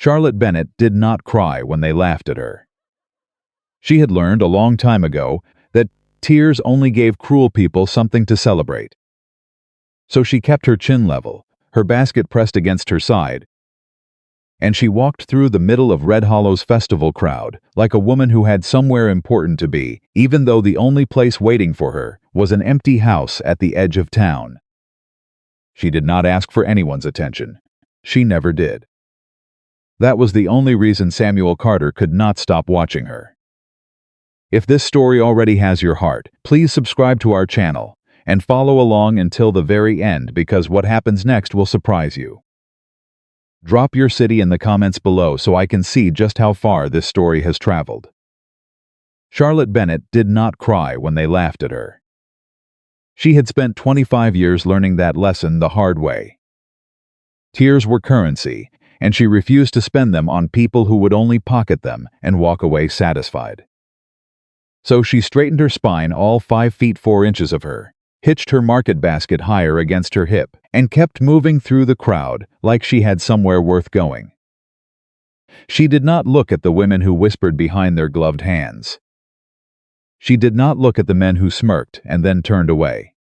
Charlotte Bennett did not cry when they laughed at her. She had learned a long time ago that tears only gave cruel people something to celebrate. So she kept her chin level, her basket pressed against her side, and she walked through the middle of Red Hollow's festival crowd like a woman who had somewhere important to be, even though the only place waiting for her was an empty house at the edge of town. She did not ask for anyone's attention. She never did. That was the only reason Samuel Carter could not stop watching her. If this story already has your heart, please subscribe to our channel and follow along until the very end, because what happens next will surprise you. Drop your city in the comments below so I can see just how far this story has traveled. Charlotte Bennett did not cry when they laughed at her. She had spent 25 years learning that lesson the hard way. Tears were currency, and she refused to spend them on people who would only pocket them and walk away satisfied. So she straightened her spine, all 5 feet 4 inches of her, hitched her market basket higher against her hip, and kept moving through the crowd like she had somewhere worth going. She did not look at the women who whispered behind their gloved hands. She did not look at the men who smirked and then turned away.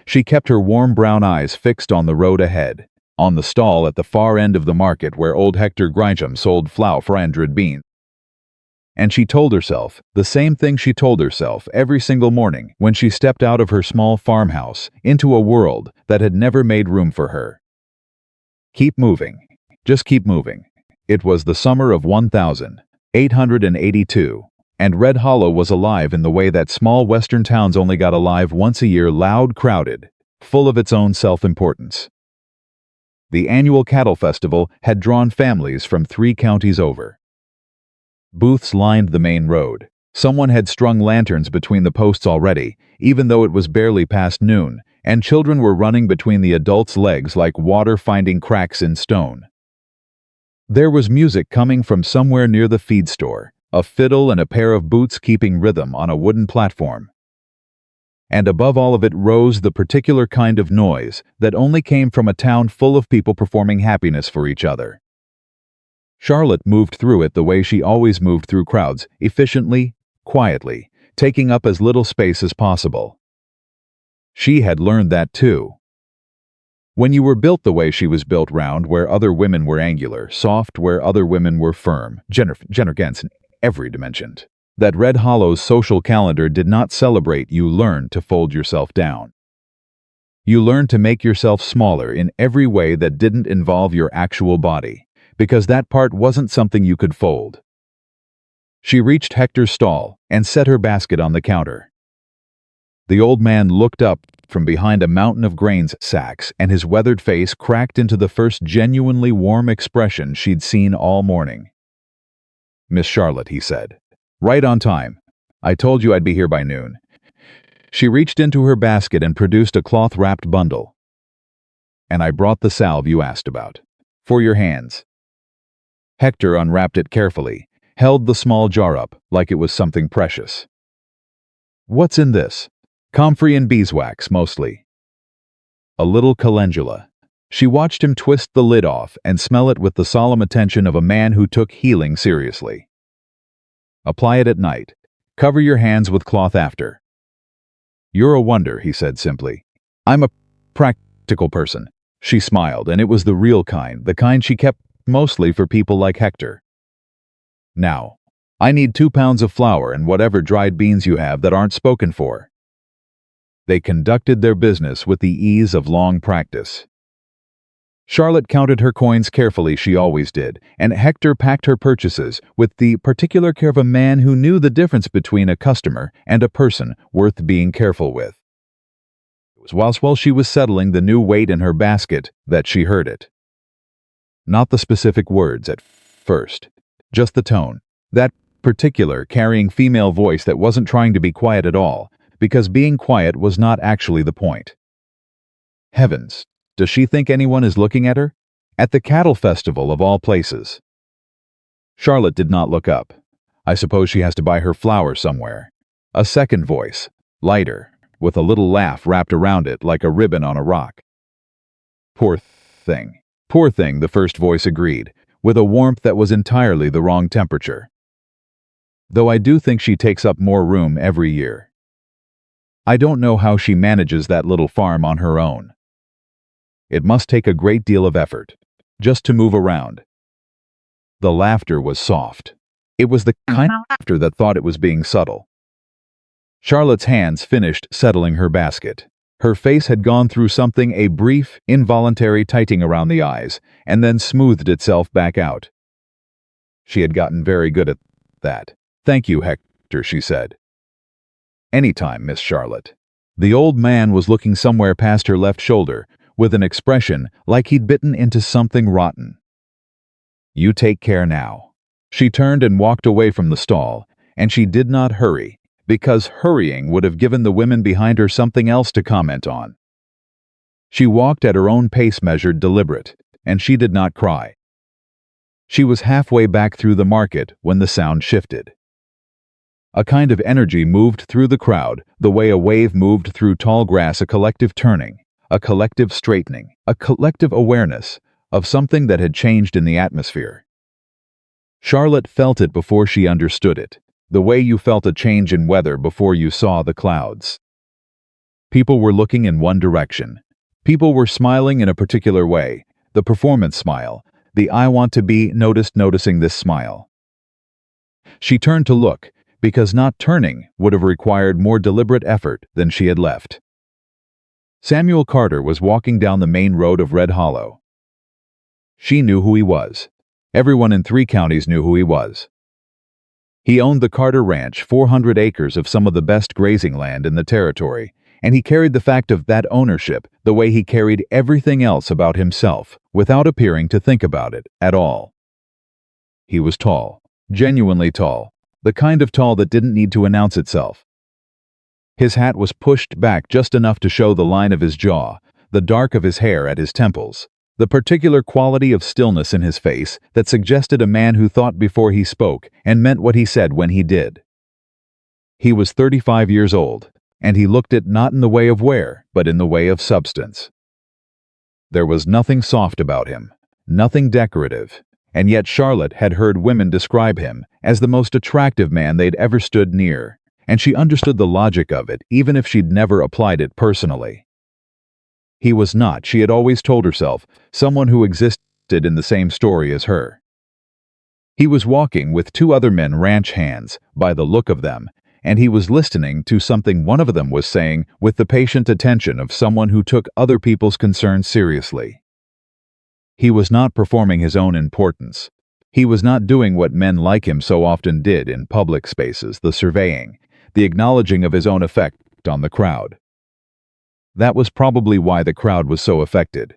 She kept her warm brown eyes fixed on the road ahead, on the stall at the far end of the market where old Hector Grisham sold flour for 100 beans. And she told herself the same thing she told herself every single morning when she stepped out of her small farmhouse into a world that had never made room for her. Keep moving. Just keep moving. It was the summer of 1882, and Red Hollow was alive in the way that small western towns only got alive once a year, loud, crowded, full of its own self-importance. The annual cattle festival had drawn families from 3 counties over. Booths lined the main road. Someone had strung lanterns between the posts already, even though it was barely past noon, and children were running between the adults' legs like water finding cracks in stone. There was music coming from somewhere near the feed store, a fiddle and a pair of boots keeping rhythm on a wooden platform. And above all of it rose the particular kind of noise that only came from a town full of people performing happiness for each other. Charlotte moved through it the way she always moved through crowds, efficiently, quietly, taking up as little space as possible. She had learned that too. When you were built the way she was built, round where other women were angular, soft where other women were firm, generous in every dimension, that Red Hollow's social calendar did not celebrate, you learned to fold yourself down. You learned to make yourself smaller in every way that didn't involve your actual body, because that part wasn't something you could fold. She reached Hector's stall and set her basket on the counter. The old man looked up from behind a mountain of grains sacks, and his weathered face cracked into the first genuinely warm expression she'd seen all morning. "Miss Charlotte," he said. "Right on time. I told you I'd be here by noon." She reached into her basket and produced a cloth-wrapped bundle. "And I brought the salve you asked about. For your hands." Hector unwrapped it carefully, held the small jar up like it was something precious. "What's in this?" "Comfrey and beeswax, mostly." "A little calendula." She watched him twist the lid off and smell it with the solemn attention of a man who took healing seriously. "Apply it at night. Cover your hands with cloth after." "You're a wonder," he said simply. "I'm a practical person." She smiled, and it was the real kind, the kind she kept mostly for people like Hector. "Now, I need 2 pounds of flour and whatever dried beans you have that aren't spoken for." They conducted their business with the ease of long practice. Charlotte counted her coins carefully, she always did, and Hector packed her purchases with the particular care of a man who knew the difference between a customer and a person worth being careful with. It was while she was settling the new weight in her basket that she heard it. Not the specific words at first, just the tone, that particular carrying female voice that wasn't trying to be quiet at all, because being quiet was not actually the point. Heavens, does she think anyone is looking at her? At the cattle festival of all places. Charlotte did not look up. I suppose she has to buy her flour somewhere. A second voice, lighter, with a little laugh wrapped around it like a ribbon on a rock. Poor thing. Poor thing, the first voice agreed, with a warmth that was entirely the wrong temperature. Though I do think she takes up more room every year. I don't know how she manages that little farm on her own. It must take a great deal of effort, just to move around. The laughter was soft. It was the kind of laughter that thought it was being subtle. Charlotte's hands finished settling her basket. Her face had gone through something, a brief, involuntary tightening around the eyes, and then smoothed itself back out. She had gotten very good at that. "Thank you, Hector," she said. "Anytime, Miss Charlotte." The old man was looking somewhere past her left shoulder, with an expression like he'd bitten into something rotten. "You take care now." She turned and walked away from the stall, and she did not hurry, because hurrying would have given the women behind her something else to comment on. She walked at her own pace, measured, deliberate, and she did not cry. She was halfway back through the market when the sound shifted. A kind of energy moved through the crowd, the way a wave moved through tall grass, a collective turning, a collective straightening, a collective awareness of something that had changed in the atmosphere. Charlotte felt it before she understood it, the way you felt a change in weather before you saw the clouds. People were looking in one direction. People were smiling in a particular way, the performance smile, the "I want to be noticed" noticing this smile. She turned to look, because not turning would have required more deliberate effort than she had left. Samuel Carter was walking down the main road of Red Hollow. She knew who he was. Everyone in 3 counties knew who he was. He owned the Carter Ranch, 400 acres of some of the best grazing land in the territory, and he carried the fact of that ownership the way he carried everything else about himself, without appearing to think about it at all. He was tall, genuinely tall, the kind of tall that didn't need to announce itself. His hat was pushed back just enough to show the line of his jaw, the dark of his hair at his temples, the particular quality of stillness in his face that suggested a man who thought before he spoke and meant what he said when he did. He was 35 years old, and he looked it not in the way of wear, but in the way of substance. There was nothing soft about him, nothing decorative, and yet Charlotte had heard women describe him as the most attractive man they'd ever stood near, and she understood the logic of it even if she'd never applied it personally. He was not, she had always told herself, someone who existed in the same story as her. He was walking with 2 other men, ranch hands, by the look of them, and he was listening to something one of them was saying with the patient attention of someone who took other people's concerns seriously. He was not performing his own importance. He was not doing what men like him so often did in public spaces, the surveying, the acknowledging of his own effect on the crowd. That was probably why the crowd was so affected.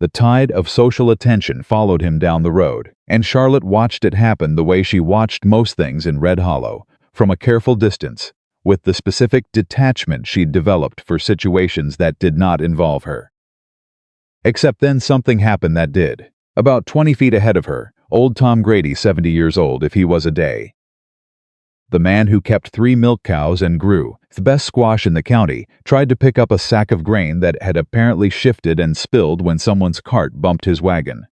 The tide of social attention followed him down the road, and Charlotte watched it happen the way she watched most things in Red Hollow, from a careful distance, with the specific detachment she'd developed for situations that did not involve her. Except then something happened that did. About 20 feet ahead of her, old Tom Grady, 70 years old if he was a day. The man who kept 3 milk cows and grew the best squash in the county tried to pick up a sack of grain that had apparently shifted and spilled when someone's cart bumped his wagon.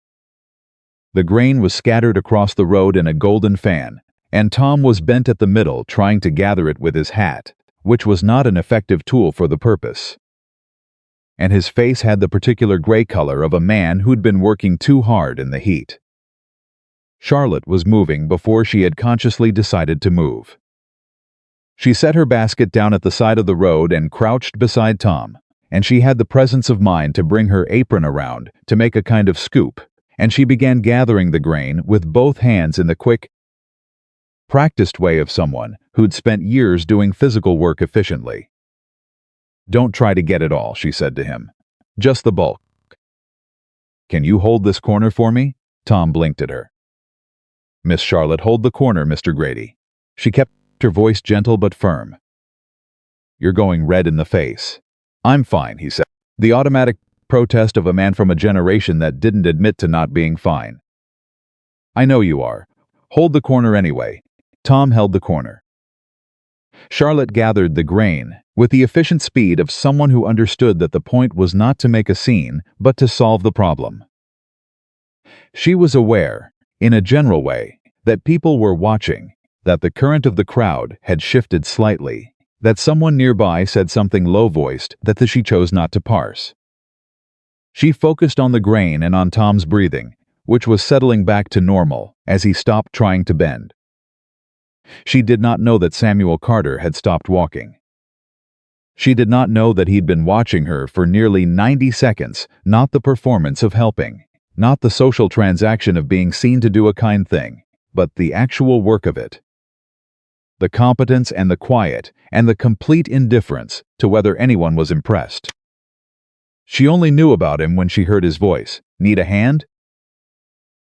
The grain was scattered across the road in a golden fan, and Tom was bent at the middle trying to gather it with his hat, which was not an effective tool for the purpose. And his face had the particular gray color of a man who'd been working too hard in the heat. Charlotte was moving before she had consciously decided to move. She set her basket down at the side of the road and crouched beside Tom, and she had the presence of mind to bring her apron around to make a kind of scoop, and she began gathering the grain with both hands in the quick, practiced way of someone who'd spent years doing physical work efficiently. "Don't try to get it all," she said to him. "Just the bulk." "Can you hold this corner for me?" Tom blinked at her. "Miss Charlotte, hold the corner, Mr. Grady." She kept her voice gentle but firm. "You're going red in the face." "I'm fine," he said. The automatic protest of a man from a generation that didn't admit to not being fine. "I know you are. Hold the corner anyway." Tom held the corner. Charlotte gathered the grain with the efficient speed of someone who understood that the point was not to make a scene, but to solve the problem. She was aware, in a general way, that people were watching, that the current of the crowd had shifted slightly, that someone nearby said something low-voiced that she chose not to parse. She focused on the grain and on Tom's breathing, which was settling back to normal as he stopped trying to bend. She did not know that Samuel Carter had stopped walking. She did not know that he'd been watching her for nearly 90 seconds, not the performance of helping, not the social transaction of being seen to do a kind thing, but the actual work of it. The competence and the quiet and the complete indifference to whether anyone was impressed. She only knew about him when she heard his voice. "Need a hand?"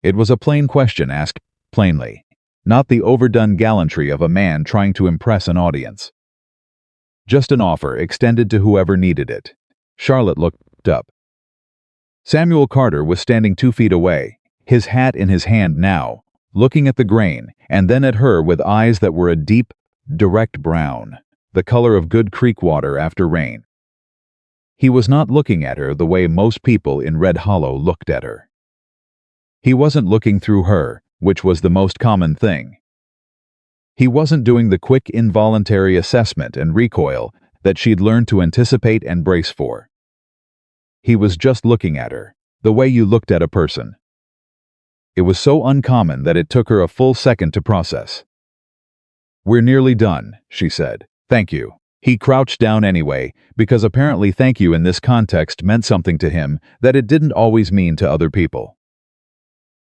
It was a plain question asked plainly, not the overdone gallantry of a man trying to impress an audience. Just an offer extended to whoever needed it. Charlotte looked up. Samuel Carter was standing 2 feet away, his hat in his hand now, looking at the grain, and then at her with eyes that were a deep, direct brown, the color of good creek water after rain. He was not looking at her the way most people in Red Hollow looked at her. He wasn't looking through her, which was the most common thing. He wasn't doing the quick involuntary assessment and recoil that she'd learned to anticipate and brace for. He was just looking at her, the way you looked at a person. It was so uncommon that it took her a full second to process. "We're nearly done," she said. "Thank you." He crouched down anyway, because apparently thank you in this context meant something to him that it didn't always mean to other people.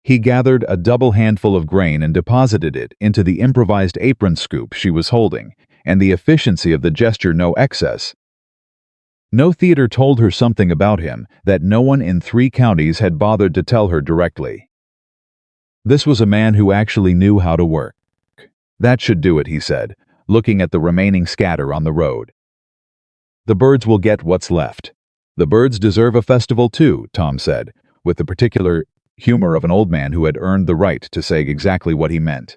He gathered a double handful of grain and deposited it into the improvised apron scoop she was holding, and the efficiency of the gesture no excess. No theater told her something about him that no one in 3 counties had bothered to tell her directly. This was a man who actually knew how to work. "That should do it," he said, looking at the remaining scatter on the road. "The birds will get what's left." "The birds deserve a festival too," Tom said, with the particular humor of an old man who had earned the right to say exactly what he meant.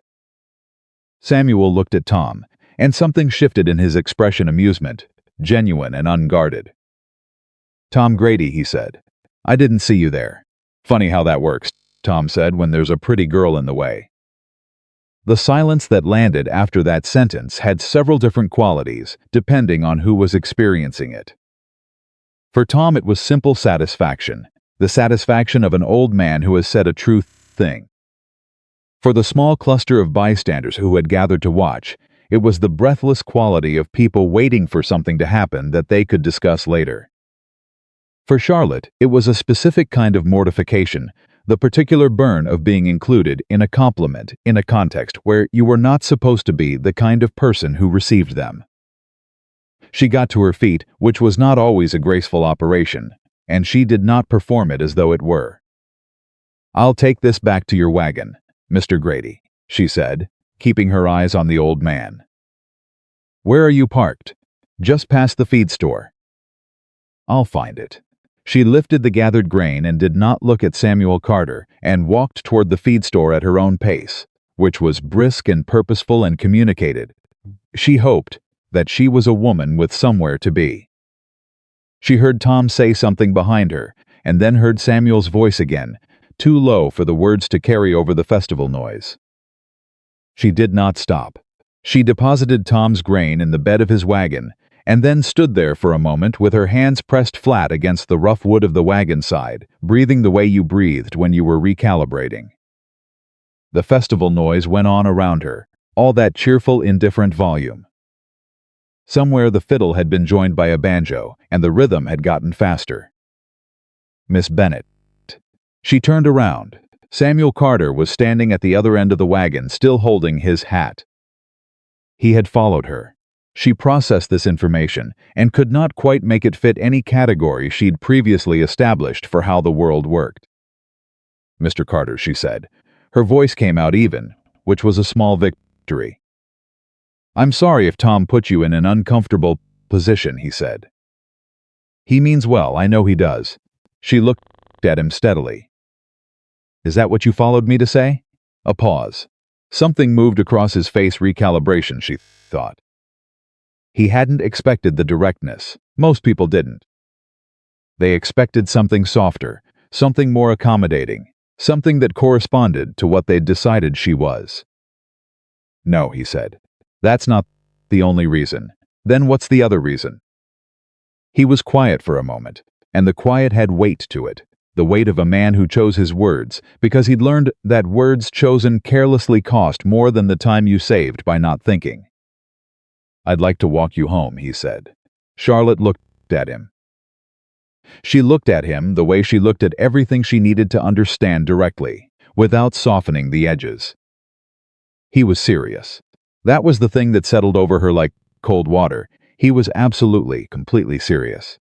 Samuel looked at Tom, and something shifted in his expression: amusement, genuine and unguarded. "Tom Grady," he said. "I didn't see you there." "Funny how that works," Tom said, "when there's a pretty girl in the way." The silence that landed after that sentence had several different qualities, depending on who was experiencing it. For Tom it was simple satisfaction, the satisfaction of an old man who has said a true thing. For the small cluster of bystanders who had gathered to watch, it was the breathless quality of people waiting for something to happen that they could discuss later. For Charlotte, it was a specific kind of mortification, the particular burn of being included in a compliment in a context where you were not supposed to be the kind of person who received them. She got to her feet, which was not always a graceful operation, and she did not perform it as though it were. "I'll take this back to your wagon, Mr. Grady," she said, keeping her eyes on the old man. "Where are you parked?" "Just past the feed store." "I'll find it." She lifted the gathered grain and did not look at Samuel Carter and walked toward the feed store at her own pace, which was brisk and purposeful and communicated. She hoped that she was a woman with somewhere to be. She heard Tom say something behind her, and then heard Samuel's voice again, too low for the words to carry over the festival noise. She did not stop. She deposited Tom's grain in the bed of his wagon, and then stood there for a moment with her hands pressed flat against the rough wood of the wagon side, breathing the way you breathed when you were recalibrating. The festival noise went on around her, all that cheerful, indifferent volume. Somewhere the fiddle had been joined by a banjo, and the rhythm had gotten faster. Miss Bennett. She turned around. Samuel Carter was standing at the other end of the wagon, still holding his hat. He had followed her. She processed this information and could not quite make it fit any category she'd previously established for how the world worked. "Mr. Carter," she said. Her voice came out even, which was a small victory. "I'm sorry if Tom put you in an uncomfortable position," he said. "He means well, I know he does." She looked at him steadily. "Is that what you followed me to say?" A pause. Something moved across his face. Recalibration, she thought. He hadn't expected the directness. Most people didn't. They expected something softer, something more accommodating, something that corresponded to what they'd decided she was. "No," he said. "That's not the only reason. Then what's the other reason?" He was quiet for a moment, and the quiet had weight to it, the weight of a man who chose his words, because he'd learned that words chosen carelessly cost more than the time you saved by not thinking. "I'd like to walk you home," he said. Charlotte looked at him. She looked at him the way she looked at everything she needed to understand directly, without softening the edges. He was serious. That was the thing that settled over her like cold water. He was absolutely, completely serious.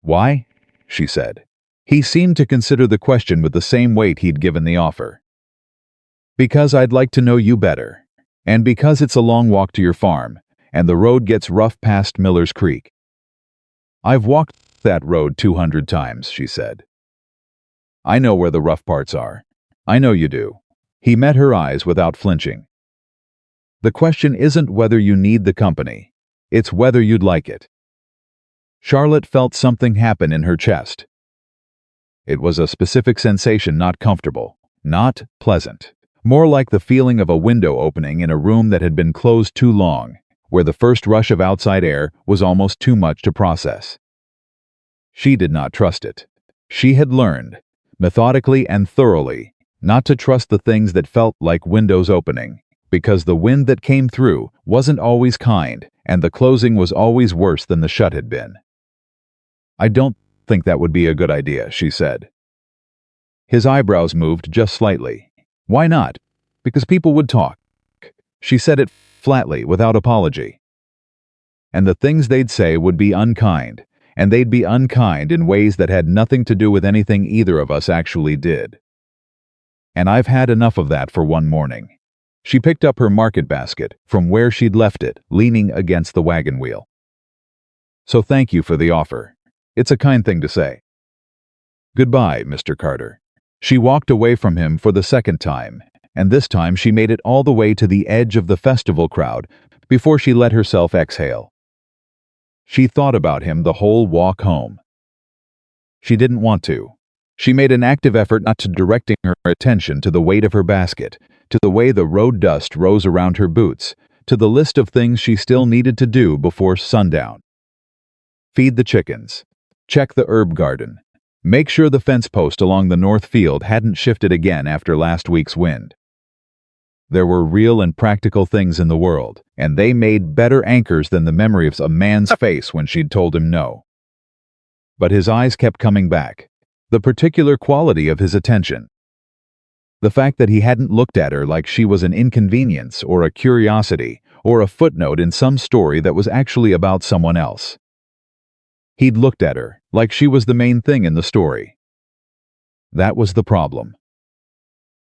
"Why?" she said. He seemed to consider the question with the same weight he'd given the offer. "Because I'd like to know you better, and because it's a long walk to your farm, and the road gets rough past Miller's Creek." "I've walked that road 200 times, she said. "I know where the rough parts are." "I know you do." He met her eyes without flinching. "The question isn't whether you need the company. It's whether you'd like it." Charlotte felt something happen in her chest. It was a specific sensation, not comfortable, not pleasant. More like the feeling of a window opening in a room that had been closed too long, where the first rush of outside air was almost too much to process. She did not trust it. She had learned, methodically and thoroughly, not to trust the things that felt like windows opening, because the wind that came through wasn't always kind, and the closing was always worse than the shut had been. "I don't think that would be a good idea," she said. His eyebrows moved just slightly. "Why not?" "Because people would talk." She said it flatly, without apology. "And the things they'd say would be unkind, and they'd be unkind in ways that had nothing to do with anything either of us actually did. And I've had enough of that for one morning." She picked up her market basket from where she'd left it, leaning against the wagon wheel. "So thank you for the offer. It's a kind thing to say." "Goodbye, Mr. Carter." She walked away from him for the second time, and this time she made it all the way to the edge of the festival crowd before she let herself exhale. She thought about him the whole walk home. She didn't want to. She made an active effort not to directing her attention to the weight of her basket, to the way the road dust rose around her boots, to the list of things she still needed to do before sundown. Feed the chickens. Check the herb garden. Make sure the fence post along the north field hadn't shifted again after last week's wind. There were real and practical things in the world, and they made better anchors than the memory of a man's face when she'd told him no. But his eyes kept coming back, the particular quality of his attention. The fact that he hadn't looked at her like she was an inconvenience or a curiosity or a footnote in some story that was actually about someone else. He'd looked at her like she was the main thing in the story. That was the problem.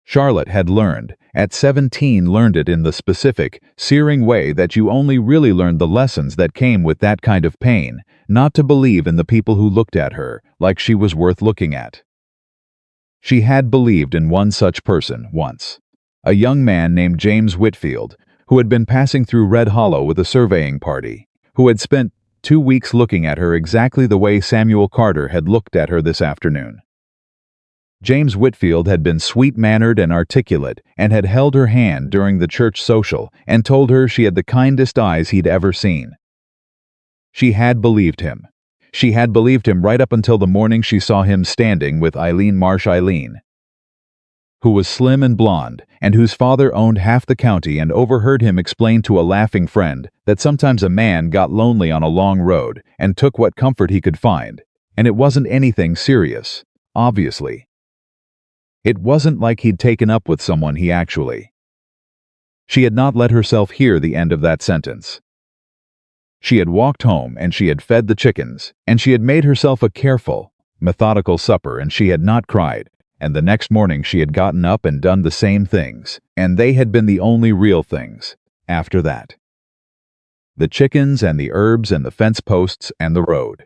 Charlotte had learned, at 17 learned it in the specific, searing way that you only really learned the lessons that came with that kind of pain, not to believe in the people who looked at her like she was worth looking at. She had believed in one such person once, a young man named James Whitfield, who had been passing through Red Hollow with a surveying party, who had spent 2 weeks looking at her exactly the way Samuel Carter had looked at her this afternoon. James Whitfield had been sweet-mannered and articulate and had held her hand during the church social and told her she had the kindest eyes he'd ever seen. She had believed him. She had believed him right up until the morning she saw him standing with Eileen Marsh Eileen, who was slim and blonde and whose father owned half the county, and overheard him explain to a laughing friend that sometimes a man got lonely on a long road and took what comfort he could find, and it wasn't anything serious, obviously. It wasn't like he'd taken up with someone he actually. She had not let herself hear the end of that sentence. She had walked home and she had fed the chickens, and she had made herself a careful, methodical supper, and she had not cried, and the next morning she had gotten up and done the same things, and they had been the only real things, after that. The chickens and the herbs and the fence posts and the road.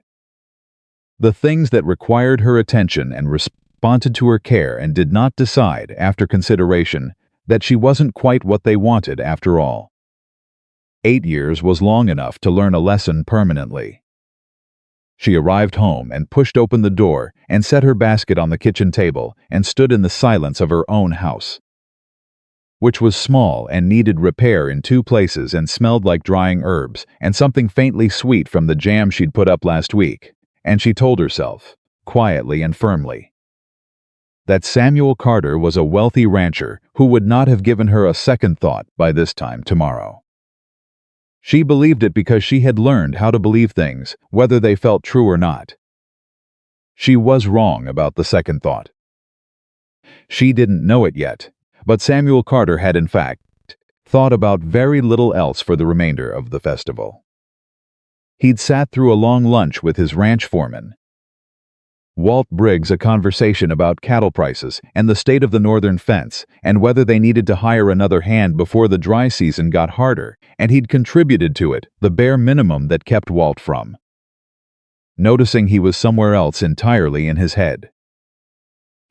The things that required her attention and responded to her care and did not decide, after consideration, that she wasn't quite what they wanted after all. 8 years was long enough to learn a lesson permanently. She arrived home and pushed open the door and set her basket on the kitchen table and stood in the silence of her own house, which was small and needed repair in two places and smelled like drying herbs and something faintly sweet from the jam she'd put up last week. And she told herself, quietly and firmly, that Samuel Carter was a wealthy rancher who would not have given her a second thought by this time tomorrow. She believed it because she had learned how to believe things, whether they felt true or not. She was wrong about the second thought. She didn't know it yet, but Samuel Carter had in fact thought about very little else for the remainder of the festival. He'd sat through a long lunch with his ranch foreman, Walt Briggs, a conversation about cattle prices and the state of the northern fence and whether they needed to hire another hand before the dry season got harder, and he'd contributed to it the bare minimum that kept Walt from noticing he was somewhere else entirely in his head.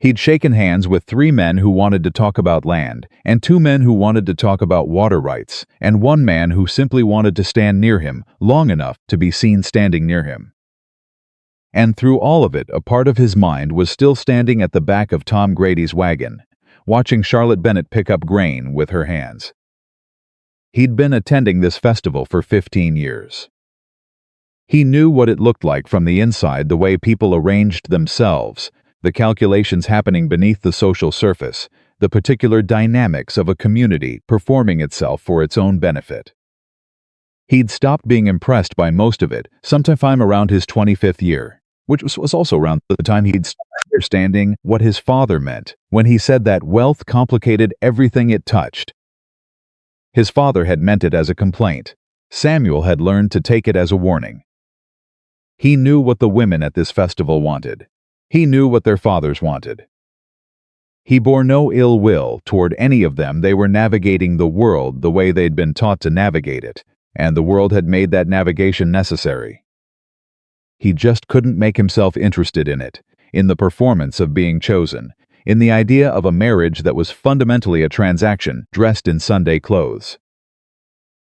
He'd shaken hands with 3 men who wanted to talk about land, and 2 men who wanted to talk about water rights, and 1 man who simply wanted to stand near him long enough to be seen standing near him. And through all of it, a part of his mind was still standing at the back of Tom Grady's wagon, watching Charlotte Bennett pick up grain with her hands. He'd been attending this festival for 15 years. He knew what it looked like from the inside, the way people arranged themselves, the calculations happening beneath the social surface, the particular dynamics of a community performing itself for its own benefit. He'd stopped being impressed by most of it sometime around his 25th year, which was also around the time he'd started understanding what his father meant when he said that wealth complicated everything it touched. His father had meant it as a complaint. Samuel had learned to take it as a warning. He knew what the women at this festival wanted. He knew what their fathers wanted. He bore no ill will toward any of them. They were navigating the world the way they'd been taught to navigate it, and the world had made that navigation necessary. He just couldn't make himself interested in it, in the performance of being chosen, in the idea of a marriage that was fundamentally a transaction dressed in Sunday clothes.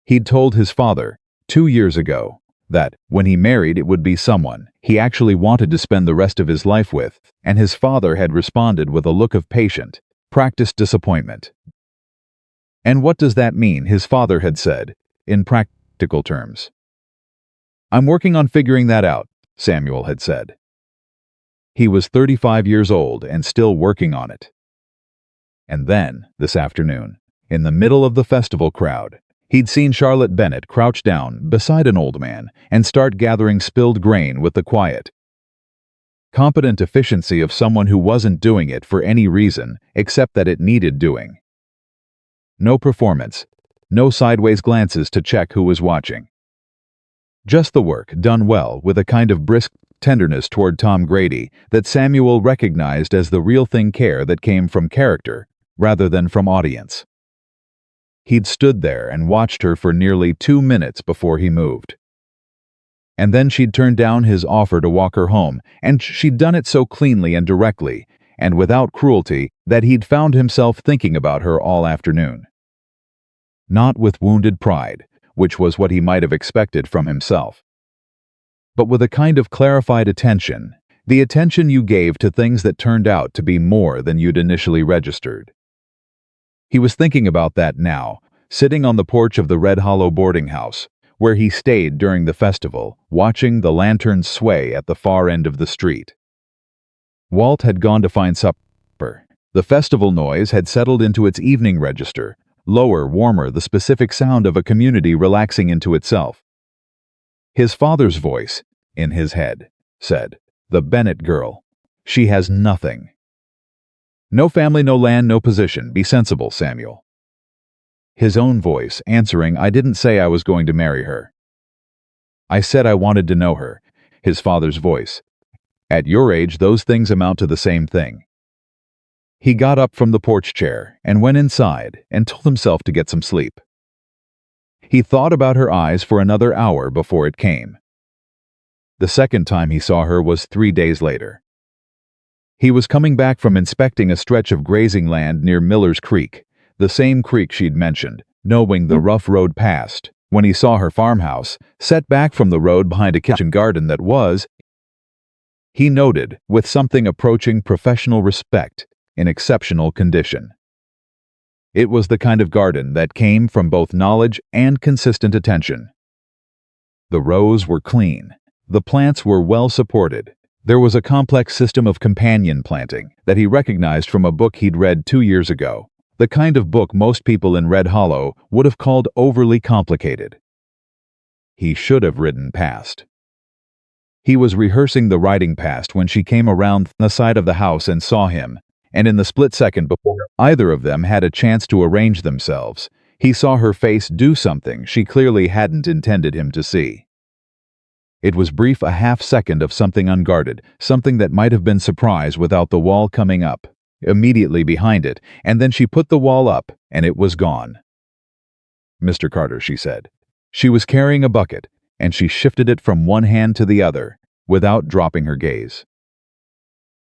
He'd told his father, 2 years ago, that when he married it would be someone he actually wanted to spend the rest of his life with, and his father had responded with a look of patient, practiced disappointment. And what does that mean, his father had said, in practical terms? I'm working on figuring that out, Samuel had said. He was 35 years old and still working on it. And then, this afternoon, in the middle of the festival crowd, he'd seen Charlotte Bennett crouch down beside an old man and start gathering spilled grain with the quiet, competent efficiency of someone who wasn't doing it for any reason except that it needed doing. No performance, no sideways glances to check who was watching. Just the work, done well, with a kind of brisk tenderness toward Tom Grady that Samuel recognized as the real thing, care that came from character rather than from audience. He'd stood there and watched her for nearly 2 minutes before he moved. And then she'd turned down his offer to walk her home, and she'd done it so cleanly and directly, and without cruelty, that he'd found himself thinking about her all afternoon. Not with wounded pride, which was what he might have expected from himself, but with a kind of clarified attention, the attention you gave to things that turned out to be more than you'd initially registered. He was thinking about that now, sitting on the porch of the Red Hollow boarding house, where he stayed during the festival, watching the lanterns sway at the far end of the street. Walt had gone to find supper. The festival noise had settled into its evening register, lower, warmer, the specific sound of a community relaxing into itself. His father's voice, in his head, said, "The Bennett girl. She has nothing. No family, no land, no position. Be sensible, Samuel." His own voice, answering, "I didn't say I was going to marry her. I said I wanted to know her." His father's voice, "At your age, those things amount to the same thing." He got up from the porch chair and went inside and told himself to get some sleep. He thought about her eyes for another hour before it came. The second time he saw her was 3 days later. He was coming back from inspecting a stretch of grazing land near Miller's Creek, the same creek she'd mentioned, knowing the rough road past, when he saw her farmhouse, set back from the road behind a kitchen garden that was, he noted, with something approaching professional respect, in exceptional condition. It was the kind of garden that came from both knowledge and consistent attention. The rows were clean. The plants were well supported. There was a complex system of companion planting that he recognized from a book he'd read 2 years ago, the kind of book most people in Red Hollow would have called overly complicated. He should have ridden past. He was rehearsing the riding past when she came around the side of the house and saw him, and in the split second before either of them had a chance to arrange themselves, he saw her face do something she clearly hadn't intended him to see. It was brief, a half second of something unguarded, something that might have been surprise without the wall coming up, immediately behind it, and then she put the wall up, and it was gone. "Mr. Carter," she said. She was carrying a bucket, and she shifted it from one hand to the other, without dropping her gaze.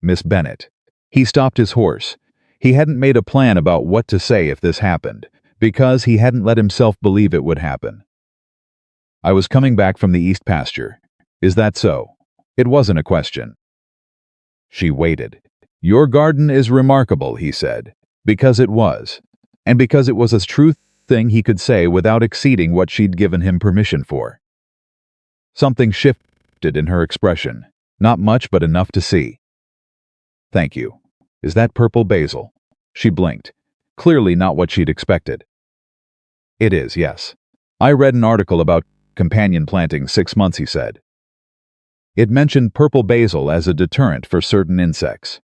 "Miss Bennett." He stopped his horse. He hadn't made a plan about what to say if this happened, because he hadn't let himself believe it would happen. "I was coming back from the east pasture. Is that so?" It wasn't a question. She waited. "Your garden is remarkable," he said, because it was, and because it was a true thing he could say without exceeding what she'd given him permission for. Something shifted in her expression, not much but enough to see. "Thank you. Is that purple basil?" She blinked, clearly not what she'd expected. "It is, yes. I read an article about companion planting 6 months," he said. "It mentioned purple basil as a deterrent for certain insects.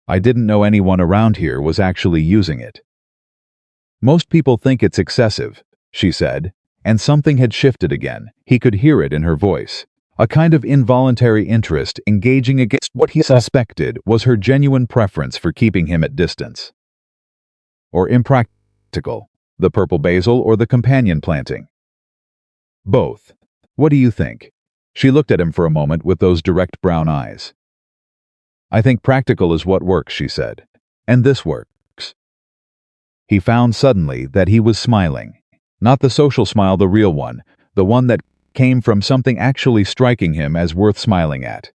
I didn't know anyone around here was actually using it." "Most people think it's excessive," she said, and something had shifted again. He could hear it in her voice. A kind of involuntary interest engaging against what he suspected was her genuine preference for keeping him at distance. "Or impractical, the purple basil or the companion planting?" "Both. What do you think?" She looked at him for a moment with those direct brown eyes. "I think practical is what works," she said. "And this works." He found suddenly that he was smiling. Not the social smile, the real one, the one that came from something actually striking him as worth smiling at.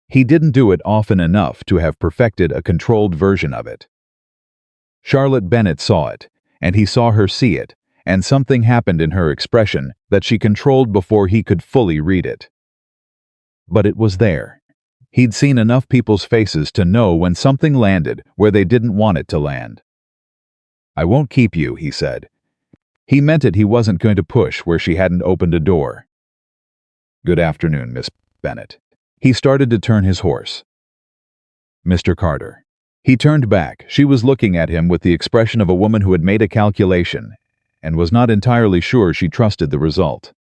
He didn't do it often enough to have perfected a controlled version of it. Charlotte Bennett saw it, and he saw her see it, and something happened in her expression that she controlled before he could fully read it. But it was there. He'd seen enough people's faces to know when something landed where they didn't want it to land. "I won't keep you," he said. He meant it. He wasn't going to push where she hadn't opened a door. "Good afternoon, Miss Bennett." He started to turn his horse. "Mr. Carter." He turned back. She was looking at him with the expression of a woman who had made a calculation and was not entirely sure she trusted the result.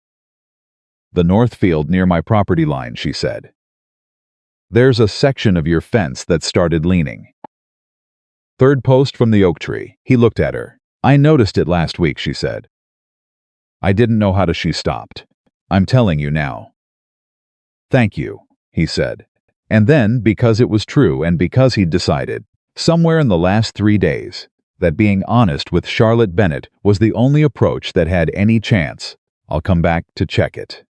"The north field near my property line," she said. "There's a section of your fence that started leaning. Third post from the oak tree." He looked at her. "I noticed it last week," she said. "I didn't know how to." She stopped. "I'm telling you now." "Thank you," he said. And then, because it was true and because he'd decided, somewhere in the last 3 days, that being honest with Charlotte Bennett was the only approach that had any chance, "I'll come back to check it."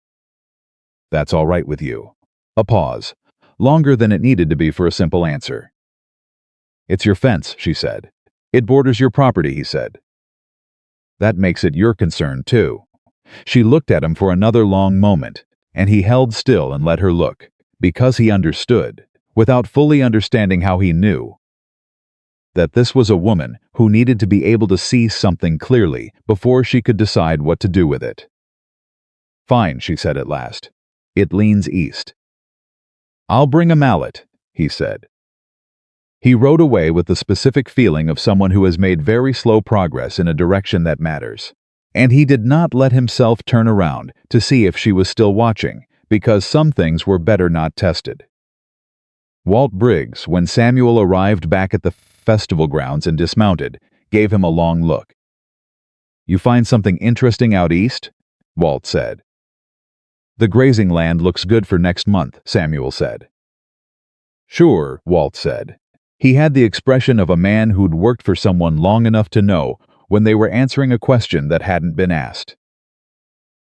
"That's all right with you." A pause, longer than it needed to be for a simple answer. "It's your fence," she said. "It borders your property," he said. "That makes it your concern, too." She looked at him for another long moment, and he held still and let her look, because he understood, without fully understanding how he knew, that this was a woman who needed to be able to see something clearly before she could decide what to do with it. "Fine," she said at last. "It leans east." "I'll bring a mallet," he said. He rode away with the specific feeling of someone who has made very slow progress in a direction that matters. And he did not let himself turn around to see if she was still watching, because some things were better not tested. Walt Briggs, when Samuel arrived back at the festival grounds and dismounted, gave him a long look. "You find something interesting out east?" Walt said. "The grazing land looks good for next month," Samuel said. "Sure," Walt said. He had the expression of a man who'd worked for someone long enough to know when they were answering a question that hadn't been asked.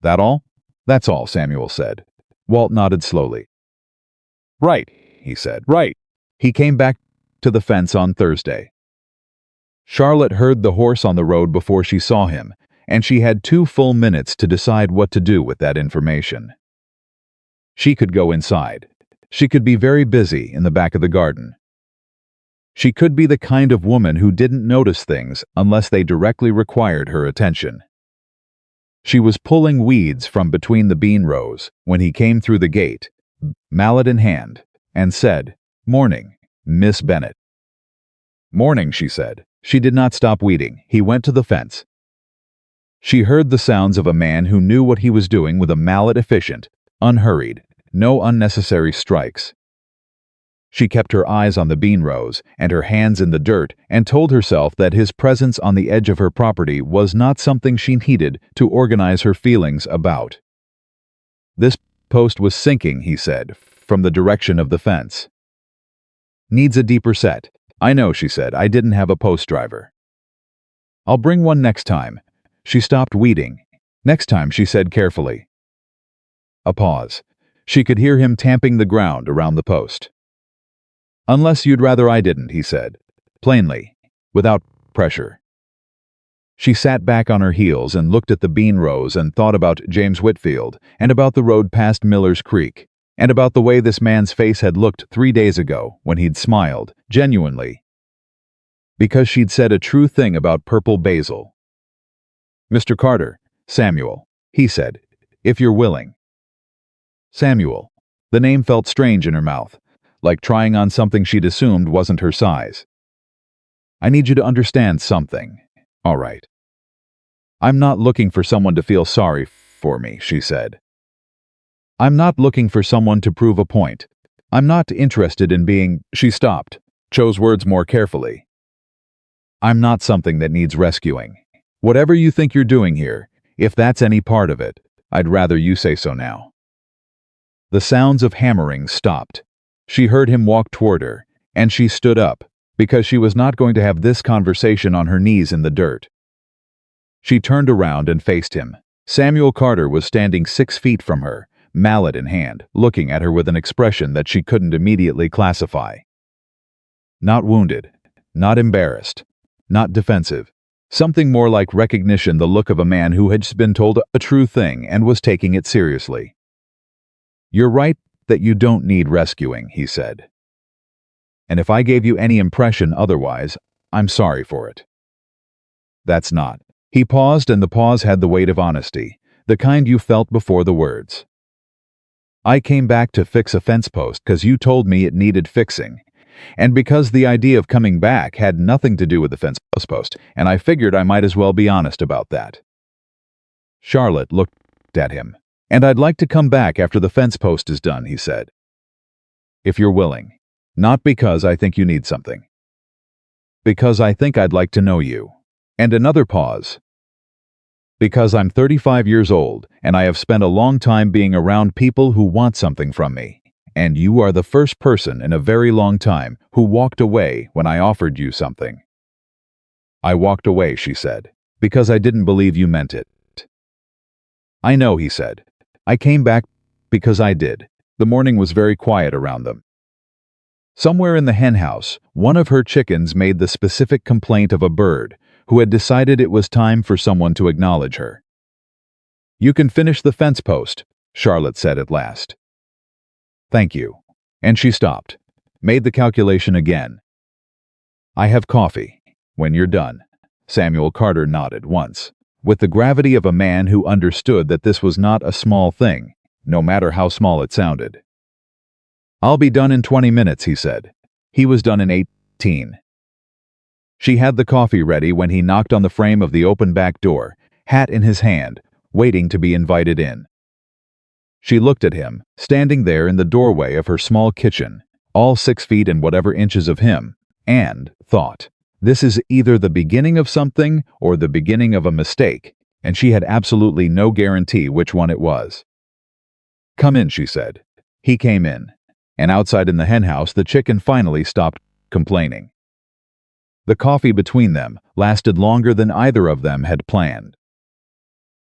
"That all?" "That's all," Samuel said. Walt nodded slowly. Right, he said. Right. He came back to the fence on Thursday. Charlotte heard the horse on the road before she saw him, and she had 2 full minutes to decide what to do with that information. She could go inside. She could be very busy in the back of the garden. She could be the kind of woman who didn't notice things unless they directly required her attention. She was pulling weeds from between the bean rows when he came through the gate, mallet in hand, and said, "Morning, Miss Bennett." "Morning," she said. She did not stop weeding. He went to the fence. She heard the sounds of a man who knew what he was doing with a mallet, efficient, unhurried, no unnecessary strikes. She kept her eyes on the bean rows and her hands in the dirt and told herself that his presence on the edge of her property was not something she needed to organize her feelings about. "This post was sinking," he said, from the direction of the fence. "Needs a deeper set." "I know," she said. "I didn't have a post driver." "I'll bring one next time." She stopped weeding. "Next time," she said carefully. A pause. She could hear him tamping the ground around the post. "Unless you'd rather I didn't," he said, plainly, without pressure. She sat back on her heels and looked at the bean rows and thought about James Whitfield, and about the road past Miller's Creek, and about the way this man's face had looked 3 days ago when he'd smiled, genuinely, because she'd said a true thing about purple basil. "Mr. Carter, Samuel," he said, "if you're willing." Samuel. The name felt strange in her mouth, like trying on something she'd assumed wasn't her size. "I need you to understand something. All right. I'm not looking for someone to feel sorry for me," she said. "I'm not looking for someone to prove a point. I'm not interested in being—" She stopped, chose words more carefully. "I'm not something that needs rescuing. Whatever you think you're doing here, if that's any part of it, I'd rather you say so now." The sounds of hammering stopped. She heard him walk toward her, and she stood up, because she was not going to have this conversation on her knees in the dirt. She turned around and faced him. Samuel Carter was standing 6 feet from her, mallet in hand, looking at her with an expression that she couldn't immediately classify. Not wounded, not embarrassed, not defensive. Something more like recognition, the look of a man who had just been told a true thing and was taking it seriously. "You're right that you don't need rescuing," he said. "And if I gave you any impression otherwise, I'm sorry for it." "That's not." He paused, and the pause had the weight of honesty, the kind you felt before the words. "I came back to fix a fence post because you told me it needed fixing, and because the idea of coming back had nothing to do with the fence post, and I figured I might as well be honest about that." Charlotte looked at him. "And I'd like to come back after the fence post is done," he said. "If you're willing. Not because I think you need something. Because I think I'd like to know you." And another pause. "Because I'm 35 years old, and I have spent a long time being around people who want something from me. And you are the first person in a very long time who walked away when I offered you something." "I walked away," she said, "because I didn't believe you meant it." "I know," he said. "I came back because I did." The morning was very quiet around them. Somewhere in the henhouse, one of her chickens made the specific complaint of a bird who had decided it was time for someone to acknowledge her. "You can finish the fence post," Charlotte said at last. "Thank you." And she stopped, made the calculation again. "I have coffee when you're done." Samuel Carter nodded once, with the gravity of a man who understood that this was not a small thing, no matter how small it sounded. "I'll be done in 20 minutes, he said. He was done in 18. She had the coffee ready when he knocked on the frame of the open back door, hat in his hand, waiting to be invited in. She looked at him, standing there in the doorway of her small kitchen, all 6 feet and whatever inches of him, and thought, this is either the beginning of something or the beginning of a mistake, and she had absolutely no guarantee which one it was. "Come in," she said. He came in, and outside in the henhouse the chicken finally stopped complaining. The coffee between them lasted longer than either of them had planned.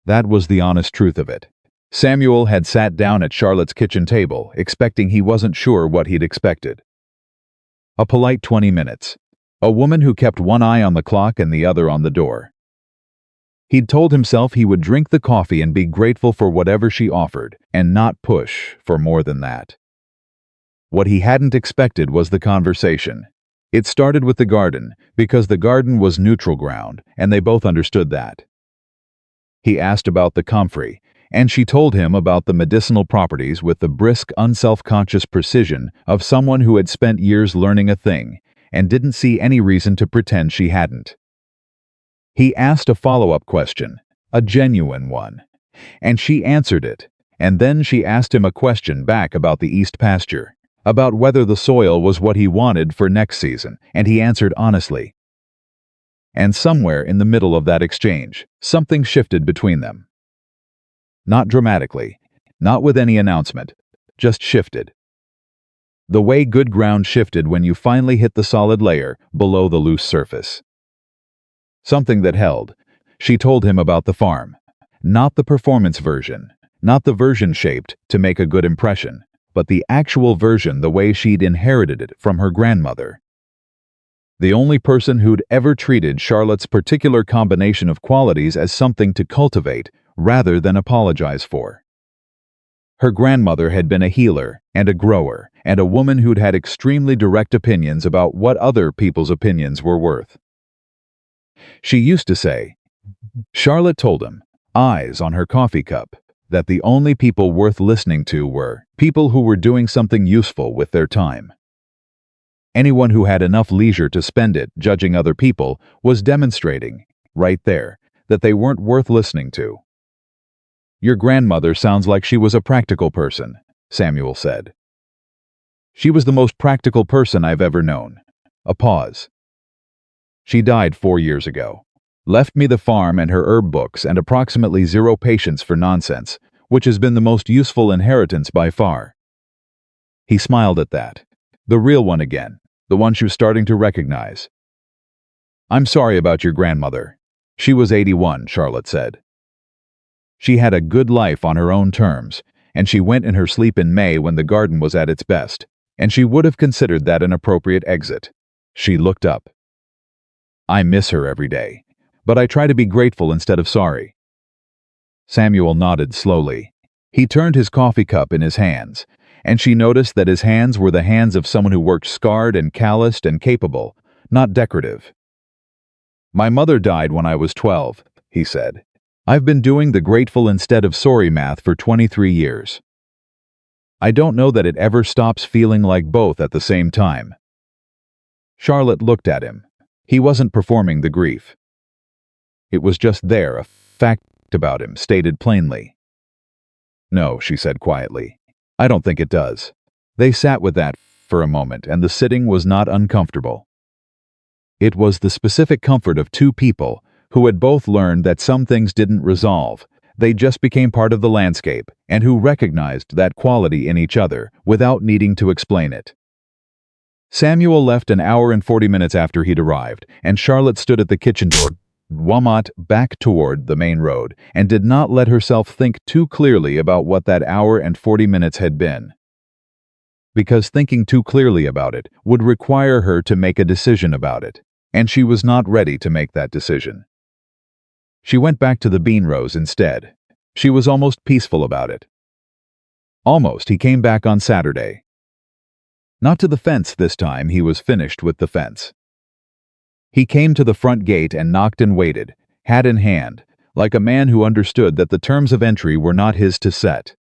That was the honest truth of it. Samuel had sat down at Charlotte's kitchen table, expecting he wasn't sure what he'd expected. A polite 20 minutes. A woman who kept one eye on the clock and the other on the door. He'd told himself he would drink the coffee and be grateful for whatever she offered, and not push for more than that. What he hadn't expected was the conversation. It started with the garden, because the garden was neutral ground, and they both understood that. He asked about the comfrey, and she told him about the medicinal properties with the brisk, unself-conscious precision of someone who had spent years learning a thing, and didn't see any reason to pretend she hadn't. He asked a follow-up question, a genuine one, and she answered it, and then she asked him a question back about the east pasture, about whether the soil was what he wanted for next season, and he answered honestly. And somewhere in the middle of that exchange, something shifted between them. Not dramatically, not with any announcement, just shifted. The way good ground shifted when you finally hit the solid layer below the loose surface. Something that held. She told him about the farm. Not the performance version, not the version shaped to make a good impression, but the actual version the way she'd inherited it from her grandmother. The only person who'd ever treated Charlotte's particular combination of qualities as something to cultivate rather than apologize for. Her grandmother had been a healer and a grower and a woman who'd had extremely direct opinions about what other people's opinions were worth. She used to say, Charlotte told him, eyes on her coffee cup, that the only people worth listening to were people who were doing something useful with their time. Anyone who had enough leisure to spend it judging other people was demonstrating, right there, that they weren't worth listening to. Your grandmother sounds like she was a practical person, Samuel said. She was the most practical person I've ever known. A pause. She died 4 years ago. Left me the farm and her herb books and approximately 0 patience for nonsense, which has been the most useful inheritance by far. He smiled at that. The real one again, the one she was starting to recognize. I'm sorry about your grandmother. She was 81, Charlotte said. She had a good life on her own terms, and she went in her sleep in May when the garden was at its best, and she would have considered that an appropriate exit. She looked up. I miss her every day, but I try to be grateful instead of sorry. Samuel nodded slowly. He turned his coffee cup in his hands, and she noticed that his hands were the hands of someone who worked scarred and calloused and capable, not decorative. My mother died when I was 12, he said. I've been doing the grateful instead of sorry math for 23 years. I don't know that it ever stops feeling like both at the same time. Charlotte looked at him. He wasn't performing the grief. It was just there, a fact about him, stated plainly. No, she said quietly. I don't think it does. They sat with that for a moment, and the sitting was not uncomfortable. It was the specific comfort of two people who had both learned that some things didn't resolve, they just became part of the landscape, and who recognized that quality in each other without needing to explain it. Samuel left an hour and 40 minutes after he'd arrived, and Charlotte stood at the kitchen door, Walmart back toward the main road, and did not let herself think too clearly about what that hour and 40 minutes had been. Because thinking too clearly about it would require her to make a decision about it, and she was not ready to make that decision. She went back to the bean rows instead. She was almost peaceful about it. Almost. He came back on Saturday. Not to the fence this time, he was finished with the fence. He came to the front gate and knocked and waited, hat in hand, like a man who understood that the terms of entry were not his to set.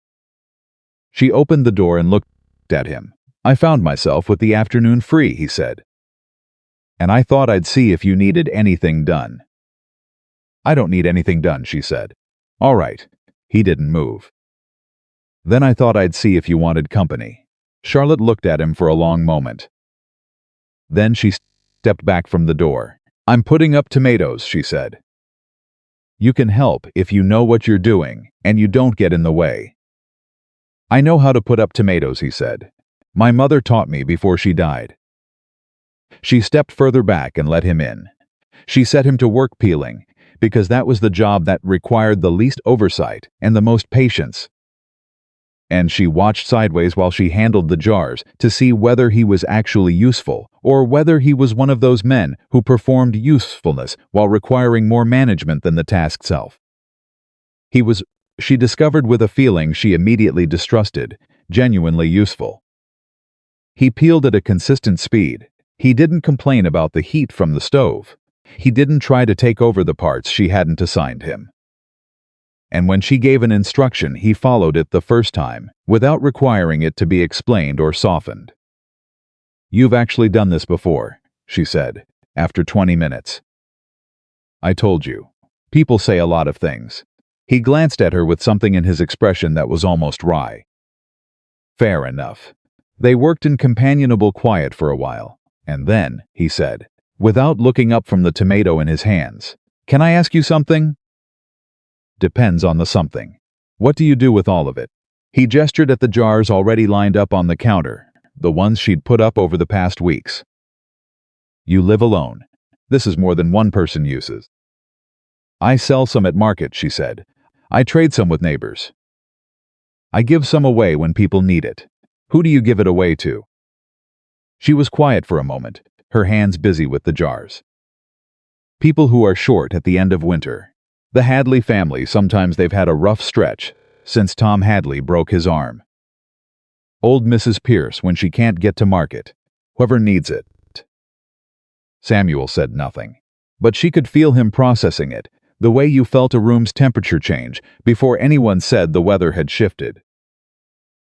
She opened the door and looked at him. I found myself with the afternoon free, he said. And I thought I'd see if you needed anything done. I don't need anything done, she said. All right. He didn't move. Then I thought I'd see if you wanted company. Charlotte looked at him for a long moment. Then she stepped back from the door. I'm putting up tomatoes, she said. You can help if you know what you're doing, and you don't get in the way. I know how to put up tomatoes, he said. My mother taught me before she died. She stepped further back and let him in. She set him to work peeling, because that was the job that required the least oversight and the most patience, and she watched sideways while she handled the jars to see whether he was actually useful or whether he was one of those men who performed usefulness while requiring more management than the task itself. He was, she discovered with a feeling she immediately distrusted, genuinely useful. He peeled at a consistent speed. He didn't complain about the heat from the stove. He didn't try to take over the parts she hadn't assigned him. And when she gave an instruction, he followed it the first time, without requiring it to be explained or softened. "You've actually done this before," she said, after 20 minutes. "I told you. People say a lot of things." He glanced at her with something in his expression that was almost wry. "Fair enough." They worked in companionable quiet for a while, and then, he said, without looking up from the tomato in his hands, "Can I ask you something?" "Depends on the something. What do you do with all of it?" He gestured at the jars already lined up on the counter, the ones she'd put up over the past weeks. "You live alone. This is more than one person uses." "I sell some at market," she said. "I trade some with neighbors. I give some away when people need it. Who do you give it away to?" She was quiet for a moment, her hands busy with the jars. "People who are short at the end of winter. The Hadley family, sometimes they've had a rough stretch since Tom Hadley broke his arm. Old Mrs. Pierce when she can't get to market. Whoever needs it." Samuel said nothing, but she could feel him processing it, the way you felt a room's temperature change before anyone said the weather had shifted.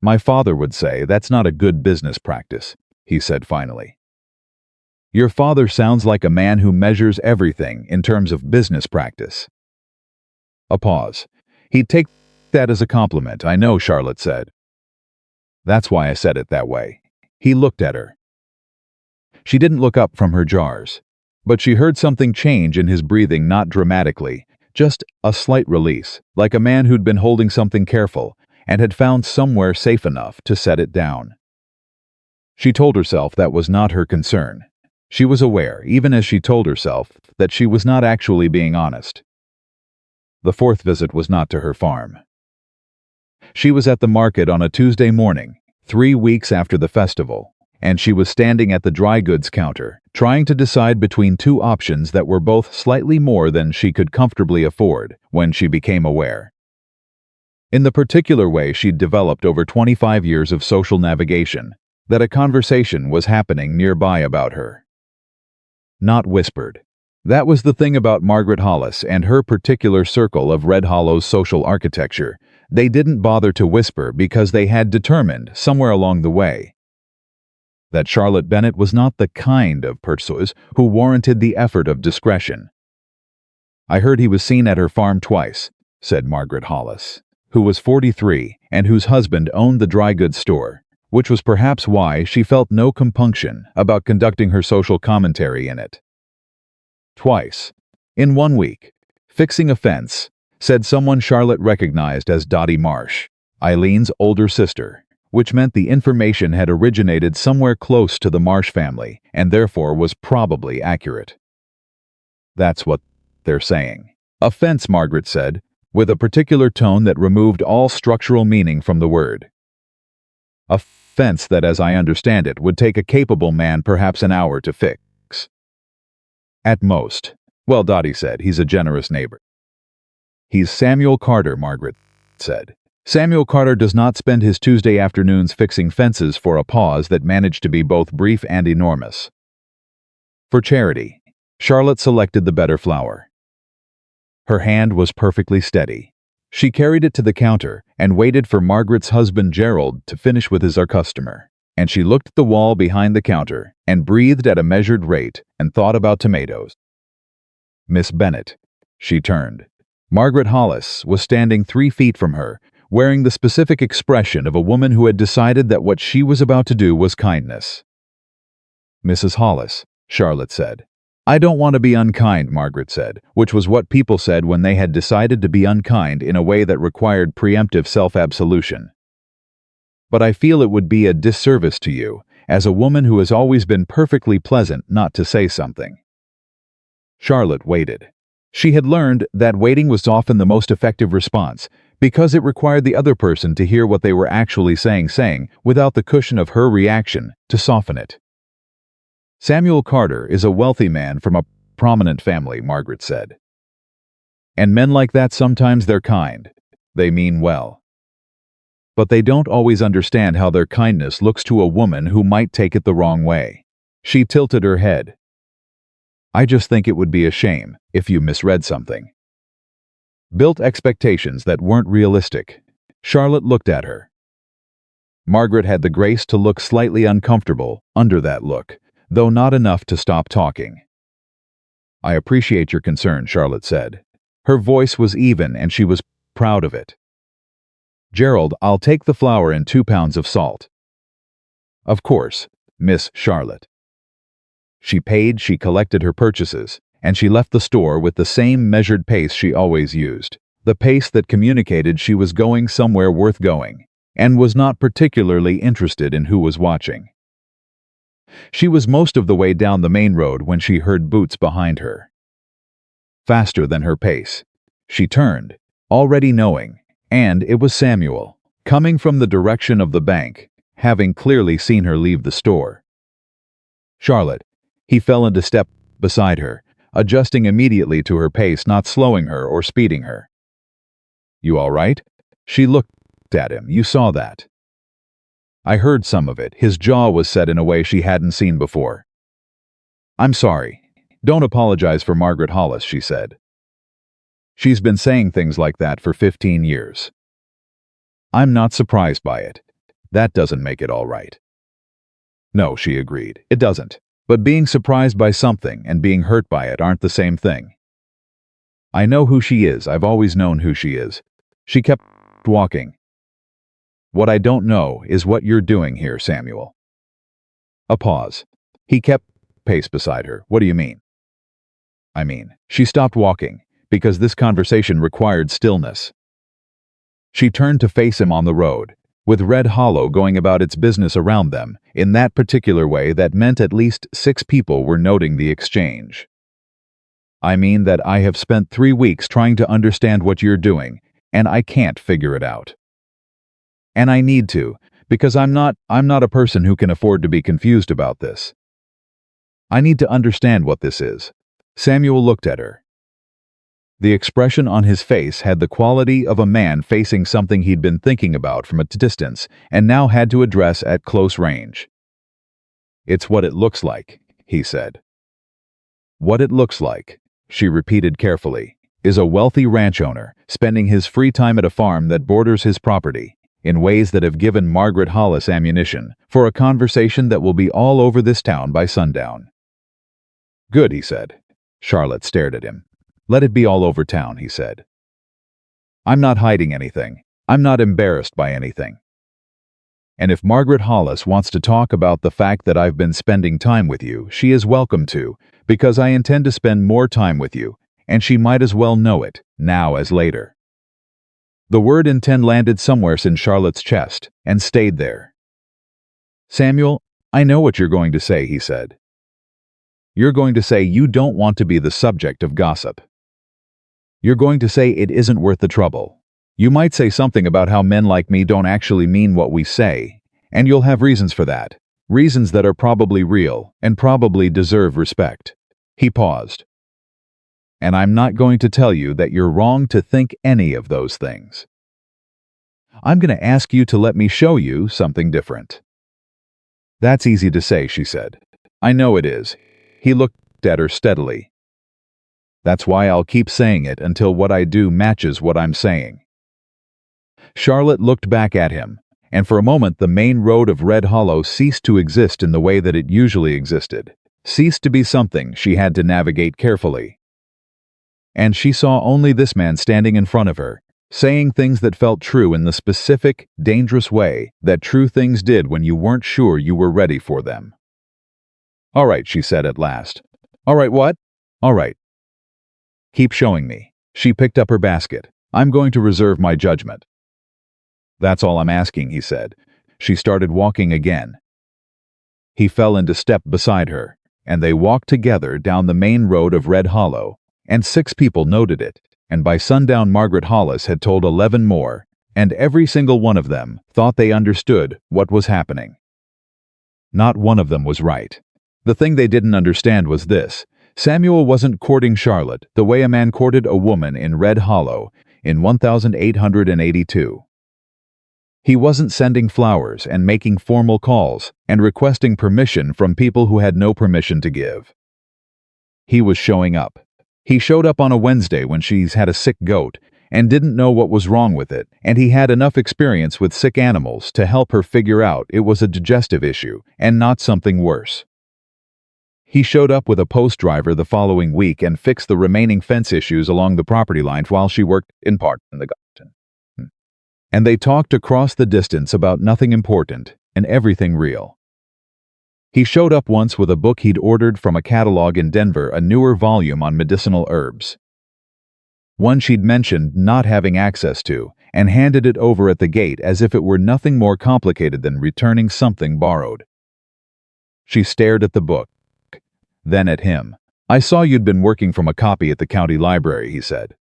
"My father would say that's not a good business practice," he said finally. "Your father sounds like a man who measures everything in terms of business practice." A pause. "He'd take that as a compliment, I know," Charlotte said. "That's why I said it that way." He looked at her. She didn't look up from her jars, but she heard something change in his breathing, not dramatically, just a slight release, like a man who'd been holding something careful and had found somewhere safe enough to set it down. She told herself that was not her concern. She was aware, even as she told herself, that she was not actually being honest. The fourth visit was not to her farm. She was at the market on a Tuesday morning, 3 weeks after the festival, and she was standing at the dry goods counter, trying to decide between two options that were both slightly more than she could comfortably afford when she became aware. In the particular way she'd developed over 25 years of social navigation, that a conversation was happening nearby about her. Not whispered. That was the thing about Margaret Hollis and her particular circle of Red Hollow's social architecture. They didn't bother to whisper because they had determined, somewhere along the way, that Charlotte Bennett was not the kind of person who warranted the effort of discretion. "I heard he was seen at her farm twice," said Margaret Hollis, who was 43 and whose husband owned the dry goods store, which was perhaps why she felt no compunction about conducting her social commentary in it. "Twice. In 1 week. Fixing a fence," said someone Charlotte recognized as Dottie Marsh, Eileen's older sister, which meant the information had originated somewhere close to the Marsh family and therefore was probably accurate. "That's what they're saying." "A fence," Margaret said, with a particular tone that removed all structural meaning from the word. "A fence that, as I understand it, would take a capable man perhaps an hour to fix." "At most." "Well," Dottie said, "he's a generous neighbor." "He's Samuel Carter," Margaret said. "Samuel Carter does not spend his Tuesday afternoons fixing fences for a pause that managed to be both brief and enormous." For charity, Charlotte selected the better flower. Her hand was perfectly steady. She carried it to the counter and waited for Margaret's husband Gerald to finish with his customer. And she looked at the wall behind the counter and breathed at a measured rate and thought about tomatoes. "Miss Bennett." She turned. Margaret Hollis was standing 3 feet from her, wearing the specific expression of a woman who had decided that what she was about to do was kindness. "Mrs. Hollis," Charlotte said. "I don't want to be unkind," Margaret said, which was what people said when they had decided to be unkind in a way that required preemptive self-absolution. "But I feel it would be a disservice to you, as a woman who has always been perfectly pleasant, not to say something." Charlotte waited. She had learned that waiting was often the most effective response, because it required the other person to hear what they were actually saying without the cushion of her reaction to soften it. Samuel Carter is a wealthy man from a prominent family, Margaret said. And men like that, sometimes they're kind. They mean well. But they don't always understand how their kindness looks to a woman who might take it the wrong way. She tilted her head. I just think it would be a shame if you misread something. Built expectations that weren't realistic. Charlotte looked at her. Margaret had the grace to look slightly uncomfortable under that look, though not enough to stop talking. I appreciate your concern, Charlotte said. Her voice was even and she was proud of it. Gerald, I'll take the flour and 2 pounds of salt. Of course, Miss Charlotte. She paid, she collected her purchases, and she left the store with the same measured pace she always used, the pace that communicated she was going somewhere worth going, and was not particularly interested in who was watching. She was most of the way down the main road when she heard boots behind her. Faster than her pace. She turned, already knowing, and it was Samuel, coming from the direction of the bank, having clearly seen her leave the store. Charlotte, he fell into step beside her, adjusting immediately to her pace, not slowing her or speeding her. You all right? She looked at him. You saw that. I heard some of it. His jaw was set in a way she hadn't seen before. I'm sorry. Don't apologize for Margaret Hollis, she said. She's been saying things like that for 15 years. I'm not surprised by it. That doesn't make it all right. No, she agreed. It doesn't. But being surprised by something and being hurt by it aren't the same thing. I know who she is. I've always known who she is. She kept walking. What I don't know is what you're doing here, Samuel. A pause. He kept pace beside her. What do you mean? I mean, she stopped walking, because this conversation required stillness. She turned to face him on the road, with Red Hollow going about its business around them, in that particular way that meant at least 6 people were noting the exchange. I mean that I have spent 3 weeks trying to understand what you're doing, and I can't figure it out. And I need to, because I'm not a person who can afford to be confused about this. I need to understand what this is. Samuel looked at her. The expression on his face had the quality of a man facing something he'd been thinking about from a distance and now had to address at close range. It's what it looks like, he said. What it looks like, she repeated carefully, is a wealthy ranch owner spending his free time at a farm that borders his property, in ways that have given Margaret Hollis ammunition for a conversation that will be all over this town by sundown. Good, he said. Charlotte stared at him. Let it be all over town, he said. I'm not hiding anything. I'm not embarrassed by anything. And if Margaret Hollis wants to talk about the fact that I've been spending time with you, she is welcome to, because I intend to spend more time with you, and she might as well know it, now as later. The word intend landed somewhere in Charlotte's chest, and stayed there. Samuel, I know what you're going to say, he said. You're going to say you don't want to be the subject of gossip. You're going to say it isn't worth the trouble. You might say something about how men like me don't actually mean what we say, and you'll have reasons for that, reasons that are probably real and probably deserve respect. He paused. And I'm not going to tell you that you're wrong to think any of those things. I'm going to ask you to let me show you something different. That's easy to say, she said. I know it is. He looked at her steadily. That's why I'll keep saying it until what I do matches what I'm saying. Charlotte looked back at him, and for a moment the main road of Red Hollow ceased to exist in the way that it usually existed, ceased to be something she had to navigate carefully. And she saw only this man standing in front of her, saying things that felt true in the specific, dangerous way that true things did when you weren't sure you were ready for them. All right, she said at last. All right, what? All right. Keep showing me. She picked up her basket. I'm going to reserve my judgment. That's all I'm asking, he said. She started walking again. He fell into step beside her, and they walked together down the main road of Red Hollow, and 6 people noted it, and by sundown Margaret Hollis had told 11 more, and every single one of them thought they understood what was happening. Not one of them was right. The thing they didn't understand was this: Samuel wasn't courting Charlotte the way a man courted a woman in Red Hollow in 1882. He wasn't sending flowers and making formal calls and requesting permission from people who had no permission to give. He was showing up. He showed up on a Wednesday when she's had a sick goat and didn't know what was wrong with it, and he had enough experience with sick animals to help her figure out it was a digestive issue and not something worse. He showed up with a post driver the following week and fixed the remaining fence issues along the property line while she worked in part in the garden. And they talked across the distance about nothing important and everything real. He showed up once with a book he'd ordered from a catalog in Denver, a newer volume on medicinal herbs. One she'd mentioned not having access to, and handed it over at the gate as if it were nothing more complicated than returning something borrowed. She stared at the book, then at him. "I saw you'd been working from a copy at the county library," he said.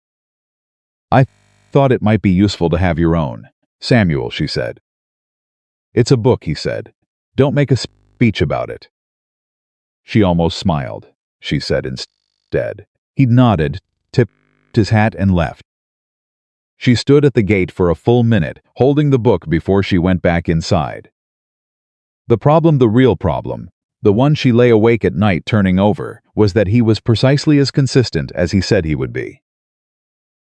"I thought it might be useful to have your own." "Samuel," she said. "It's a book," he said. "Don't make a speech about it." She almost smiled. She said instead. He nodded, tipped his hat, and left. She stood at the gate for a full minute, holding the book before she went back inside. The real problem, the one she lay awake at night turning over, was that he was precisely as consistent as he said he would be.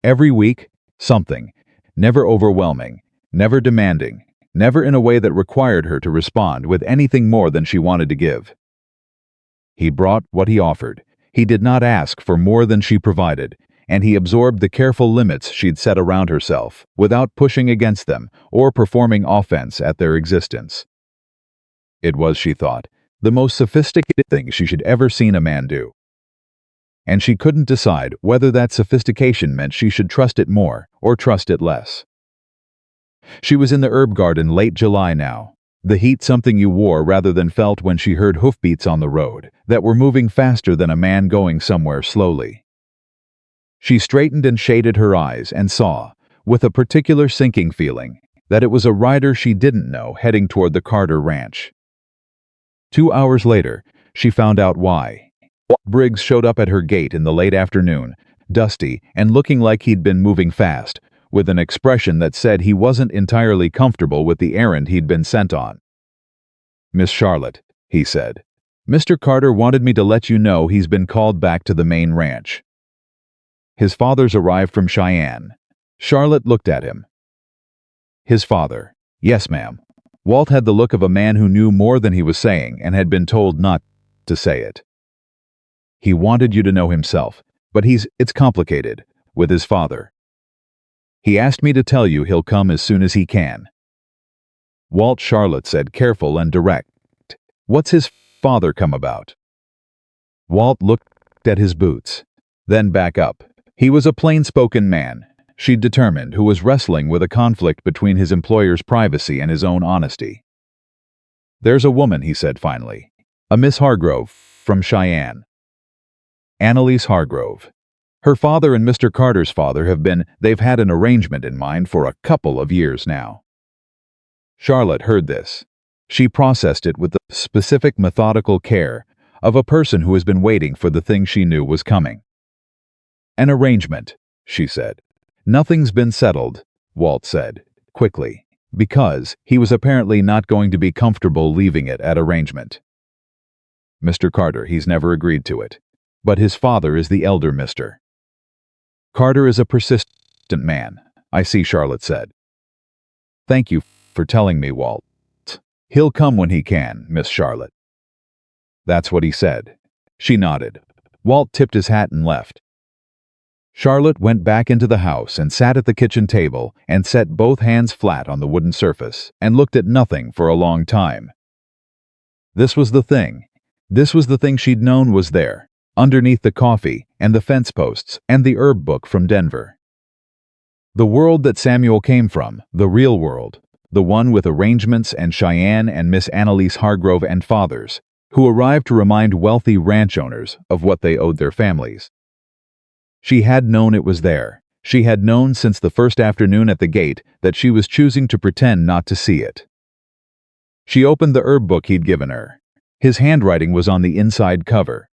Every week, something, never overwhelming, never demanding, never in a way that required her to respond with anything more than she wanted to give. He brought what he offered. He did not ask for more than she provided, and he absorbed the careful limits she'd set around herself, without pushing against them or performing offense at their existence. It was, she thought, the most sophisticated thing she should ever seen a man do. And she couldn't decide whether that sophistication meant she should trust it more or trust it less. She was in the herb garden late July now, the heat something you wore rather than felt when she heard hoofbeats on the road that were moving faster than a man going somewhere slowly. She straightened and shaded her eyes and saw, with a particular sinking feeling, that it was a rider she didn't know heading toward the Carter ranch. 2 hours later, she found out why. Briggs showed up at her gate in the late afternoon, dusty and looking like he'd been moving fast, with an expression that said he wasn't entirely comfortable with the errand he'd been sent on. "Miss Charlotte," he said, "Mr. Carter wanted me to let you know he's been called back to the main ranch. His father's arrived from Cheyenne." Charlotte looked at him. His father. "Yes, ma'am." Walt had the look of a man who knew more than he was saying and had been told not to say it. "He wanted you to know himself, but it's complicated, with his father. He asked me to tell you he'll come as soon as he can." "Walt," Charlotte said, careful and direct. "What's his father come about?" Walt looked at his boots, then back up. He was a plain-spoken man, she'd determined, who was wrestling with a conflict between his employer's privacy and his own honesty. "There's a woman," he said finally. "A Miss Hargrove, from Cheyenne. Annalise Hargrove. Her father and Mr. Carter's father they've had an arrangement in mind for a couple of years now." Charlotte heard this. She processed it with the specific methodical care of a person who has been waiting for the thing she knew was coming. "An arrangement," she said. "Nothing's been settled," Walt said, quickly, because he was apparently not going to be comfortable leaving it at arrangement. "Mr. Carter, he's never agreed to it. But his father is the elder Mr. Carter is a persistent man, I see," Charlotte said. "Thank you for telling me, Walt. He'll come when he can, Miss Charlotte." "That's what he said." She nodded. Walt tipped his hat and left. Charlotte went back into the house and sat at the kitchen table and set both hands flat on the wooden surface and looked at nothing for a long time. This was the thing. This was the thing she'd known was there, underneath the coffee and the fence posts and the herb book from Denver. The world that Samuel came from, the real world, the one with arrangements and Cheyenne and Miss Annalise Hargrove and fathers, who arrived to remind wealthy ranch owners of what they owed their families. She had known it was there. She had known since the first afternoon at the gate that she was choosing to pretend not to see it. She opened the herb book he'd given her. His handwriting was on the inside cover.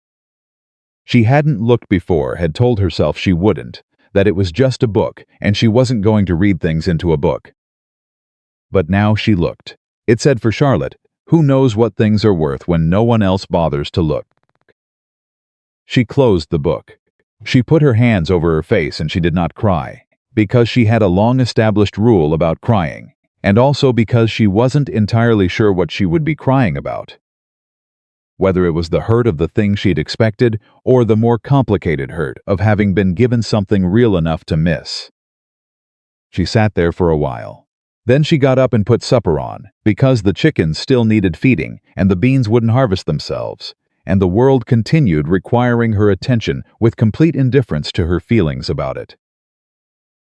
She hadn't looked before, had told herself she wouldn't, that it was just a book and she wasn't going to read things into a book. But now she looked. It said for Charlotte, who knows what things are worth when no one else bothers to look. She closed the book. She put her hands over her face and she did not cry, because she had a long-established rule about crying, and also because she wasn't entirely sure what she would be crying about. Whether it was the hurt of the thing she'd expected or the more complicated hurt of having been given something real enough to miss. She sat there for a while. Then she got up and put supper on, because the chickens still needed feeding and the beans wouldn't harvest themselves, and the world continued requiring her attention with complete indifference to her feelings about it.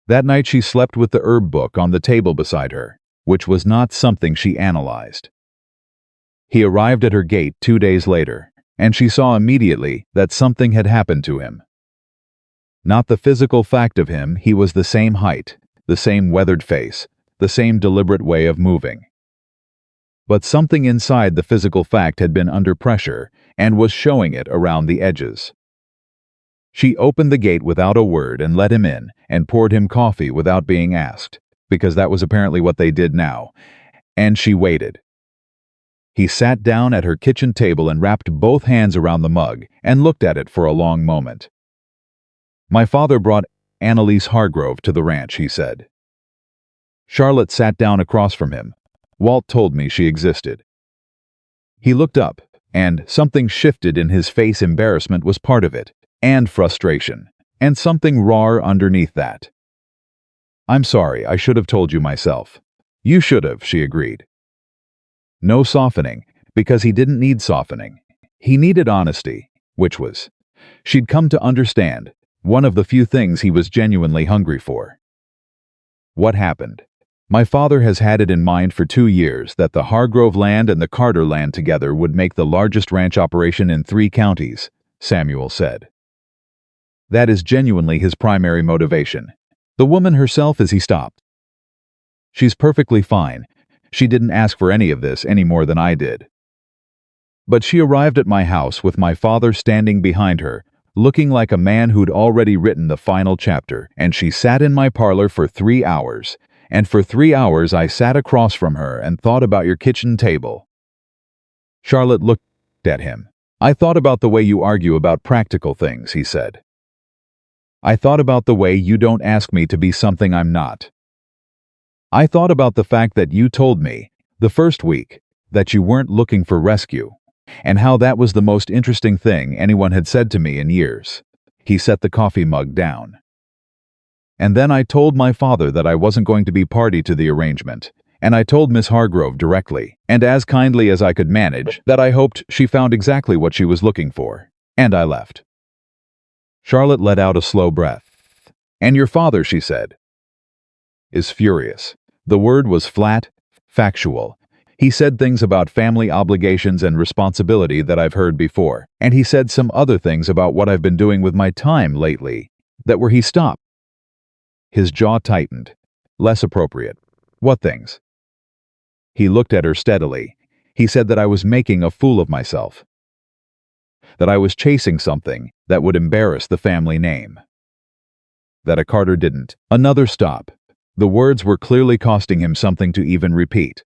That night she slept with the herb book on the table beside her, which was not something she analyzed. He arrived at her gate 2 days later, and she saw immediately that something had happened to him. Not the physical fact of him, he was the same height, the same weathered face, the same deliberate way of moving. But something inside the physical fact had been under pressure and was showing it around the edges. She opened the gate without a word and let him in and poured him coffee without being asked, because that was apparently what they did now, and she waited. He sat down at her kitchen table and wrapped both hands around the mug and looked at it for a long moment. "My father brought Annalise Hargrove to the ranch," he said. Charlotte sat down across from him. "Walt told me she existed." He looked up, and something shifted in his face. Embarrassment was part of it, and frustration, and something raw underneath that. "I'm sorry, I should have told you myself." "You should have," she agreed. No softening, because he didn't need softening. He needed honesty, which was, she'd come to understand, one of the few things he was genuinely hungry for. "What happened? My father has had it in mind for 2 years that the Hargrove land and the Carter land together would make the largest ranch operation in 3 counties, Samuel said. That is genuinely his primary motivation. The woman herself, as he stopped. She's perfectly fine. She didn't ask for any of this any more than I did. But she arrived at my house with my father standing behind her, looking like a man who'd already written the final chapter, and she sat in my parlor for 3 hours. And for 3 hours I sat across from her and thought about your kitchen table." Charlotte looked at him. "I thought about the way you argue about practical things," he said. "I thought about the way you don't ask me to be something I'm not. I thought about the fact that you told me, the first week, that you weren't looking for rescue, and how that was the most interesting thing anyone had said to me in years." He set the coffee mug down. "And then I told my father that I wasn't going to be party to the arrangement, and I told Miss Hargrove directly, and as kindly as I could manage, that I hoped she found exactly what she was looking for, and I left." Charlotte let out a slow breath. "And your father," she said, "is furious." The word was flat, factual. He said things about family obligations and responsibility that I've heard before, and he said some other things about what I've been doing with my time lately, that where he stopped. His jaw tightened. "Less appropriate." "What things?" He looked at her steadily. "He said that I was making a fool of myself. That I was chasing something that would embarrass the family name. That a Carter didn't." Another stop. The words were clearly costing him something to even repeat.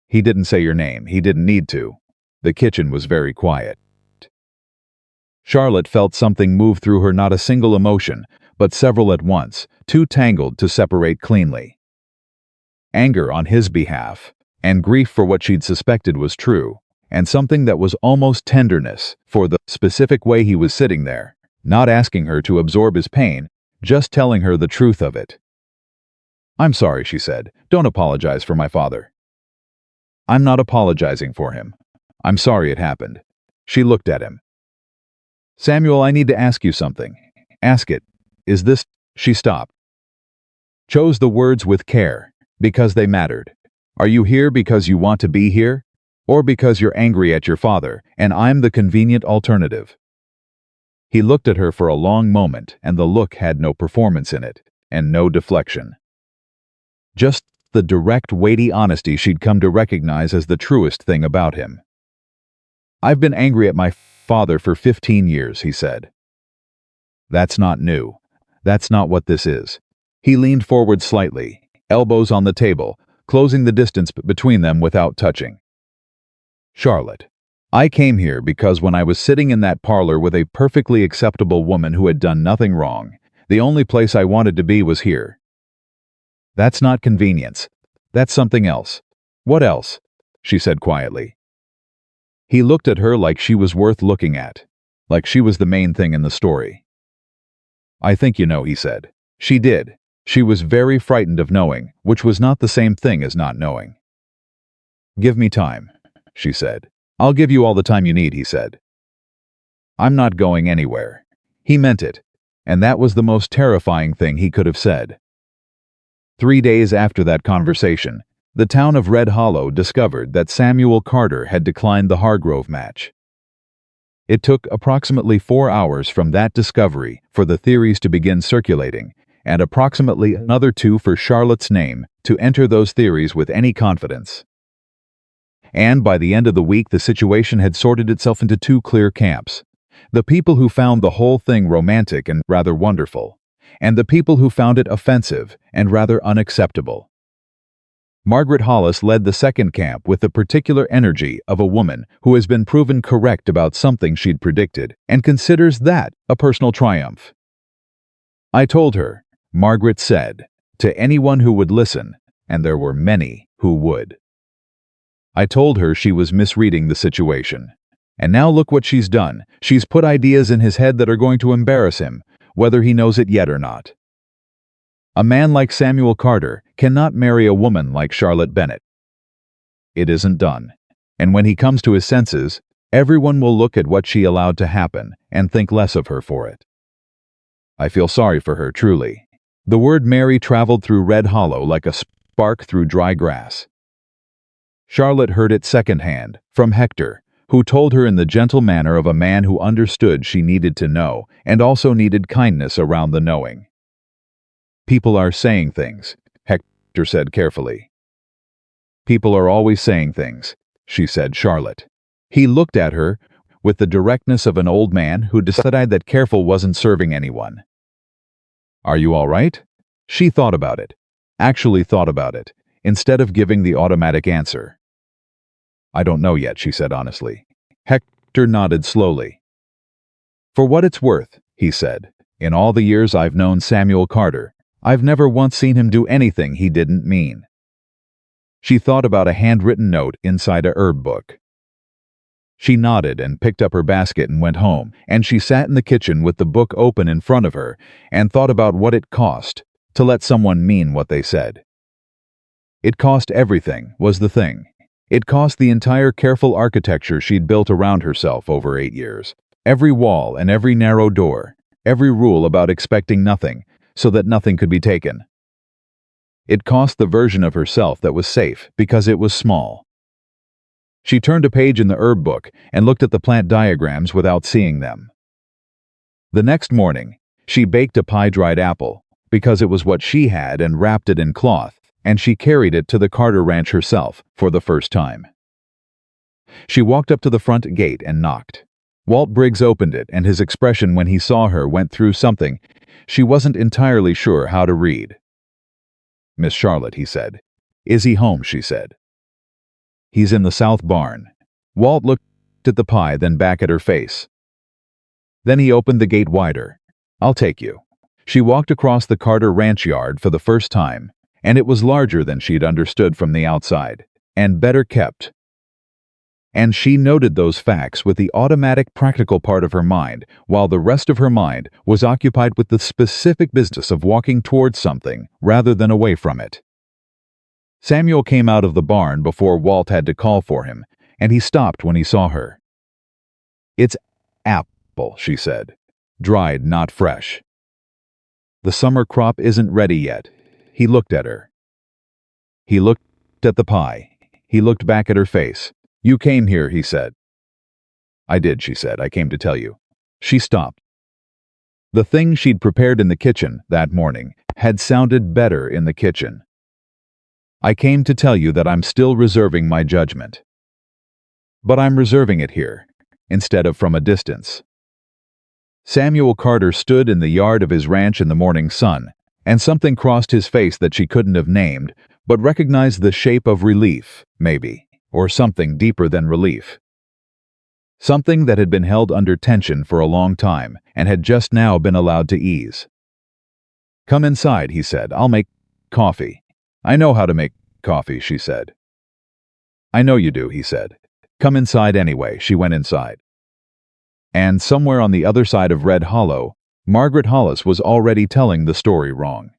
"He didn't say your name. He didn't need to." The kitchen was very quiet. Charlotte felt something move through her, not a single emotion, but several at once, too tangled to separate cleanly. Anger on his behalf, and grief for what she'd suspected was true, and something that was almost tenderness for the specific way he was sitting there, not asking her to absorb his pain, just telling her the truth of it. "I'm sorry," she said. "Don't apologize for my father." "I'm not apologizing for him. I'm sorry it happened." She looked at him. "Samuel, I need to ask you something." "Ask it. Is this—" She stopped. Chose the words with care, because they mattered. "Are you here because you want to be here? Or because you're angry at your father, and I'm the convenient alternative?" He looked at her for a long moment, and the look had no performance in it, and no deflection. Just the direct, weighty honesty she'd come to recognize as the truest thing about him. "I've been angry at my father for 15 years, he said. "That's not new. That's not what this is." He leaned forward slightly, elbows on the table, closing the distance between them without touching. "Charlotte, I came here because when I was sitting in that parlor with a perfectly acceptable woman who had done nothing wrong, the only place I wanted to be was here. That's not convenience. That's something else." "What else?" she said quietly. He looked at her like she was worth looking at, like she was the main thing in the story. "I think you know," he said. She did. She was very frightened of knowing, which was not the same thing as not knowing. "Give me time," she said. "I'll give you all the time you need," he said. "I'm not going anywhere." He meant it, and that was the most terrifying thing he could have said. 3 days after that conversation, the town of Red Hollow discovered that Samuel Carter had declined the Hargrove match. It took approximately 4 hours from that discovery for the theories to begin circulating, and approximately another 2 for Charlotte's name to enter those theories with any confidence. And by the end of the week, the situation had sorted itself into 2 clear camps: the people who found the whole thing romantic and rather wonderful, and the people who found it offensive and rather unacceptable. Margaret Hollis led the second camp with the particular energy of a woman who has been proven correct about something she'd predicted and considers that a personal triumph. "I told her," Margaret said, to anyone who would listen, and there were many who would. "I told her she was misreading the situation. And now look what she's done. She's put ideas in his head that are going to embarrass him, whether he knows it yet or not. A man like Samuel Carter cannot marry a woman like Charlotte Bennett. It isn't done. And when he comes to his senses, everyone will look at what she allowed to happen and think less of her for it. I feel sorry for her, truly." The word Mary traveled through Red Hollow like a spark through dry grass. Charlotte heard it secondhand, from Hector, who told her in the gentle manner of a man who understood she needed to know and also needed kindness around the knowing. "People are saying things," Hector said carefully. "People are always saying things," she said, Charlotte. He looked at her with the directness of an old man who decided that careful wasn't serving anyone. "Are you all right?" She thought about it, actually thought about it, instead of giving the automatic answer. "I don't know yet," she said honestly. Hector nodded slowly. "For what it's worth," he said, "in all the years I've known Samuel Carter, I've never once seen him do anything he didn't mean." She thought about a handwritten note inside a herb book. She nodded and picked up her basket and went home, and she sat in the kitchen with the book open in front of her and thought about what it cost to let someone mean what they said. It cost everything, was the thing. It cost the entire careful architecture she'd built around herself over 8 years. Every wall and every narrow door, every rule about expecting nothing, so that nothing could be taken. It cost the version of herself that was safe because it was small. She turned a page in the herb book and looked at the plant diagrams without seeing them. The next morning, she baked a pie-dried apple, because it was what she had, and wrapped it in cloth, and she carried it to the Carter Ranch herself for the first time. She walked up to the front gate and knocked. Walt Briggs opened it, and his expression when he saw her went through something she wasn't entirely sure how to read. "Miss Charlotte," he said. "Is he home?" she said. "He's in the south barn." Walt looked at the pie, then back at her face. Then he opened the gate wider. "I'll take you." She walked across the Carter Ranch yard for the first time, and it was larger than she'd understood from the outside, and better kept. And she noted those facts with the automatic practical part of her mind, while the rest of her mind was occupied with the specific business of walking towards something rather than away from it. Samuel came out of the barn before Walt had to call for him, and he stopped when he saw her. "It's apple," she said. "Dried, not fresh. The summer crop isn't ready yet." He looked at her. He looked at the pie. He looked back at her face. "You came here," he said. "I did," she said. "I came to tell you." She stopped. The thing she'd prepared in the kitchen that morning had sounded better in the kitchen. "I came to tell you that I'm still reserving my judgment. But I'm reserving it here, instead of from a distance." Samuel Carter stood in the yard of his ranch in the morning sun, and something crossed his face that she couldn't have named, but recognized the shape of relief, maybe, or something deeper than relief. Something that had been held under tension for a long time and had just now been allowed to ease. "Come inside," he said. "I'll make coffee." "I know how to make coffee," she said. "I know you do," he said. "Come inside anyway." She went inside. And somewhere on the other side of Red Hollow, Margaret Hollis was already telling the story wrong.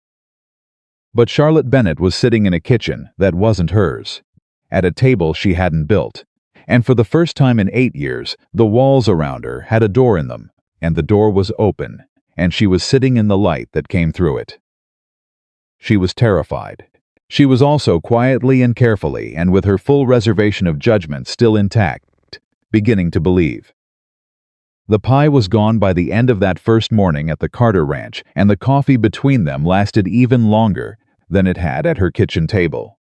But Charlotte Bennett was sitting in a kitchen that wasn't hers, at a table she hadn't built, and for the first time in 8 years, the walls around her had a door in them, and the door was open, and she was sitting in the light that came through it. She was terrified. She was also quietly and carefully, and with her full reservation of judgment still intact, beginning to believe. The pie was gone by the end of that first morning at the Carter Ranch, and the coffee between them lasted even longer than it had at her kitchen table.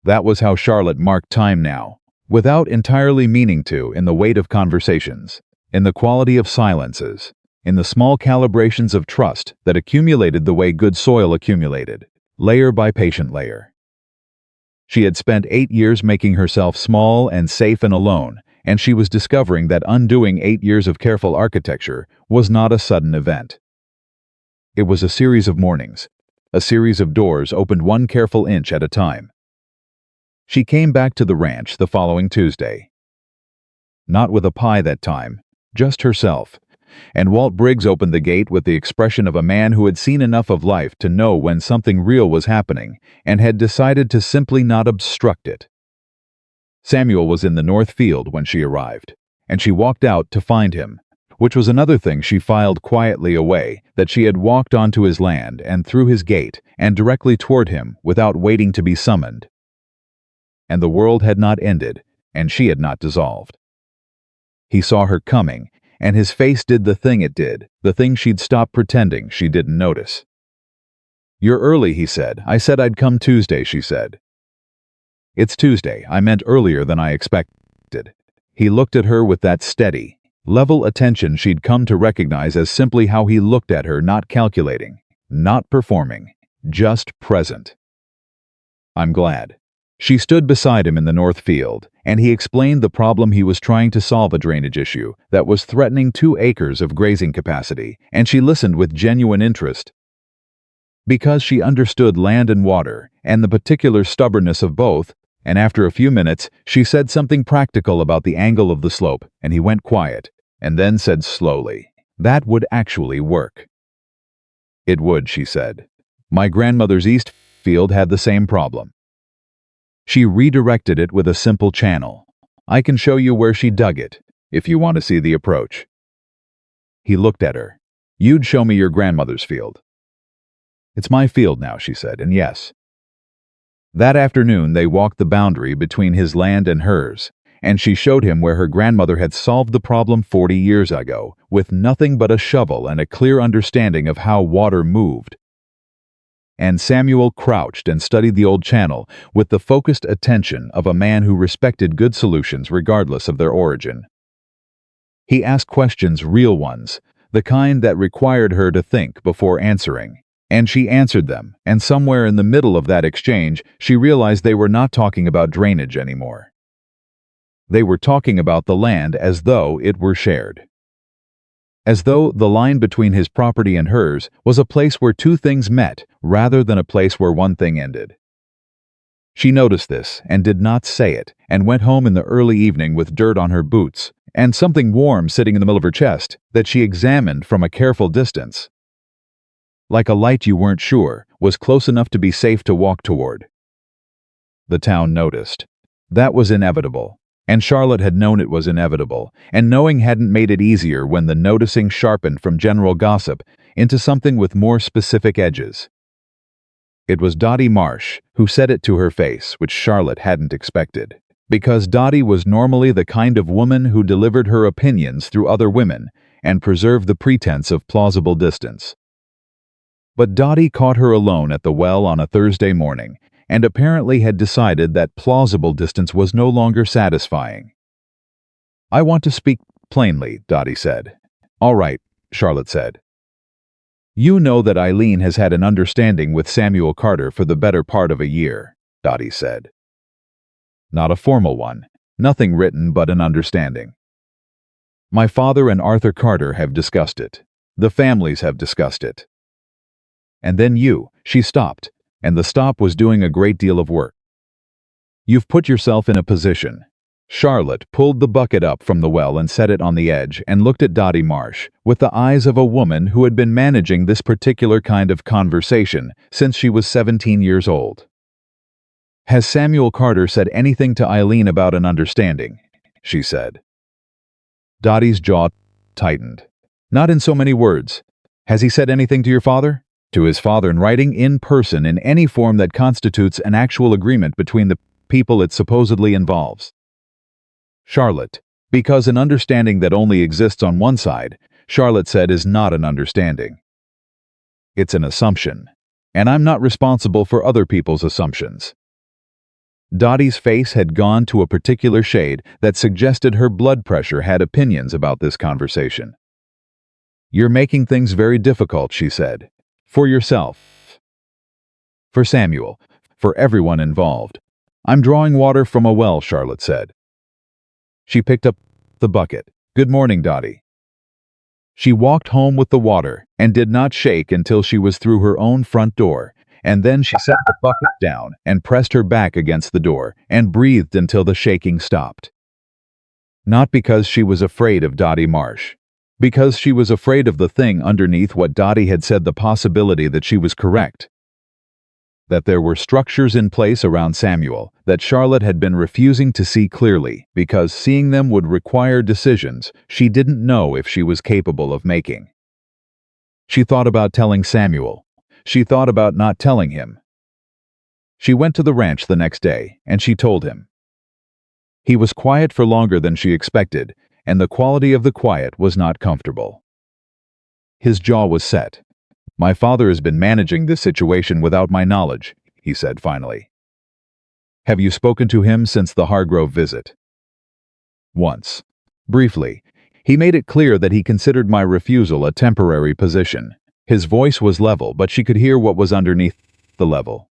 That was how Charlotte marked time now, without entirely meaning to, in the weight of conversations, in the quality of silences, in the small calibrations of trust that accumulated the way good soil accumulated, layer by patient layer. She had spent 8 years making herself small and safe and alone, and she was discovering that undoing 8 years of careful architecture was not a sudden event. It was a series of mornings, a series of doors opened one careful inch at a time. She came back to the ranch the following Tuesday. Not with a pie that time, just herself, and Walt Briggs opened the gate with the expression of a man who had seen enough of life to know when something real was happening and had decided to simply not obstruct it. Samuel was in the north field when she arrived, and she walked out to find him, which was another thing she filed quietly away, that she had walked onto his land and through his gate and directly toward him without waiting to be summoned. And the world had not ended, and she had not dissolved. He saw her coming, and his face did the thing it did, the thing she'd stopped pretending she didn't notice. "You're early," he said. "I said I'd come Tuesday," she said. "It's Tuesday. I meant earlier than I expected." He looked at her with that steady, level attention she'd come to recognize as simply how he looked at her, not calculating, not performing, just present. "I'm glad." She stood beside him in the north field, and he explained the problem he was trying to solve, a drainage issue that was threatening 2 acres of grazing capacity, and she listened with genuine interest. Because she understood land and water, and the particular stubbornness of both, and after a few minutes, she said something practical about the angle of the slope, and he went quiet, and then said slowly, "That would actually work." "It would," she said. "My grandmother's east field had the same problem. She redirected it with a simple channel. I can show you where she dug it, if you want to see the approach." He looked at her. "You'd show me your grandmother's field." "It's my field now," she said, "and yes." That afternoon they walked the boundary between his land and hers, and she showed him where her grandmother had solved the problem 40 years ago, with nothing but a shovel and a clear understanding of how water moved. And Samuel crouched and studied the old channel with the focused attention of a man who respected good solutions regardless of their origin. He asked questions, real ones, the kind that required her to think before answering. And she answered them, and somewhere in the middle of that exchange, she realized they were not talking about drainage anymore. They were talking about the land as though it were shared. As though the line between his property and hers was a place where 2 things met, rather than a place where one thing ended. She noticed this, and did not say it, and went home in the early evening with dirt on her boots, and something warm sitting in the middle of her chest that she examined from a careful distance. Like a light you weren't sure was close enough to be safe to walk toward. The town noticed. That was inevitable, and Charlotte had known it was inevitable, and knowing hadn't made it easier when the noticing sharpened from general gossip into something with more specific edges. It was Dottie Marsh who said it to her face, which Charlotte hadn't expected, because Dottie was normally the kind of woman who delivered her opinions through other women, and preserve the pretense of plausible distance. But Dottie caught her alone at the well on a Thursday morning, and apparently had decided that plausible distance was no longer satisfying. "I want to speak plainly," Dottie said. "All right," Charlotte said. "You know that Eileen has had an understanding with Samuel Carter for the better part of a year," Dottie said. "Not a formal one, nothing written but an understanding. My father and Arthur Carter have discussed it. The families have discussed it. And then she stopped, and the stop was doing a great deal of work. You've put yourself in a position." Charlotte pulled the bucket up from the well and set it on the edge and looked at Dottie Marsh with the eyes of a woman who had been managing this particular kind of conversation since she was 17 years old. "Has Samuel Carter said anything to Eileen about an understanding?" she said. Dottie's jaw tightened. "Not in so many words. Has he said anything to your father? To his father in writing, in person, in any form that constitutes an actual agreement between the people it supposedly involves?" Charlotte, because an understanding that only exists on one side, Charlotte said, is not an understanding. It's an assumption, and I'm not responsible for other people's assumptions. Dottie's face had gone to a particular shade that suggested her blood pressure had opinions about this conversation. "You're making things very difficult," she said. "For yourself. For Samuel. For everyone involved." "I'm drawing water from a well," Charlotte said. She picked up the bucket. "Good morning, Dottie." She walked home with the water and did not shake until she was through her own front door, and then she set the bucket down and pressed her back against the door and breathed until the shaking stopped. Not because she was afraid of Dottie Marsh, because she was afraid of the thing underneath what Dottie had said, the possibility that she was correct. That there were structures in place around Samuel that Charlotte had been refusing to see clearly because seeing them would require decisions she didn't know if she was capable of making. She thought about telling Samuel. She thought about not telling him. She went to the ranch the next day, and she told him. He was quiet for longer than she expected, and the quality of the quiet was not comfortable. His jaw was set. "My father has been managing this situation without my knowledge," he said finally. "Have you spoken to him since the Hargrove visit?" "Once. Briefly. He made it clear that he considered my refusal a temporary position." His voice was level, but she could hear what was underneath the level.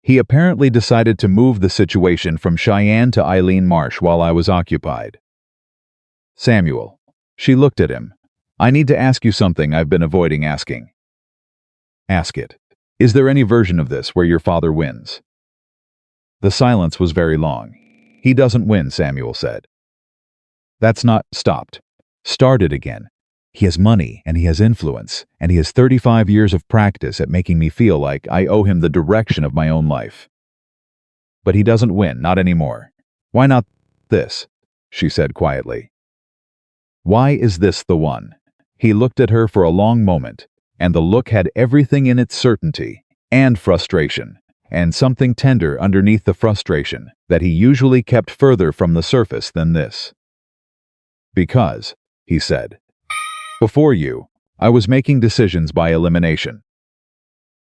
"He apparently decided to move the situation from Cheyenne to Eileen Marsh while I was occupied." "Samuel." She looked at him. "I need to ask you something I've been avoiding asking." "Ask it. Is there any version of this where your father wins?" The silence was very long. "He doesn't win," Samuel said. "That's not stopped. Started again. He has money, and he has influence, and he has 35 years of practice at making me feel like I owe him the direction of my own life. But he doesn't win, not anymore. Why not this?" she said quietly. "Why is this the one?" He looked at her for a long moment, and the look had everything in its certainty, and frustration, and something tender underneath the frustration that he usually kept further from the surface than this. "Because," he said, "before you, I was making decisions by elimination.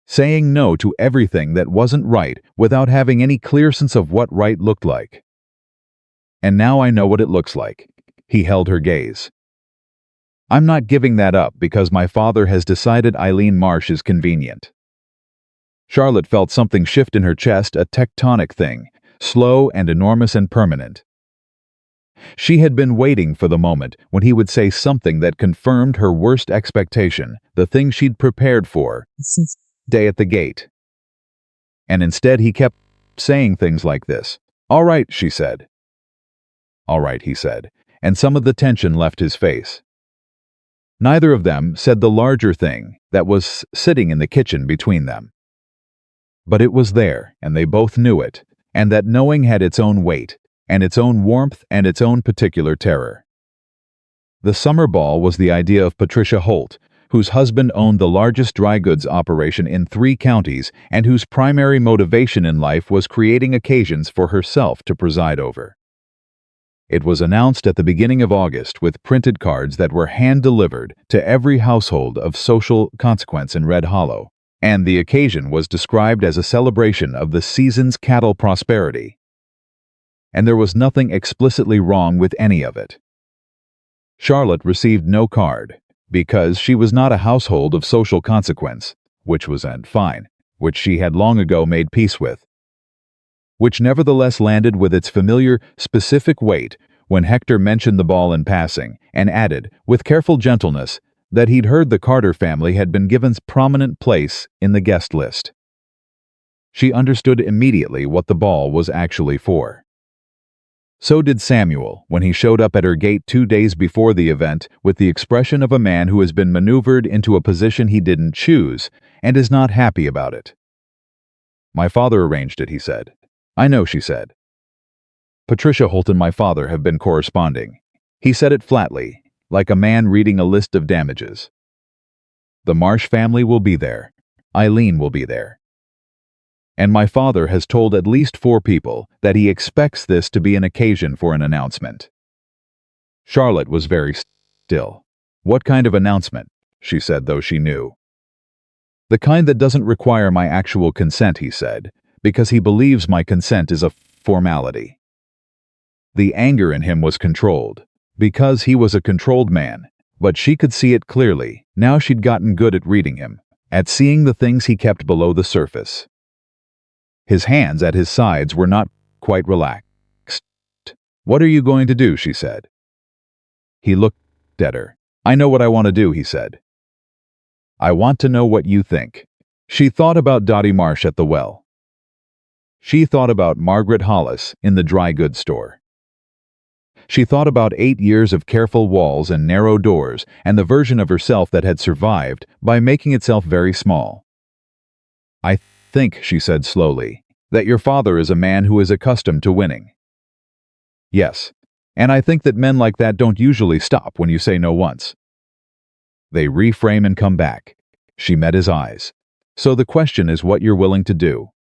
Saying no to everything that wasn't right without having any clear sense of what right looked like. And now I know what it looks like." He held her gaze. "I'm not giving that up because my father has decided Eileen Marsh is convenient." Charlotte felt something shift in her chest, a tectonic thing, slow and enormous and permanent. She had been waiting for the moment when he would say something that confirmed her worst expectation, the thing she'd prepared for, day at the gate. And instead he kept saying things like this. "All right," she said. "All right," he said, and some of the tension left his face. Neither of them said the larger thing that was sitting in the kitchen between them. But it was there, and they both knew it, and that knowing had its own weight, and its own warmth and its own particular terror. The summer ball was the idea of Patricia Holt, whose husband owned the largest dry goods operation in 3 counties and whose primary motivation in life was creating occasions for herself to preside over. It was announced at the beginning of August with printed cards that were hand-delivered to every household of social consequence in Red Hollow, and the occasion was described as a celebration of the season's cattle prosperity. And there was nothing explicitly wrong with any of it. Charlotte received no card, because she was not a household of social consequence, which was fine, which she had long ago made peace with, which nevertheless landed with its familiar, specific weight when Hector mentioned the ball in passing, and added, with careful gentleness, that he'd heard the Carter family had been given prominent place in the guest list. She understood immediately what the ball was actually for. So did Samuel when he showed up at her gate 2 days before the event with the expression of a man who has been maneuvered into a position he didn't choose and is not happy about it. "My father arranged it," he said. "I know," she said. "Patricia Holt and my father have been corresponding." He said it flatly, like a man reading a list of damages. "The Marsh family will be there. Eileen will be there. And my father has told at least 4 people that he expects this to be an occasion for an announcement." Charlotte was very still. "What kind of announcement?" she said, though she knew. "The kind that doesn't require my actual consent," he said, "because he believes my consent is a formality." The anger in him was controlled, because he was a controlled man, but she could see it clearly, now she'd gotten good at reading him, at seeing the things he kept below the surface. His hands at his sides were not quite relaxed. "What are you going to do?" she said. He looked at her. "I know what I want to do," he said. "I want to know what you think." She thought about Dottie Marsh at the well. She thought about Margaret Hollis in the dry goods store. She thought about 8 years of careful walls and narrow doors and the version of herself that had survived by making itself very small. "I think," she said slowly, "that your father is a man who is accustomed to winning." "Yes, and I think that men like that don't usually stop when you say no once. They reframe and come back." She met his eyes. "So the question is what you're willing to do.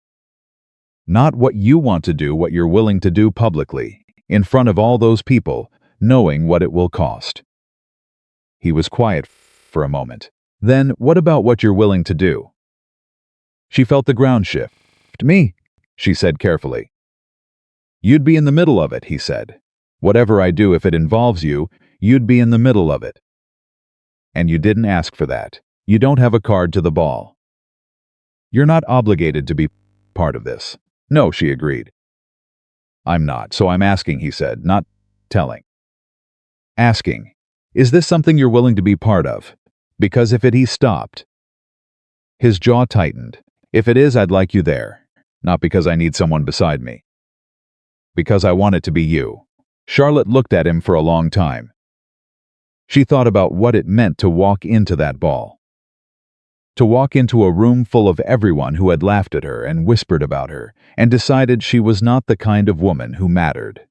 Not what you want to do, what you're willing to do publicly, in front of all those people, knowing what it will cost." He was quiet for a moment. "Then what about what you're willing to do?" She felt the ground shift. "Me," she said carefully. "You'd be in the middle of it," he said. "Whatever I do, if it involves you, you'd be in the middle of it. And you didn't ask for that. You don't have a card to the ball. You're not obligated to be part of this." "No," she agreed. "I'm not, so I'm asking," he said, not telling. "Asking, is this something you're willing to be part of? Because if it," he stopped. His jaw tightened. "If it is, I'd like you there. Not because I need someone beside me. Because I want it to be you." Charlotte looked at him for a long time. She thought about what it meant to walk into that ball. To walk into a room full of everyone who had laughed at her and whispered about her, and decided she was not the kind of woman who mattered.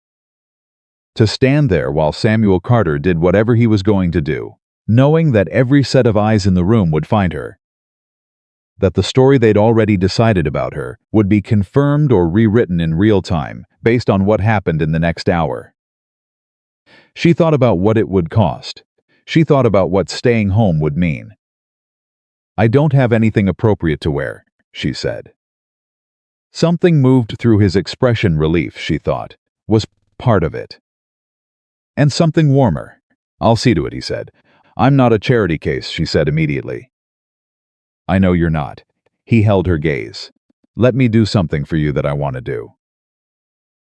To stand there while Samuel Carter did whatever he was going to do, knowing that every set of eyes in the room would find her. That the story they'd already decided about her would be confirmed or rewritten in real time, based on what happened in the next hour. She thought about what it would cost. She thought about what staying home would mean. "I don't have anything appropriate to wear," she said. Something moved through his expression. Relief, she thought, was part of it. And something warmer. "I'll see to it," he said. "I'm not a charity case," she said immediately. "I know you're not." He held her gaze. "Let me do something for you that I want to do.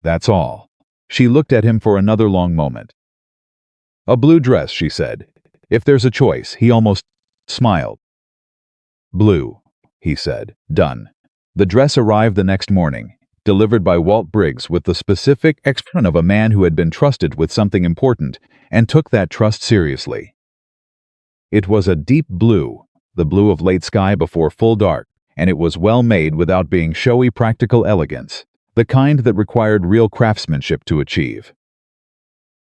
That's all." She looked at him for another long moment. "A blue dress," she said. "If there's a choice." He almost smiled. "Blue," he said. "Done." The dress arrived the next morning, delivered by Walt Briggs with the specific expression of a man who had been trusted with something important and took that trust seriously. It was a deep blue, the blue of late sky before full dark, and it was well made without being showy practical elegance, the kind that required real craftsmanship to achieve.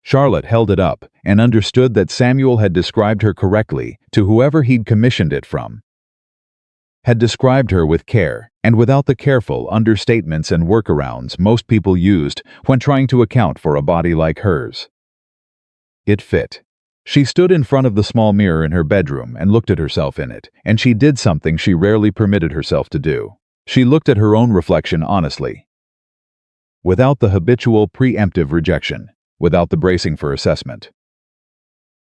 Charlotte held it up and understood that Samuel had described her correctly to whoever he'd commissioned it from. Had described her with care, and without the careful understatements and workarounds most people used when trying to account for a body like hers. It fit. She stood in front of the small mirror in her bedroom and looked at herself in it, and she did something she rarely permitted herself to do. She looked at her own reflection honestly, without the habitual preemptive rejection, without the bracing for assessment.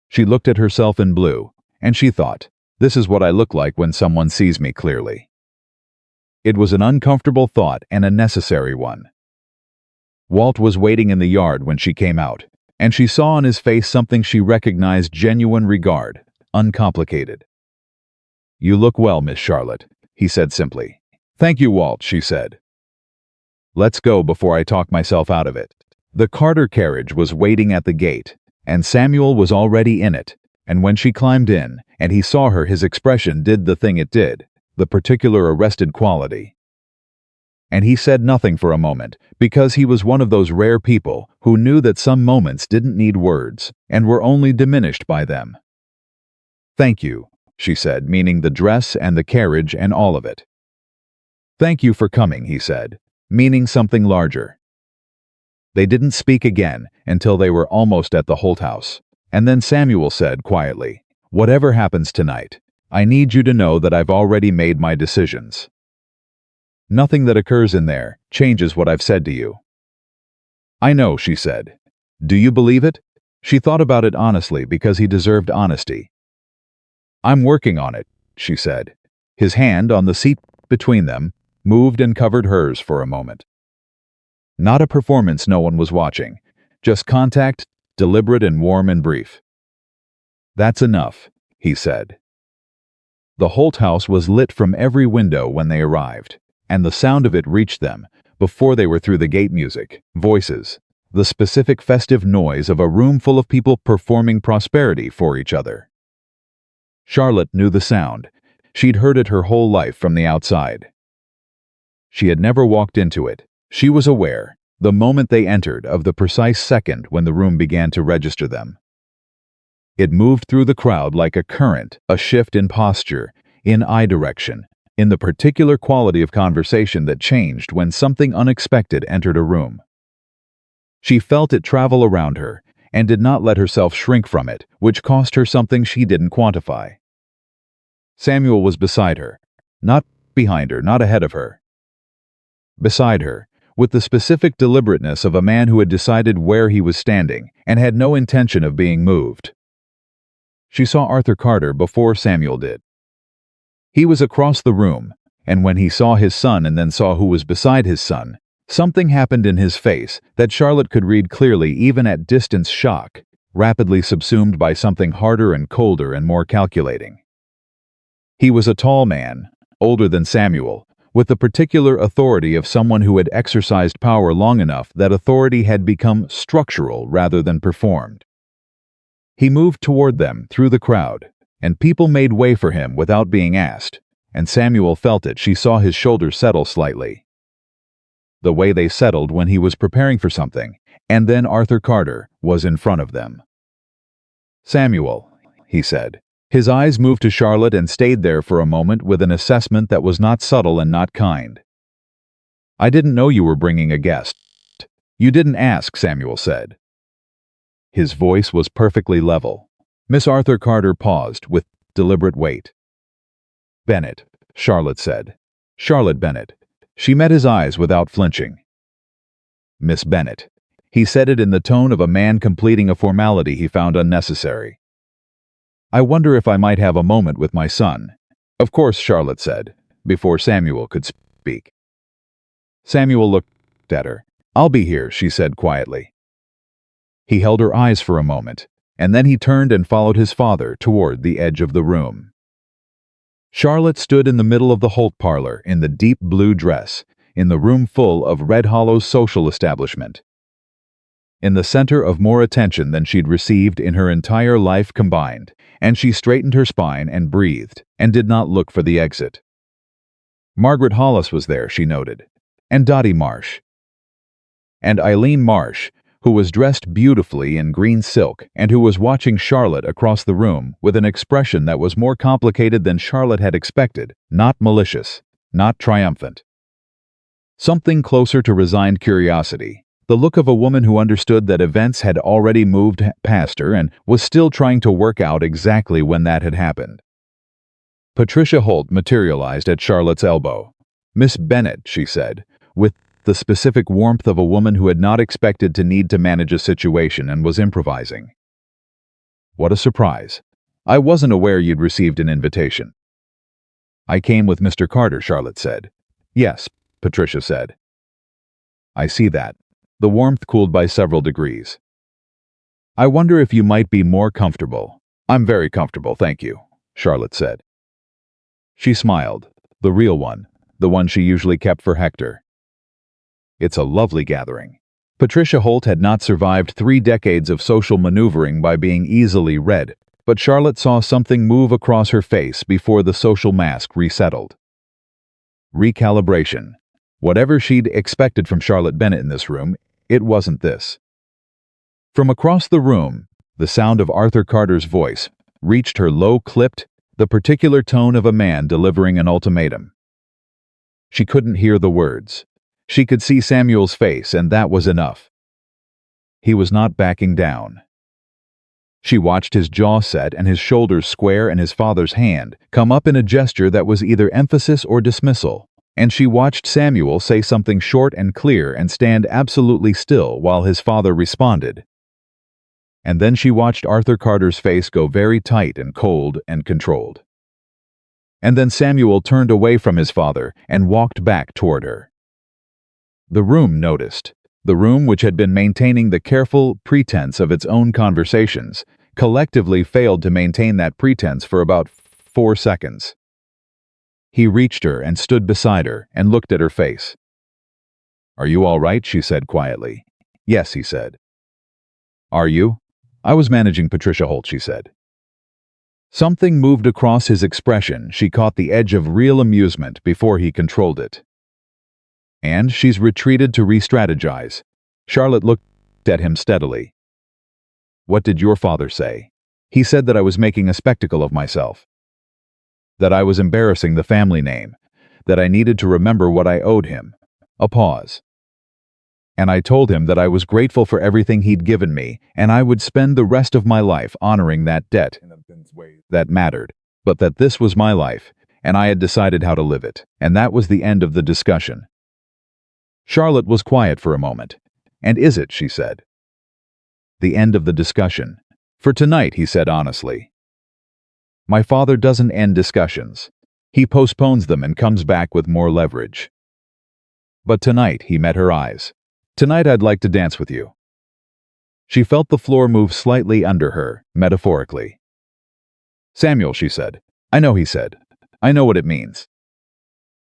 She looked at herself in blue, and she thought, "This is what I look like when someone sees me clearly." It was an uncomfortable thought and a necessary one. Walt was waiting in the yard when she came out, and she saw on his face something she recognized: genuine regard, uncomplicated. "You look well, Miss Charlotte," he said simply. "Thank you, Walt," she said. "Let's go before I talk myself out of it." The Carter carriage was waiting at the gate, and Samuel was already in it, and when she climbed in, and he saw her, his expression did the thing it did, the particular arrested quality. And he said nothing for a moment, because he was one of those rare people who knew that some moments didn't need words, and were only diminished by them. "Thank you," she said, meaning the dress and the carriage and all of it. "Thank you for coming," he said, meaning something larger. They didn't speak again until they were almost at the Holt house, and then Samuel said quietly, "Whatever happens tonight, I need you to know that I've already made my decisions. Nothing that occurs in there changes what I've said to you." "I know," she said. "Do you believe it?" She thought about it honestly because he deserved honesty. "I'm working on it," she said. His hand on the seat between them moved and covered hers for a moment. Not a performance, no one was watching, just contact, deliberate and warm and brief. "That's enough," he said. The Holt house was lit from every window when they arrived, and the sound of it reached them before they were through the gate music, voices, the specific festive noise of a room full of people performing prosperity for each other. Charlotte knew the sound. She'd heard it her whole life from the outside. She had never walked into it. She was aware, the moment they entered, of the precise second when the room began to register them. It moved through the crowd like a current, a shift in posture, in eye direction, in the particular quality of conversation that changed when something unexpected entered a room. She felt it travel around her, and did not let herself shrink from it, which cost her something she didn't quantify. Samuel was beside her, not behind her, not ahead of her. Beside her, with the specific deliberateness of a man who had decided where he was standing and had no intention of being moved. She saw Arthur Carter before Samuel did. He was across the room, and when he saw his son and then saw who was beside his son, something happened in his face that Charlotte could read clearly even at distance: shock, rapidly subsumed by something harder and colder and more calculating. He was a tall man, older than Samuel, with the particular authority of someone who had exercised power long enough that authority had become structural rather than performed. He moved toward them through the crowd, and people made way for him without being asked, and Samuel felt it. She saw his shoulders settle slightly, the way they settled when he was preparing for something, and then Arthur Carter was in front of them. "Samuel," he said. His eyes moved to Charlotte and stayed there for a moment with an assessment that was not subtle and not kind. "I didn't know you were bringing a guest." "You didn't ask," Samuel said. His voice was perfectly level. Miss Arthur Carter paused with deliberate weight. "Bennett," Charlotte said. "Charlotte Bennett." She met his eyes without flinching. "Miss Bennett." He said it in the tone of a man completing a formality he found unnecessary. "I wonder if I might have a moment with my son." "Of course," Charlotte said, before Samuel could speak. Samuel looked at her. "I'll be here," she said quietly. He held her eyes for a moment, and then he turned and followed his father toward the edge of the room. Charlotte stood in the middle of the Holt parlor in the deep blue dress, in the room full of Red Hollow's social establishment. In the center of more attention than she'd received in her entire life combined, and she straightened her spine and breathed, and did not look for the exit. Margaret Hollis was there, she noted, and Dottie Marsh. And Eileen Marsh, who was dressed beautifully in green silk and who was watching Charlotte across the room with an expression that was more complicated than Charlotte had expected, not malicious, not triumphant, Something closer to resigned curiosity. The look of a woman who understood that events had already moved past her and was still trying to work out exactly when that had happened. Patricia Holt materialized at Charlotte's elbow. "Miss Bennett," she said, with the specific warmth of a woman who had not expected to need to manage a situation and was improvising. "What a surprise. I wasn't aware you'd received an invitation." "I came with Mr. Carter," Charlotte said. "Yes," Patricia said. "I see that." The warmth cooled by several degrees. "I wonder if you might be more comfortable." "I'm very comfortable, thank you," Charlotte said. She smiled, the real one, the one she usually kept for Hector. "It's a lovely gathering." Patricia Holt had not survived 3 decades of social maneuvering by being easily read, but Charlotte saw something move across her face before the social mask resettled. Recalibration. Whatever she'd expected from Charlotte Bennett in this room, it wasn't this. From across the room, the sound of Arthur Carter's voice reached her low-clipped, the particular tone of a man delivering an ultimatum. She couldn't hear the words. She could see Samuel's face, and that was enough. He was not backing down. She watched his jaw set and his shoulders square and his father's hand come up in a gesture that was either emphasis or dismissal, and she watched Samuel say something short and clear and stand absolutely still while his father responded. And then she watched Arthur Carter's face go very tight and cold and controlled. And then Samuel turned away from his father and walked back toward her. The room noticed. The room, which had been maintaining the careful pretense of its own conversations, collectively failed to maintain that pretense for about 4 seconds. He reached her and stood beside her and looked at her face. "Are you all right?" she said quietly. "Yes," he said. "Are you?" "I was managing Patricia Holt," she said. Something moved across his expression. She caught the edge of real amusement before he controlled it. "And she's retreated to re-strategize." Charlotte looked at him steadily. "What did your father say?" "He said that I was making a spectacle of myself. That I was embarrassing the family name. That I needed to remember what I owed him." A pause. "And I told him that I was grateful for everything he'd given me, and I would spend the rest of my life honoring that debt that mattered, but that this was my life, and I had decided how to live it, and that was the end of the discussion." Charlotte was quiet for a moment. "And is it?" she said. "The end of the discussion. For tonight," he said honestly. "My father doesn't end discussions. He postpones them and comes back with more leverage. But tonight," he met her eyes. "Tonight I'd like to dance with you." She felt the floor move slightly under her, metaphorically. "Samuel," she said. "I know," he said. "I know what it means.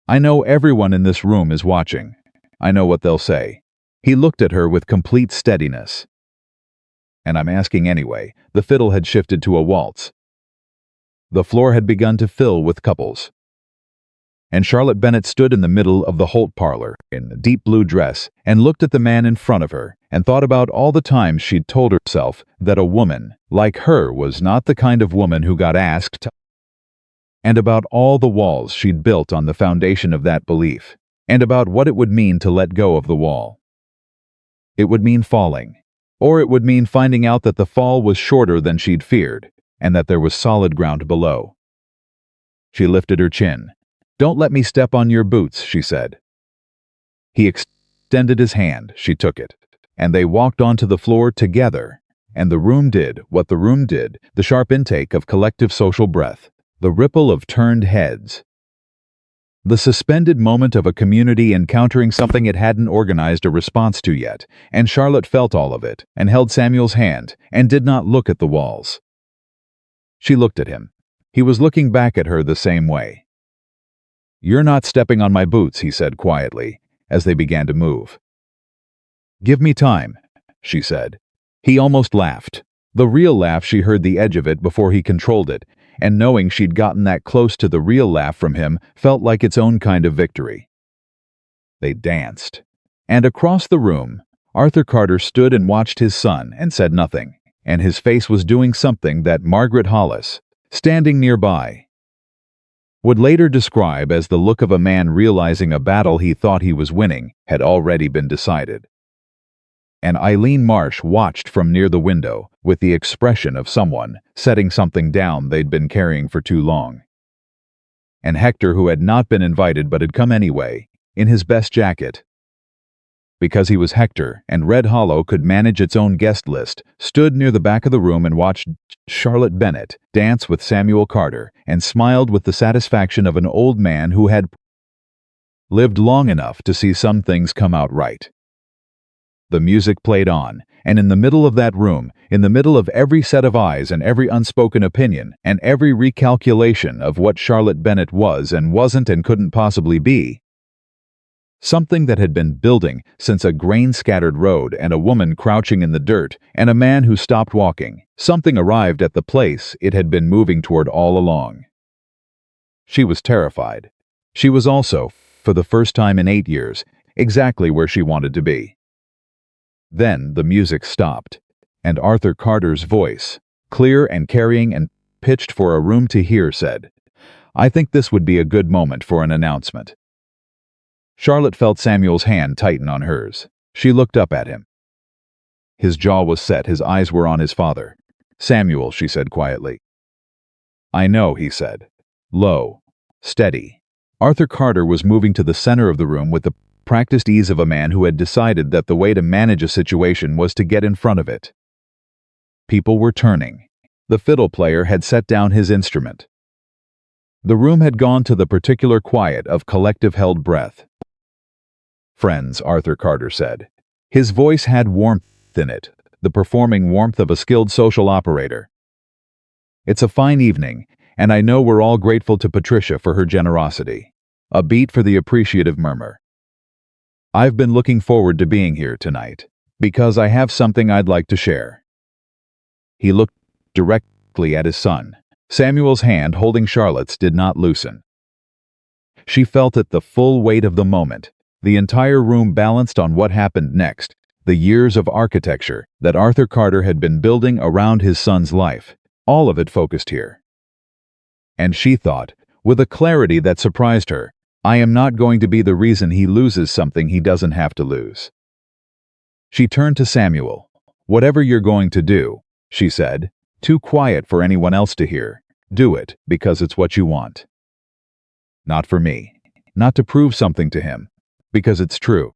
I know everyone in this room is watching. I know what they'll say." He looked at her with complete steadiness. "And I'm asking anyway." The fiddle had shifted to a waltz. The floor had begun to fill with couples. And Charlotte Bennett stood in the middle of the Holt parlor, in a deep blue dress, and looked at the man in front of her, and thought about all the times she'd told herself that a woman like her was not the kind of woman who got asked, and about all the walls she'd built on the foundation of that belief, and about what it would mean to let go of the wall. It would mean falling, or it would mean finding out that the fall was shorter than she'd feared, and that there was solid ground below. She lifted her chin. "Don't let me step on your boots," she said. He extended his hand. She took it, and they walked onto the floor together, and the room did what the room did, the sharp intake of collective social breath, the ripple of turned heads. The suspended moment of a community encountering something it hadn't organized a response to yet, and Charlotte felt all of it, and held Samuel's hand, and did not look at the walls. She looked at him. He was looking back at her the same way. "You're not stepping on my boots," he said quietly, as they began to move. "Give me time," she said. He almost laughed. The real laugh, she heard the edge of it before he controlled it, and knowing she'd gotten that close to the real laugh from him felt like its own kind of victory. They danced. And across the room, Arthur Carter stood and watched his son and said nothing, and his face was doing something that Margaret Hollis, standing nearby, would later describe as the look of a man realizing a battle he thought he was winning had already been decided. And Eileen Marsh watched from near the window with the expression of someone setting something down they'd been carrying for too long. And Hector, who had not been invited but had come anyway, in his best jacket, because he was Hector and Red Hollow could manage its own guest list, stood near the back of the room and watched Charlotte Bennett dance with Samuel Carter and smiled with the satisfaction of an old man who had lived long enough to see some things come out right. The music played on, and in the middle of that room, in the middle of every set of eyes and every unspoken opinion and every recalculation of what Charlotte Bennett was and wasn't and couldn't possibly be, something that had been building since a grain-scattered road and a woman crouching in the dirt and a man who stopped walking, something arrived at the place it had been moving toward all along. She was terrified. She was also, for the first time in 8 years, exactly where she wanted to be. Then the music stopped, and Arthur Carter's voice, clear and carrying and pitched for a room to hear, said, "I think this would be a good moment for an announcement." Charlotte felt Samuel's hand tighten on hers. She looked up at him. His jaw was set, his eyes were on his father. "Samuel," she said quietly. "I know," he said. Low, steady. Arthur Carter was moving to the center of the room with the practiced ease of a man who had decided that the way to manage a situation was to get in front of it. People were turning. The fiddle player had set down his instrument. The room had gone to the particular quiet of collective held breath. "Friends," Arthur Carter said. His voice had warmth in it, the performing warmth of a skilled social operator. "It's a fine evening, and I know we're all grateful to Patricia for her generosity." A beat for the appreciative murmur. "I've been looking forward to being here tonight, because I have something I'd like to share." He looked directly at his son. Samuel's hand holding Charlotte's did not loosen. She felt it, the full weight of the moment, the entire room balanced on what happened next, the years of architecture that Arthur Carter had been building around his son's life, all of it focused here. And she thought, with a clarity that surprised her, "I am not going to be the reason he loses something he doesn't have to lose." She turned to Samuel. "Whatever you're going to do," she said, too quiet for anyone else to hear, "do it because it's what you want. Not for me. Not to prove something to him. Because it's true."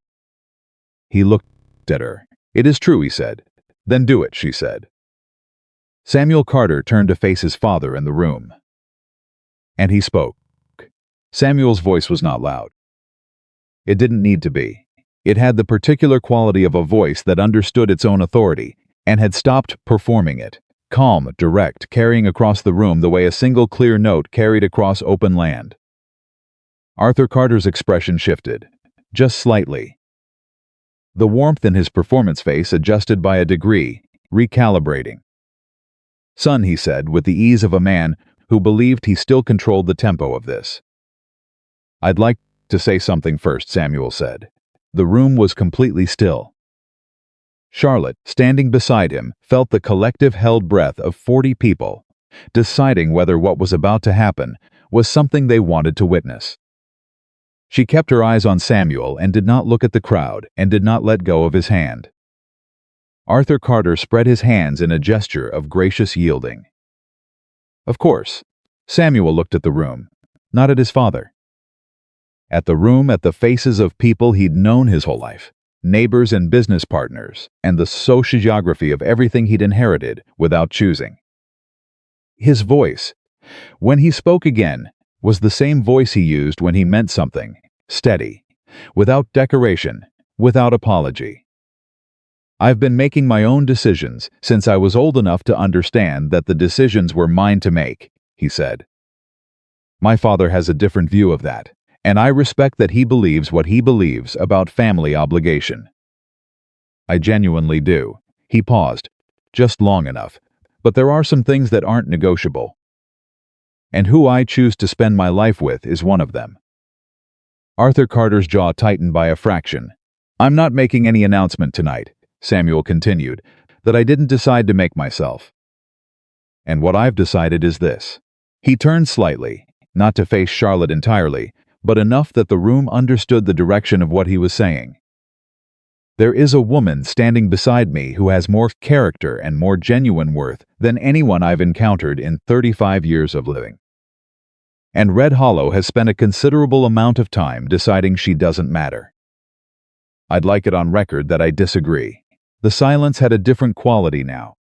He looked at her. "It is true," he said. "Then do it," she said. Samuel Carter turned to face his father in the room. And he spoke. Samuel's voice was not loud. It didn't need to be. It had the particular quality of a voice that understood its own authority and had stopped performing it. Calm, direct, carrying across the room the way a single clear note carried across open land. Arthur Carter's expression shifted, just slightly. The warmth in his performance face adjusted by a degree, recalibrating. "Son," he said, with the ease of a man who believed he still controlled the tempo of this. "I'd like to say something first," Samuel said. The room was completely still. Charlotte, standing beside him, felt the collective held breath of 40 people, deciding whether what was about to happen was something they wanted to witness. She kept her eyes on Samuel and did not look at the crowd and did not let go of his hand. Arthur Carter spread his hands in a gesture of gracious yielding. Of course, Samuel looked at the room, not at his father. At the room, at the faces of people he'd known his whole life, neighbors and business partners, and the sociogeography of everything he'd inherited without choosing. His voice, when he spoke again, was the same voice he used when he meant something, steady, without decoration, without apology. "I've been making my own decisions since I was old enough to understand that the decisions were mine to make," he said. "My father has a different view of that, and I respect that he believes what he believes about family obligation. I genuinely do." He paused, just long enough, "but there are some things that aren't negotiable. And who I choose to spend my life with is one of them." Arthur Carter's jaw tightened by a fraction. "I'm not making any announcement tonight," Samuel continued, "that I didn't decide to make myself. And what I've decided is this." He turned slightly, not to face Charlotte entirely, but enough that the room understood the direction of what he was saying. There is a woman standing beside me who has more character and more genuine worth than anyone I've encountered in 35 years of living. And Red Hollow has spent a considerable amount of time deciding she doesn't matter. I'd like it on record that I disagree. The silence had a different quality now.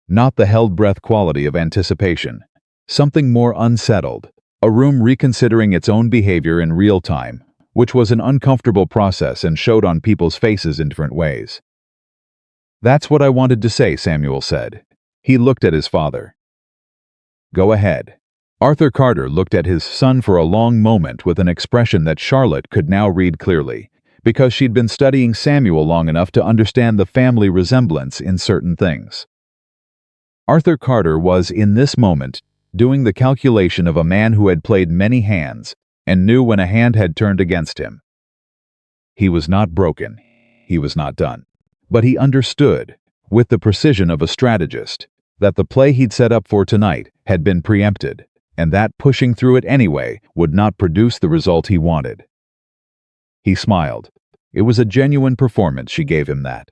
Not the held breath quality of anticipation. Something more unsettled, a room reconsidering its own behavior in real time, which was an uncomfortable process and showed on people's faces in different ways. That's what I wanted to say, Samuel said. He looked at his father. Go ahead. Arthur Carter looked at his son for a long moment with an expression that Charlotte could now read clearly, because she'd been studying Samuel long enough to understand the family resemblance in certain things. Arthur Carter was, in this moment, doing the calculation of a man who had played many hands and knew when a hand had turned against him. He was not broken. He was not done. But he understood, with the precision of a strategist, that the play he'd set up for tonight had been preempted, and that pushing through it anyway would not produce the result he wanted. He smiled. It was a genuine performance, she gave him that.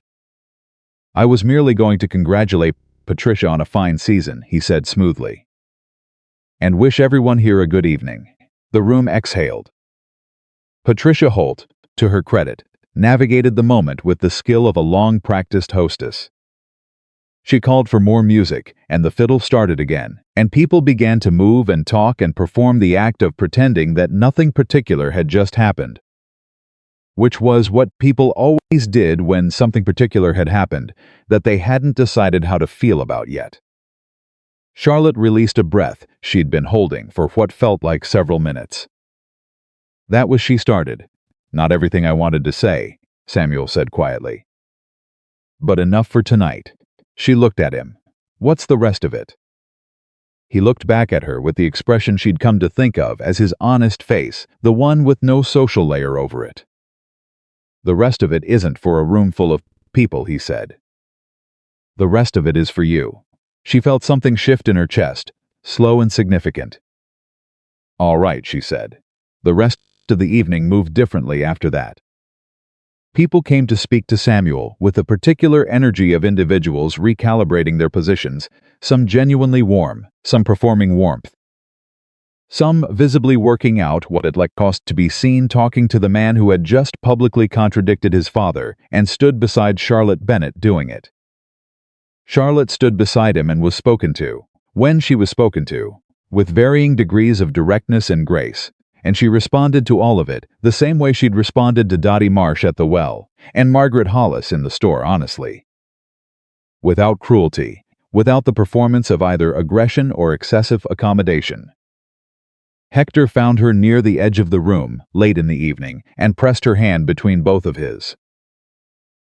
I was merely going to congratulate Patricia on a fine season, he said smoothly. And wish everyone here a good evening. The room exhaled. Patricia Holt, to her credit, navigated the moment with the skill of a long-practiced hostess. She called for more music, and the fiddle started again, and people began to move and talk and perform the act of pretending that nothing particular had just happened. Which was what people always did when something particular had happened that they hadn't decided how to feel about yet. Charlotte released a breath she'd been holding for what felt like several minutes. That was she started. Not everything I wanted to say, Samuel said quietly. But enough for tonight. She looked at him. What's the rest of it? He looked back at her with the expression she'd come to think of as his honest face, the one with no social layer over it. The rest of it isn't for a room full of people, he said. The rest of it is for you. She felt something shift in her chest, slow and significant. All right, she said. The rest of the evening moved differently after that. People came to speak to Samuel with the particular energy of individuals recalibrating their positions, some genuinely warm, some performing warmth. Some visibly working out what it like cost to be seen talking to the man who had just publicly contradicted his father and stood beside Charlotte Bennett doing it. Charlotte stood beside him and was spoken to, when she was spoken to, with varying degrees of directness and grace, and she responded to all of it the same way she'd responded to Dottie Marsh at the well, and Margaret Hollis in the store, honestly. Without cruelty, without the performance of either aggression or excessive accommodation. Hector found her near the edge of the room, late in the evening, and pressed her hand between both of his.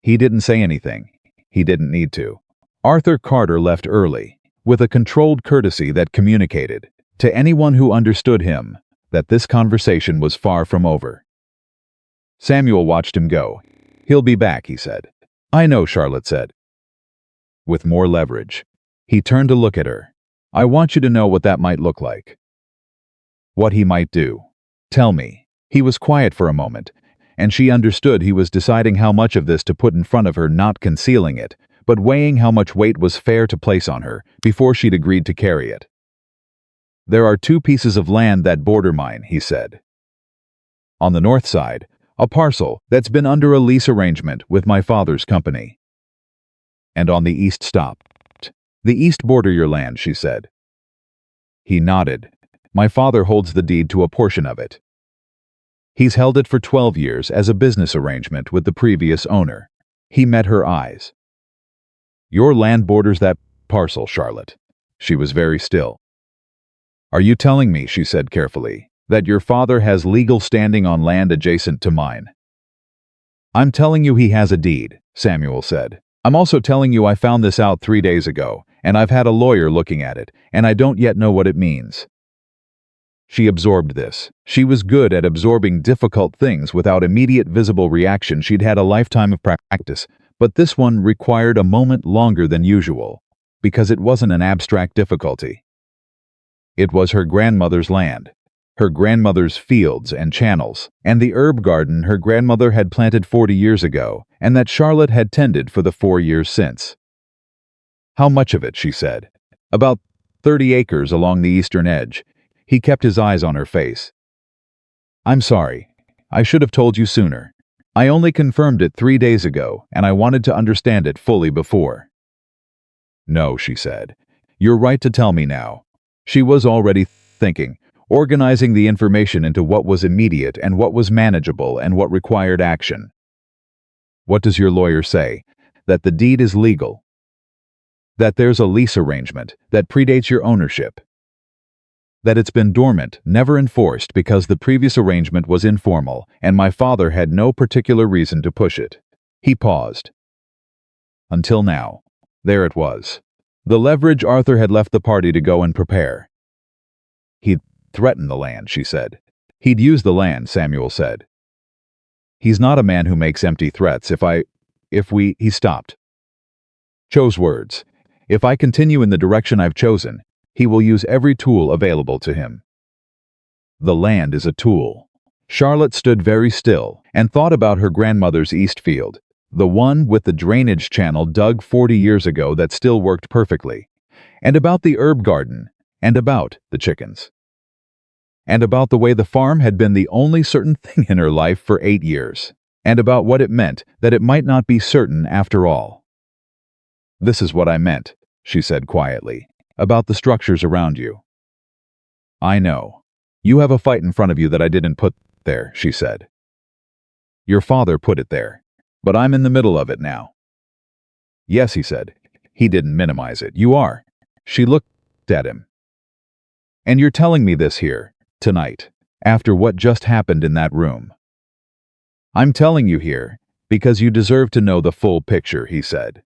He didn't say anything. He didn't need to. Arthur Carter left early, with a controlled courtesy that communicated, to anyone who understood him, that this conversation was far from over. Samuel watched him go. He'll be back, he said. I know, Charlotte said. With more leverage. He turned to look at her. I want you to know what that might look like. What he might do. Tell me. He was quiet for a moment, and she understood he was deciding how much of this to put in front of her, not concealing it, but weighing how much weight was fair to place on her before she'd agreed to carry it. There are 2 pieces of land that border mine, he said. On the north side, a parcel that's been under a lease arrangement with my father's company. And on the east stopped. The east border your land, she said. He nodded. My father holds the deed to a portion of it. He's held it for 12 years as a business arrangement with the previous owner. He met her eyes. Your land borders that parcel, Charlotte. She was very still. Are you telling me, she said carefully, that your father has legal standing on land adjacent to mine? I'm telling you he has a deed, Samuel said. I'm also telling you I found this out 3 days ago, and I've had a lawyer looking at it, and I don't yet know what it means. She absorbed this. She was good at absorbing difficult things without immediate visible reaction. She'd had a lifetime of practice, but this one required a moment longer than usual, because it wasn't an abstract difficulty. It was her grandmother's land, her grandmother's fields and channels, and the herb garden her grandmother had planted 40 years ago, and that Charlotte had tended for the 4 years since. How much of it, she said. About 30 acres along the eastern edge. He kept his eyes on her face. I'm sorry. I should have told you sooner. I only confirmed it 3 days ago, and I wanted to understand it fully before. No, she said. You're right to tell me now. She was already thinking, organizing the information into what was immediate and what was manageable and what required action. What does your lawyer say? That the deed is legal. That there's a lease arrangement that predates your ownership. That it's been dormant, never enforced because the previous arrangement was informal and my father had no particular reason to push it. He paused. Until now. There it was. The leverage Arthur had left the party to go and prepare. He'd threatened the land, she said. He'd use the land, Samuel said. He's not a man who makes empty threats. He stopped. Chose words. If I continue in the direction I've chosen, he will use every tool available to him. The land is a tool. Charlotte stood very still and thought about her grandmother's east field, the one with the drainage channel dug 40 years ago that still worked perfectly, and about the herb garden, and about the chickens, and about the way the farm had been the only certain thing in her life for 8 years, and about what it meant that it might not be certain after all. This is what I meant, she said quietly, about the structures around you. I know. You have a fight in front of you that I didn't put there, she said. Your father put it there, but I'm in the middle of it now. Yes, he said. He didn't minimize it. You are. She looked at him. And you're telling me this here, tonight, after what just happened in that room. I'm telling you here, because you deserve to know the full picture, he said.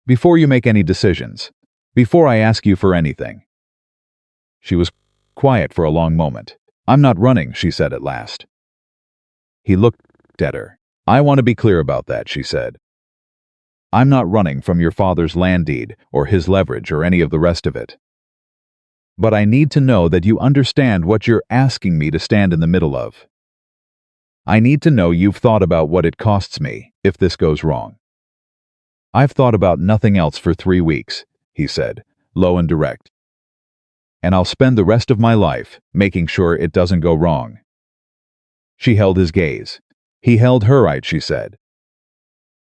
Before you make any decisions, before I ask you for anything. She was quiet for a long moment. I'm not running, she said at last. He looked at her. I want to be clear about that, she said. I'm not running from your father's land deed or his leverage or any of the rest of it. But I need to know that you understand what you're asking me to stand in the middle of. I need to know you've thought about what it costs me if this goes wrong. I've thought about nothing else for 3 weeks, he said, low and direct. And I'll spend the rest of my life making sure it doesn't go wrong. She held his gaze. He held her right, she said.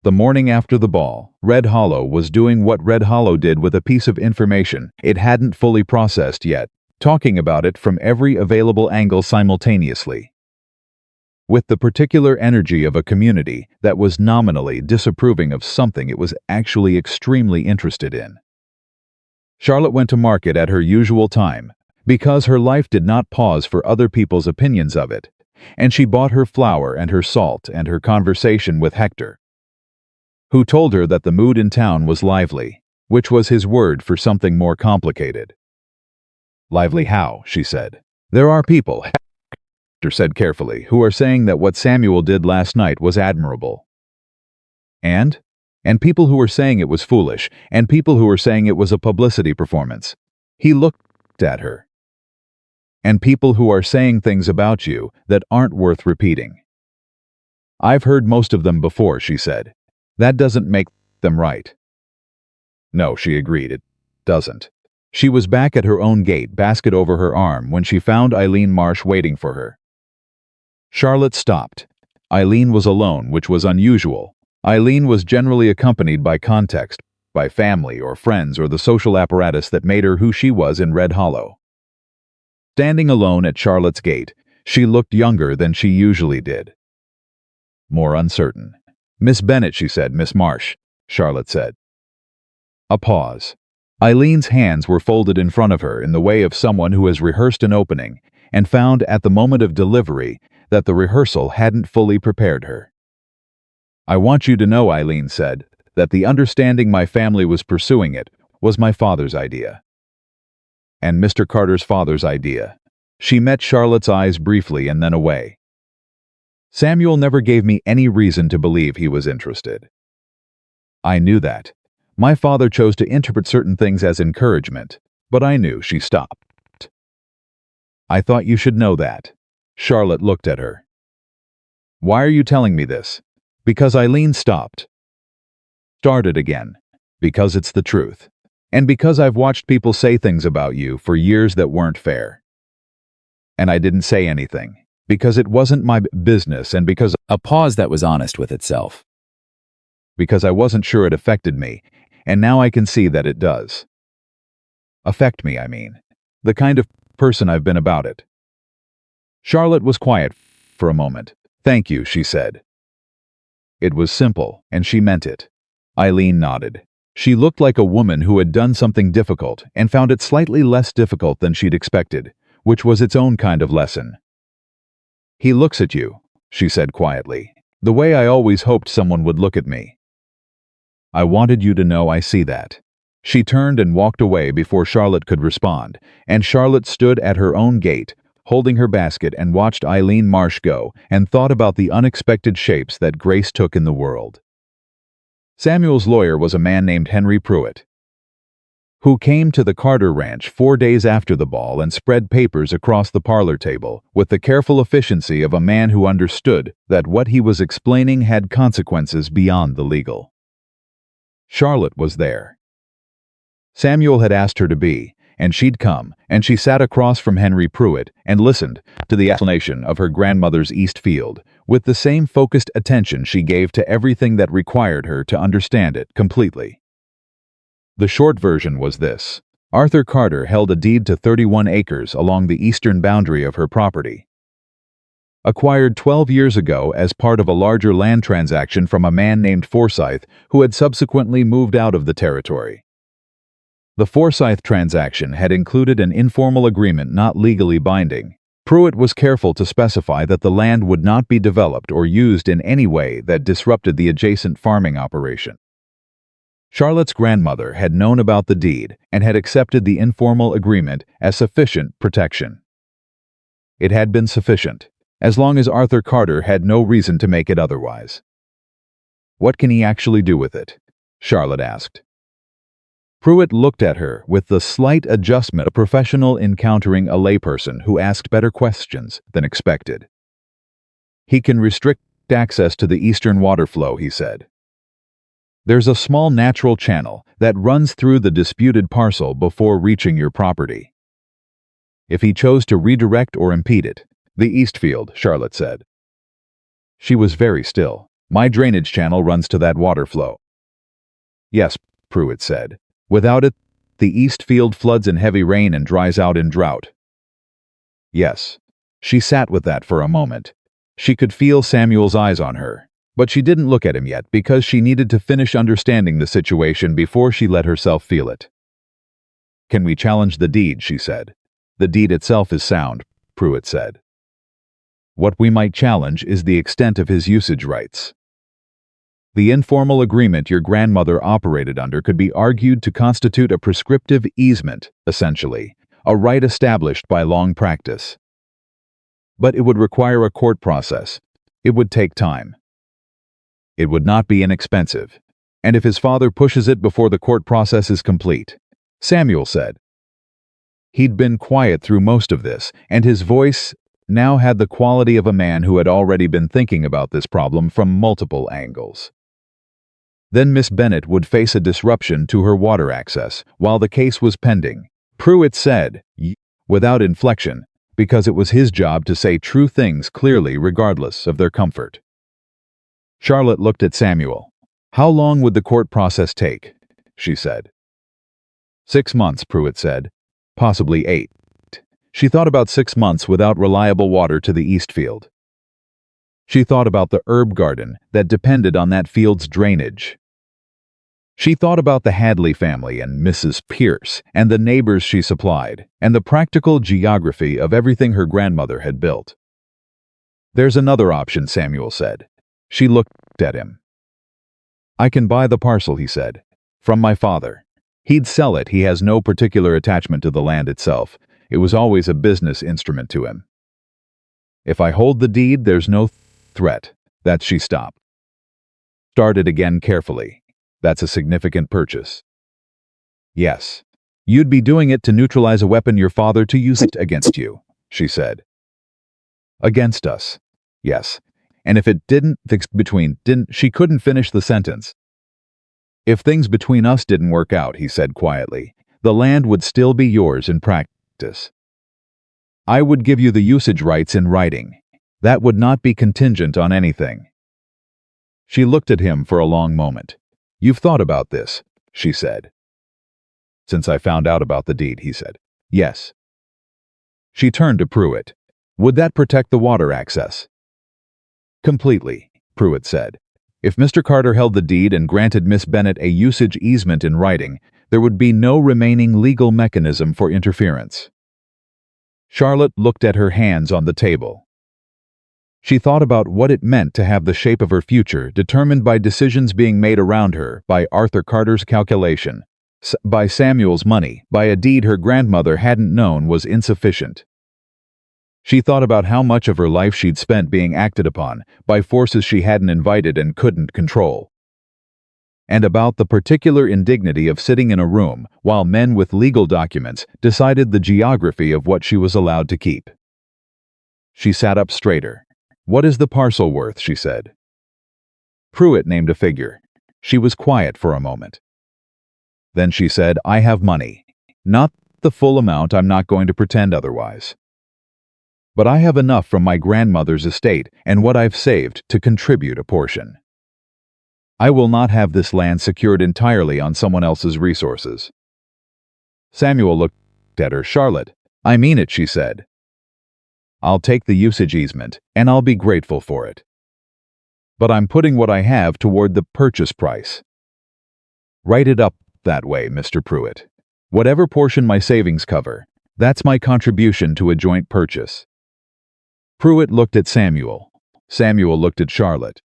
The morning after the ball, Red Hollow was doing what Red Hollow did with a piece of information it hadn't fully processed yet, talking about it from every available angle simultaneously. With the particular energy of a community that was nominally disapproving of something it was actually extremely interested in. Charlotte went to market at her usual time, because her life did not pause for other people's opinions of it, and she bought her flour and her salt and her conversation with Hector, who told her that the mood in town was lively, which was his word for something more complicated. Lively how, she said. There are people, Hector said carefully, who are saying that what Samuel did last night was admirable. And people who are saying it was foolish, and people who are saying it was a publicity performance. He looked at her. And people who are saying things about you that aren't worth repeating. I've heard most of them before, she said. That doesn't make them right. No, she agreed, it doesn't. She was back at her own gate, basket over her arm, when she found Eileen Marsh waiting for her. Charlotte stopped. Eileen was alone, which was unusual. Eileen was generally accompanied by context, by family or friends or the social apparatus that made her who she was in Red Hollow. Standing alone at Charlotte's gate, she looked younger than she usually did. More uncertain. Miss Bennett, she said. Miss Marsh, Charlotte said. A pause. Eileen's hands were folded in front of her in the way of someone who has rehearsed an opening and found at the moment of delivery that the rehearsal hadn't fully prepared her. I want you to know, Eileen said, that the understanding my family was pursuing it was my father's idea. And Mr. Carter's father's idea. She met Charlotte's eyes briefly and then away. Samuel never gave me any reason to believe he was interested. I knew that. My father chose to interpret certain things as encouragement, but I knew. She stopped. I thought you should know that. Charlotte looked at her. Why are you telling me this? Because Eileen stopped. Started again. Because it's the truth. And because I've watched people say things about you for years that weren't fair. And I didn't say anything. Because it wasn't my business, and because A pause that was honest with itself. because I wasn't sure it affected me, and now I can see that it does. Affect me, I mean. The kind of person I've been about it. Charlotte was quiet for a moment. Thank you, she said. It was simple, and she meant it. Eileen nodded. She looked like a woman who had done something difficult and found it slightly less difficult than she'd expected, which was its own kind of lesson. He looks at you, she said quietly, the way I always hoped someone would look at me. I wanted you to know I see that. She turned and walked away before Charlotte could respond, and Charlotte stood at her own gate, holding her basket, and watched Eileen Marsh go and thought about the unexpected shapes that Grace took in the world. Samuel's lawyer was a man named Henry Pruitt, who came to the Carter Ranch 4 days after the ball and spread papers across the parlor table with the careful efficiency of a man who understood that what he was explaining had consequences beyond the legal. Charlotte was there. Samuel had asked her to be, and she'd come, and she sat across from Henry Pruitt and listened to the explanation of her grandmother's East Field with the same focused attention she gave to everything that required her to understand it completely. The short version was this. Arthur Carter held a deed to 31 acres along the eastern boundary of her property. Acquired 12 years ago as part of a larger land transaction from a man named Forsyth who had subsequently moved out of the territory. The Forsyth transaction had included an informal agreement not legally binding. Pruitt was careful to specify that the land would not be developed or used in any way that disrupted the adjacent farming operation. Charlotte's grandmother had known about the deed and had accepted the informal agreement as sufficient protection. It had been sufficient, as long as Arthur Carter had no reason to make it otherwise. What can he actually do with it? Charlotte asked. Pruitt looked at her with the slight adjustment of a professional encountering a layperson who asked better questions than expected. He can restrict access to the eastern water flow, he said. There's a small natural channel that runs through the disputed parcel before reaching your property. If he chose to redirect or impede it, the Eastfield, Charlotte said. She was very still. My drainage channel runs to that water flow. Yes, Pruitt said. Without it, the Eastfield floods in heavy rain and dries out in drought. Yes. She sat with that for a moment. She could feel Samuel's eyes on her, but she didn't look at him yet because she needed to finish understanding the situation before she let herself feel it. Can we challenge the deed, she said. The deed itself is sound, Pruitt said. What we might challenge is the extent of his usage rights. The informal agreement your grandmother operated under could be argued to constitute a prescriptive easement, essentially, a right established by long practice. But it would require a court process. It would take time. It would not be inexpensive. And if his father pushes it before the court process is complete, Samuel said. He'd been quiet through most of this, and his voice now had the quality of a man who had already been thinking about this problem from multiple angles. Then Miss Bennett would face a disruption to her water access while the case was pending. Pruitt said, without inflection, because it was his job to say true things clearly regardless of their comfort. Charlotte looked at Samuel. How long would the court process take? She said. 6 months, Pruitt said. Possibly 8. She thought about 6 months without reliable water to the Eastfield. She thought about the herb garden that depended on that field's drainage. She thought about the Hadley family and Mrs. Pierce and the neighbors she supplied and the practical geography of everything her grandmother had built. There's another option, Samuel said. She looked at him. I can buy the parcel, he said, from my father. He'd sell it. He has no particular attachment to the land itself. It was always a business instrument to him. If I hold the deed, there's no threat. That she stopped. Started again carefully. That's a significant purchase. Yes. You'd be doing it to neutralize a weapon your father to use it against you. she said. Against us. Yes. And if it didn't, she couldn't finish the sentence. If things between us didn't work out, he said quietly, the land would still be yours in practice. I would give you the usage rights in writing. That would not be contingent on anything. She looked at him for a long moment. You've thought about this, she said. Since I found out about the deed, he said. Yes. She turned to Pruitt. Would that protect the water access? Completely, Pruitt said. If Mr. Carter held the deed and granted Miss Bennett a usage easement in writing, there would be no remaining legal mechanism for interference. Charlotte looked at her hands on the table. She thought about what it meant to have the shape of her future determined by decisions being made around her, by Arthur Carter's calculation, by Samuel's money, by a deed her grandmother hadn't known was insufficient. She thought about how much of her life she'd spent being acted upon by forces she hadn't invited and couldn't control. And about the particular indignity of sitting in a room while men with legal documents decided the geography of what she was allowed to keep. She sat up straighter. What is the parcel worth? She said. Pruitt named a figure. She was quiet for a moment. Then she said, I have money. Not the full amount, I'm not going to pretend otherwise. But I have enough from my grandmother's estate and what I've saved to contribute a portion. I will not have this land secured entirely on someone else's resources. Samuel looked at her. Charlotte, I mean it, she said. I'll take the usage easement, and I'll be grateful for it. But I'm putting what I have toward the purchase price. Write it up that way, Mr. Pruitt. Whatever portion my savings cover, that's my contribution to a joint purchase. Pruitt looked at Samuel. Samuel looked at Charlotte.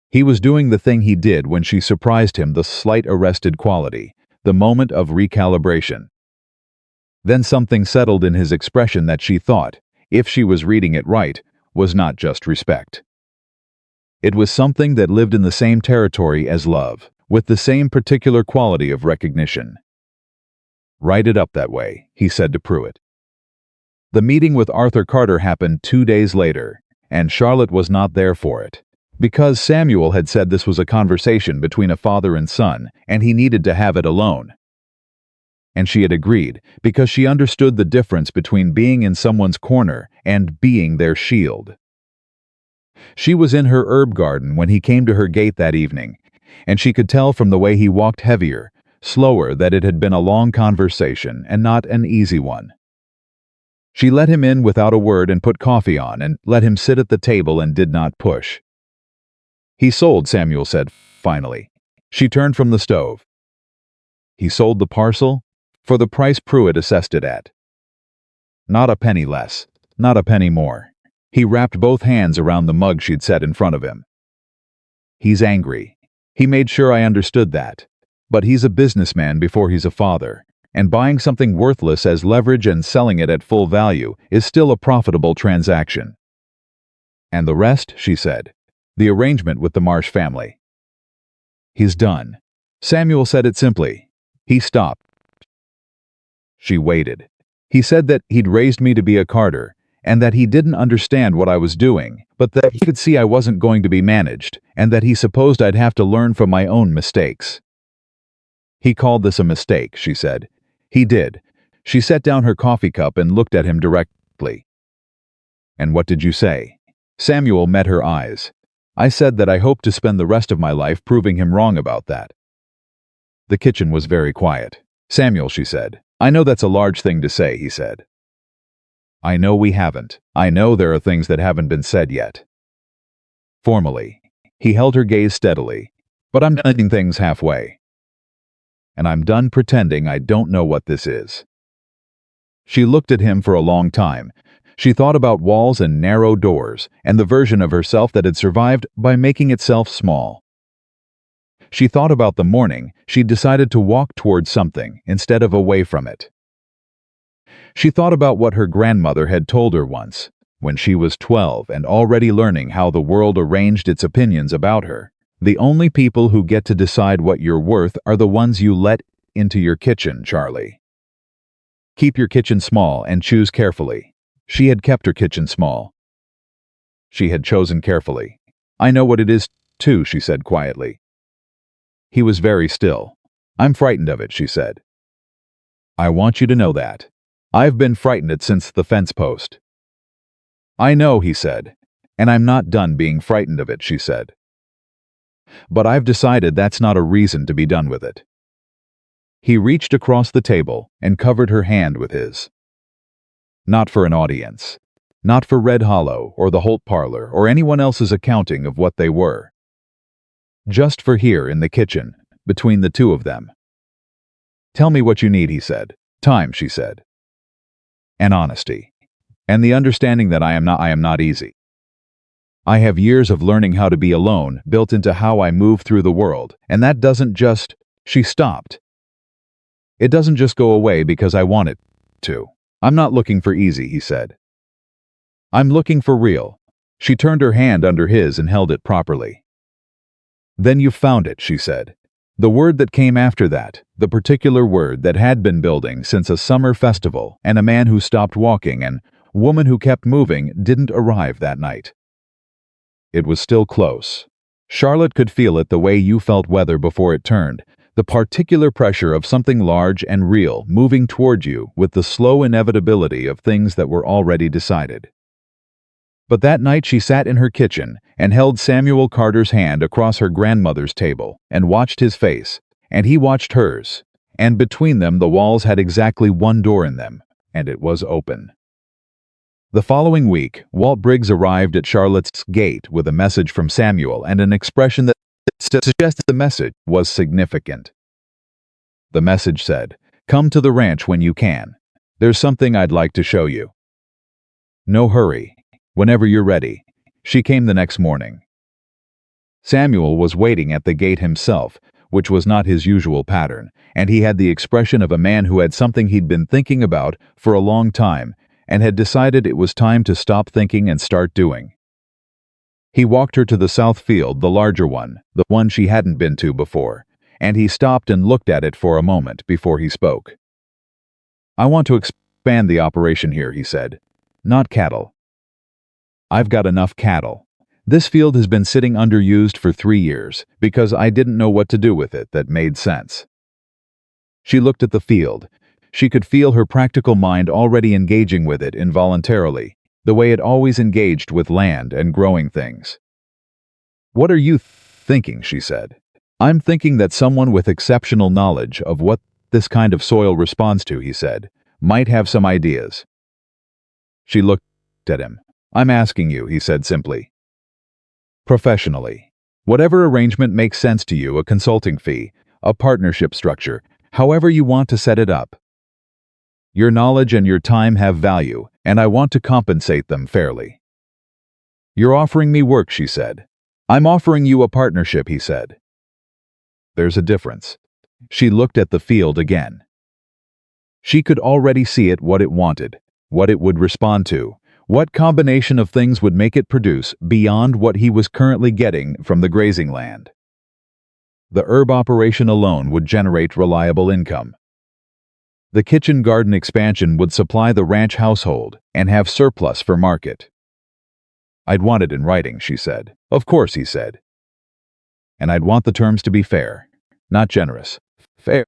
He was doing the thing he did when she surprised him, the slight arrested quality, the moment of recalibration. Then something settled in his expression that she thought, if she was reading it right, was not just respect. It was something that lived in the same territory as love, with the same particular quality of recognition. Write it up that way, he said to Pruitt. The meeting with Arthur Carter happened 2 days later, and Charlotte was not there for it, because Samuel had said this was a conversation between a father and son, and he needed to have it alone. And she had agreed, because she understood the difference between being in someone's corner and being their shield. She was in her herb garden when he came to her gate that evening, and she could tell from the way he walked heavier, slower, that it had been a long conversation and not an easy one. She let him in without a word and put coffee on and let him sit at the table and did not push. He sold, Samuel said, finally. She turned from the stove. He sold the parcel for the price Pruitt assessed it at. Not a penny less, not a penny more. He wrapped both hands around the mug she'd set in front of him. He's angry. He made sure I understood that. But he's a businessman before he's a father, and buying something worthless as leverage and selling it at full value is still a profitable transaction. And the rest, she said, the arrangement with the Marsh family. He's done. Samuel said it simply. He stopped. She waited. He said that he'd raised me to be a Carter, and that he didn't understand what I was doing, but that he could see I wasn't going to be managed, and that he supposed I'd have to learn from my own mistakes. He called this a mistake, she said. He did. She set down her coffee cup and looked at him directly. And what did you say? Samuel met her eyes. I said that I hoped to spend the rest of my life proving him wrong about that. The kitchen was very quiet. Samuel, she said. I know that's a large thing to say, he said. I know we haven't. I know there are things that haven't been said yet. Formally. He held her gaze steadily. But I'm ending things halfway. And I'm done pretending I don't know what this is. She looked at him for a long time. She thought about walls and narrow doors, and the version of herself that had survived by making itself small. She thought about the morning she'd decided to walk towards something instead of away from it. She thought about what her grandmother had told her once, when she was 12 and already learning how the world arranged its opinions about her. The only people who get to decide what you're worth are the ones you let into your kitchen, Charlie. Keep your kitchen small and choose carefully. She had kept her kitchen small. She had chosen carefully. "I know what it is, too," she said quietly. He was very still. "I'm frightened of it," she said. "I want you to know that. I've been frightened it since the fence post." "I know," he said. "And I'm not done being frightened of it," she said. "But I've decided that's not a reason to be done with it." He reached across the table and covered her hand with his. "Not for an audience. Not for Red Hollow or the Holt Parlor or anyone else's accounting of what they were. Just for here in the kitchen, between the two of them." "Tell me what you need," he said. "Time," she said. "And honesty. And the understanding that I am not easy. I have years of learning how to be alone built into how I move through the world, and that doesn't just—" She stopped. "It doesn't just go away because I want it to. I'm not looking for easy," he said. "I'm looking for real." She turned her hand under his and held it properly. "Then you found it," she said. The word that came after that, the particular word that had been building since a summer festival, and a man who stopped walking and woman who kept moving, didn't arrive that night. It was still close. Charlotte could feel it the way you felt weather before it turned, the particular pressure of something large and real moving toward you with the slow inevitability of things that were already decided. But that night she sat in her kitchen and held Samuel Carter's hand across her grandmother's table and watched his face, and he watched hers, and between them the walls had exactly one door in them, and it was open. The following week, Walt Briggs arrived at Charlotte's gate with a message from Samuel and an expression that suggested the message was significant. The message said, "Come to the ranch when you can. There's something I'd like to show you. No hurry. Whenever you're ready." She came the next morning. Samuel was waiting at the gate himself, which was not his usual pattern, and he had the expression of a man who had something he'd been thinking about for a long time and had decided it was time to stop thinking and start doing. He walked her to the south field, the larger one, the one she hadn't been to before, and he stopped and looked at it for a moment before he spoke. "I want to expand the operation here," he said. "Not cattle. I've got enough cattle. This field has been sitting underused for 3 years because I didn't know what to do with it that made sense." She looked at the field. She could feel her practical mind already engaging with it involuntarily, the way it always engaged with land and growing things. "What are you thinking?" she said. "I'm thinking that someone with exceptional knowledge of what this kind of soil responds to," he said, "might have some ideas." She looked at him. "I'm asking you," he said simply. "Professionally. Whatever arrangement makes sense to you, a consulting fee, a partnership structure, however you want to set it up. Your knowledge and your time have value, and I want to compensate them fairly." "You're offering me work," she said. "I'm offering you a partnership," he said. "There's a difference." She looked at the field again. She could already see it, what it wanted, what it would respond to, what combination of things would make it produce beyond what he was currently getting from the grazing land. The herb operation alone would generate reliable income. The kitchen garden expansion would supply the ranch household and have surplus for market. "I'd want it in writing," she said. "Of course," he said. "And I'd want the terms to be fair, not generous. Fair.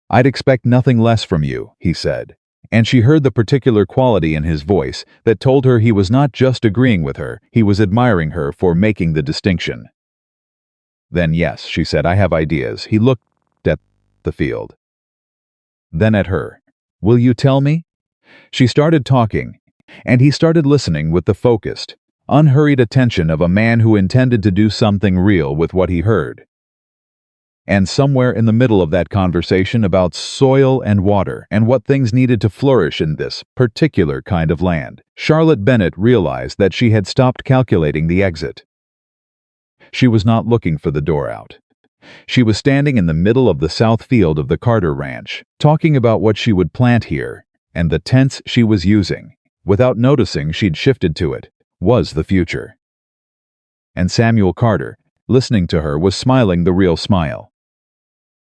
I'd expect nothing less from you," he said, and she heard the particular quality in his voice that told her he was not just agreeing with her, he was admiring her for making the distinction. "Then yes," she said, "I have ideas." He looked at the field. Then at her. "Will you tell me?" She started talking, and he started listening with the focused, unhurried attention of a man who intended to do something real with what he heard. And somewhere in the middle of that conversation about soil and water and what things needed to flourish in this particular kind of land, Charlotte Bennett realized that she had stopped calculating the exit. She was not looking for the door out. She was standing in the middle of the south field of the Carter Ranch, talking about what she would plant here, and the tense she was using, without noticing she'd shifted to it, was the future. And Samuel Carter, listening to her, was smiling the real smile.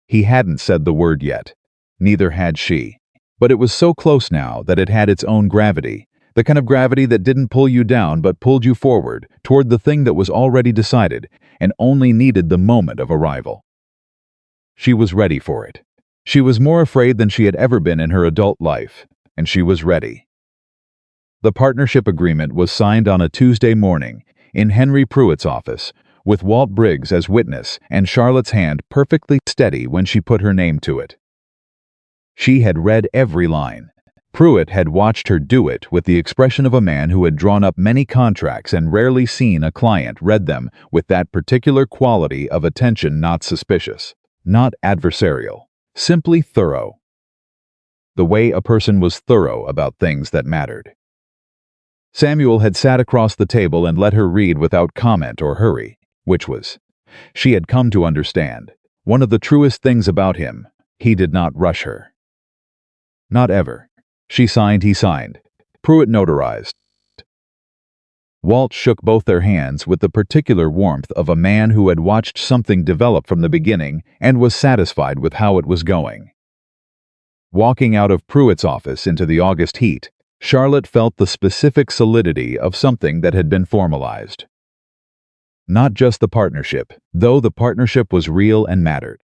He hadn't said the word yet. Neither had she. But it was so close now that it had its own gravity, The kind of gravity that didn't pull you down but pulled you forward toward the thing that was already decided and only needed the moment of arrival. She was ready for it. She was more afraid than she had ever been in her adult life, and she was ready. The partnership agreement was signed on a Tuesday morning in Henry Pruitt's office, with Walt Briggs as witness and Charlotte's hand perfectly steady when she put her name to it. She had read every line. Pruitt had watched her do it with the expression of a man who had drawn up many contracts and rarely seen a client read them with that particular quality of attention, not suspicious, not adversarial, simply thorough. The way a person was thorough about things that mattered. Samuel had sat across the table and let her read without comment or hurry, which was, she had come to understand, one of the truest things about him. He did not rush her. Not ever. She signed, he signed. Pruitt notarized. Walt shook both their hands with the particular warmth of a man who had watched something develop from the beginning and was satisfied with how it was going. Walking out of Pruitt's office into the August heat, Charlotte felt the specific solidity of something that had been formalized. Not just the partnership, though the partnership was real and mattered.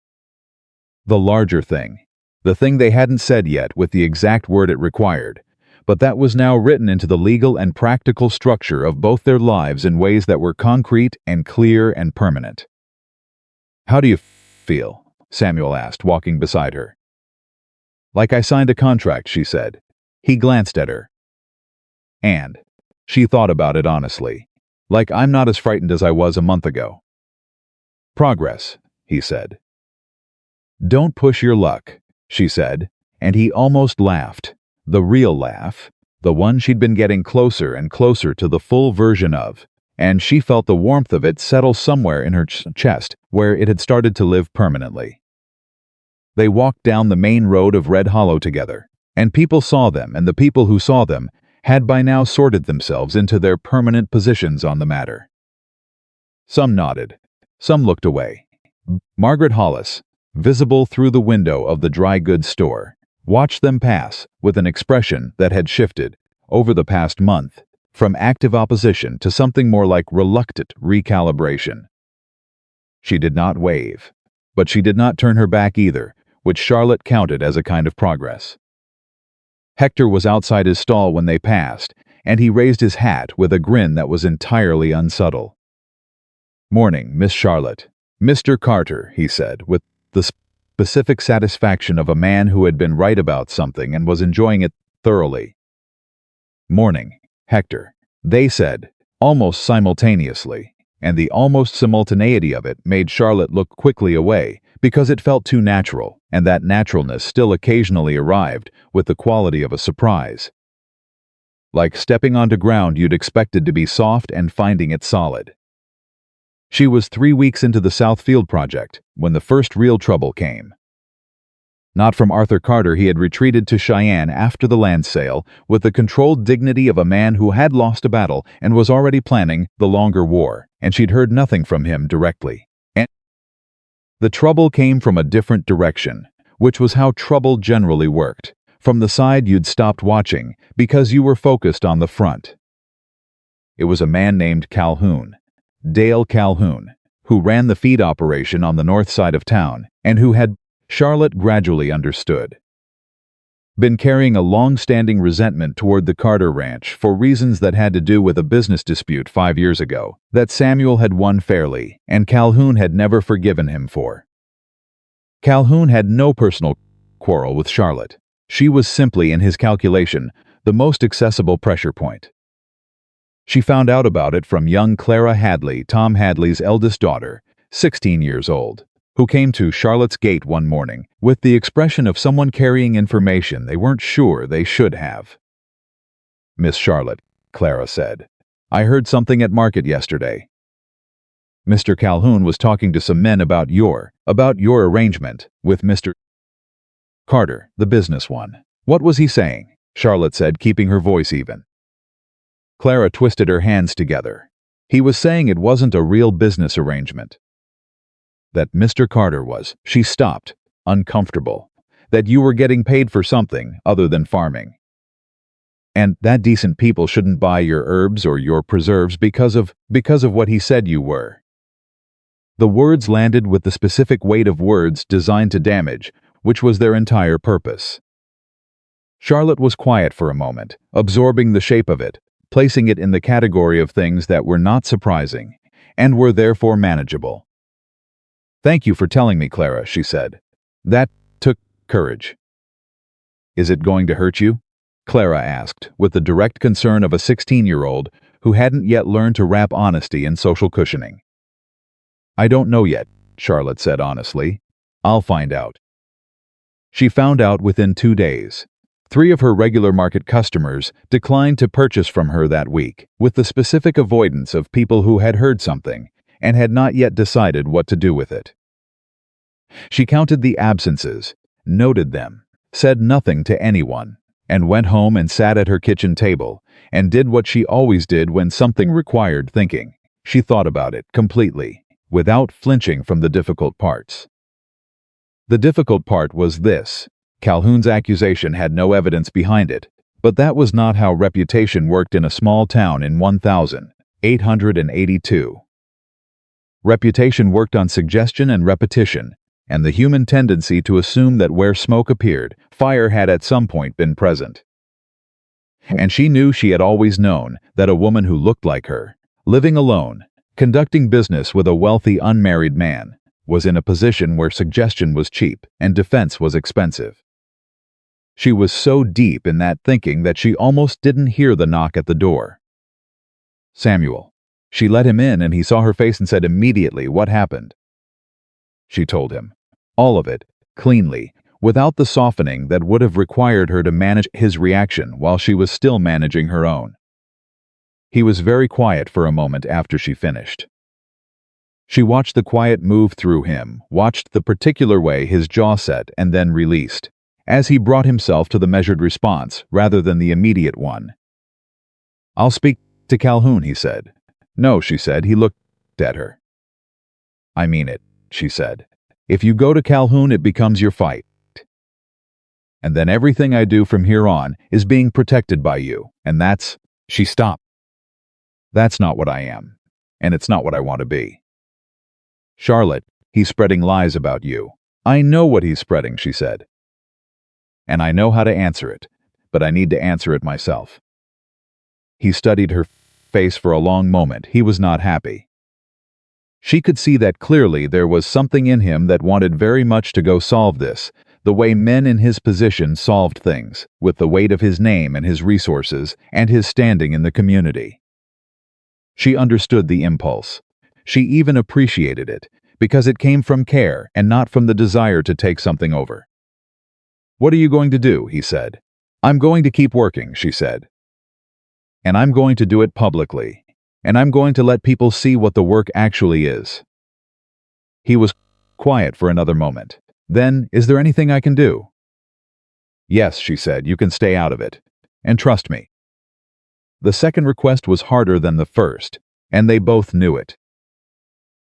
The larger thing, the thing they hadn't said yet with the exact word it required, but that was now written into the legal and practical structure of both their lives in ways that were concrete and clear and permanent. "How do you feel?" Samuel asked, walking beside her. "Like I signed a contract," she said. He glanced at her. And she thought about it honestly. "Like I'm not as frightened as I was a month ago." "Progress," he said. "Don't push your luck," she said, and he almost laughed. The real laugh, the one she'd been getting closer and closer to the full version of, and she felt the warmth of it settle somewhere in her chest where it had started to live permanently. They walked down the main road of Red Hollow together, and people saw them, and the people who saw them had by now sorted themselves into their permanent positions on the matter. Some nodded. Some looked away. Margaret Hollis, visible through the window of the dry goods store, watched them pass with an expression that had shifted, over the past month, from active opposition to something more like reluctant recalibration. She did not wave, but she did not turn her back either, which Charlotte counted as a kind of progress. Hector was outside his stall when they passed, and he raised his hat with a grin that was entirely unsubtle. "Morning, Miss Charlotte." "Mr. Carter," he said, with the specific satisfaction of a man who had been right about something and was enjoying it thoroughly. "Morning, Hector," they said, almost simultaneously, and the almost simultaneity of it made Charlotte look quickly away, because it felt too natural, and that naturalness still occasionally arrived with the quality of a surprise. Like stepping onto ground you'd expected to be soft and finding it solid. She was 3 weeks into the Southfield project when the first real trouble came. Not from Arthur Carter, he had retreated to Cheyenne after the land sale with the controlled dignity of a man who had lost a battle and was already planning the longer war, and she'd heard nothing from him directly. And the trouble came from a different direction, which was how trouble generally worked, from the side you'd stopped watching because you were focused on the front. It was a man named Calhoun, Dale Calhoun, who ran the feed operation on the north side of town and who had, Charlotte gradually understood, been carrying a long-standing resentment toward the Carter Ranch for reasons that had to do with a business dispute 5 years ago that Samuel had won fairly and Calhoun had never forgiven him for. Calhoun had no personal quarrel with Charlotte. She was simply, in his calculation, the most accessible pressure point. She found out about it from young Clara Hadley, Tom Hadley's eldest daughter, 16 years old, who came to Charlotte's gate one morning with the expression of someone carrying information they weren't sure they should have. "Miss Charlotte," Clara said, "I heard something at market yesterday. Mr. Calhoun was talking to some men about your arrangement with Mr. Carter, the business one." "What was he saying?" Charlotte said, keeping her voice even. Clara twisted her hands together. "He was saying it wasn't a real business arrangement. That Mr. Carter was," she stopped, uncomfortable, "that you were getting paid for something other than farming." And that decent people shouldn't buy your herbs or your preserves because of what he said you were. The words landed with the specific weight of words designed to damage, which was their entire purpose. Charlotte was quiet for a moment, absorbing the shape of it, placing it in the category of things that were not surprising, and were therefore manageable. "Thank you for telling me, Clara," she said. "That took courage." "Is it going to hurt you?" Clara asked, with the direct concern of a 16-year-old who hadn't yet learned to wrap honesty in social cushioning. "I don't know yet," Charlotte said honestly. "I'll find out." She found out within 2 days. 3 of her regular market customers declined to purchase from her that week, with the specific avoidance of people who had heard something and had not yet decided what to do with it. She counted the absences, noted them, said nothing to anyone, and went home and sat at her kitchen table and did what she always did when something required thinking. She thought about it completely, without flinching from the difficult parts. The difficult part was this: Calhoun's accusation had no evidence behind it, but that was not how reputation worked in a small town in 1882. Reputation worked on suggestion and repetition, and the human tendency to assume that where smoke appeared, fire had at some point been present. And she knew she had always known that a woman who looked like her, living alone, conducting business with a wealthy unmarried man, was in a position where suggestion was cheap and defense was expensive. She was so deep in that thinking that she almost didn't hear the knock at the door. "Samuel." She let him in and he saw her face and said immediately what happened. She told him. All of it, cleanly, without the softening that would have required her to manage his reaction while she was still managing her own. He was very quiet for a moment after she finished. She watched the quiet move through him, watched the particular way his jaw set and then released, as he brought himself to the measured response rather than the immediate one. "I'll speak to Calhoun," he said. "No," she said. He looked at her. "I mean it," she said. "If you go to Calhoun, it becomes your fight. And then everything I do from here on is being protected by you, and that's..." She stopped. "That's not what I am, and it's not what I want to be." "Charlotte, he's spreading lies about you." "I know what he's spreading," she said. "And I know how to answer it, but I need to answer it myself." He studied her face for a long moment. He was not happy. She could see that clearly there was something in him that wanted very much to go solve this, the way men in his position solved things, with the weight of his name and his resources and his standing in the community. She understood the impulse. She even appreciated it, because it came from care and not from the desire to take something over. "What are you going to do?" he said. "I'm going to keep working," she said. "And I'm going to do it publicly. And I'm going to let people see what the work actually is." He was quiet for another moment. Then, "Is there anything I can do?" "Yes," she said, "you can stay out of it. And trust me." The second request was harder than the first, and they both knew it.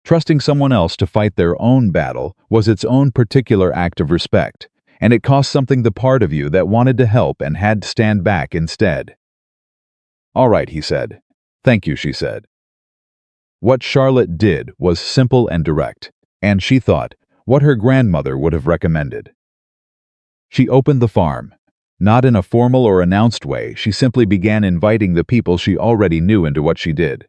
Trusting someone else to fight their own battle was its own particular act of respect, and it cost something the part of you that wanted to help and had to stand back instead. "All right," he said. "Thank you," she said. What Charlotte did was simple and direct, and she thought, what her grandmother would have recommended. She opened the farm. Not in a formal or announced way, she simply began inviting the people she already knew into what she did.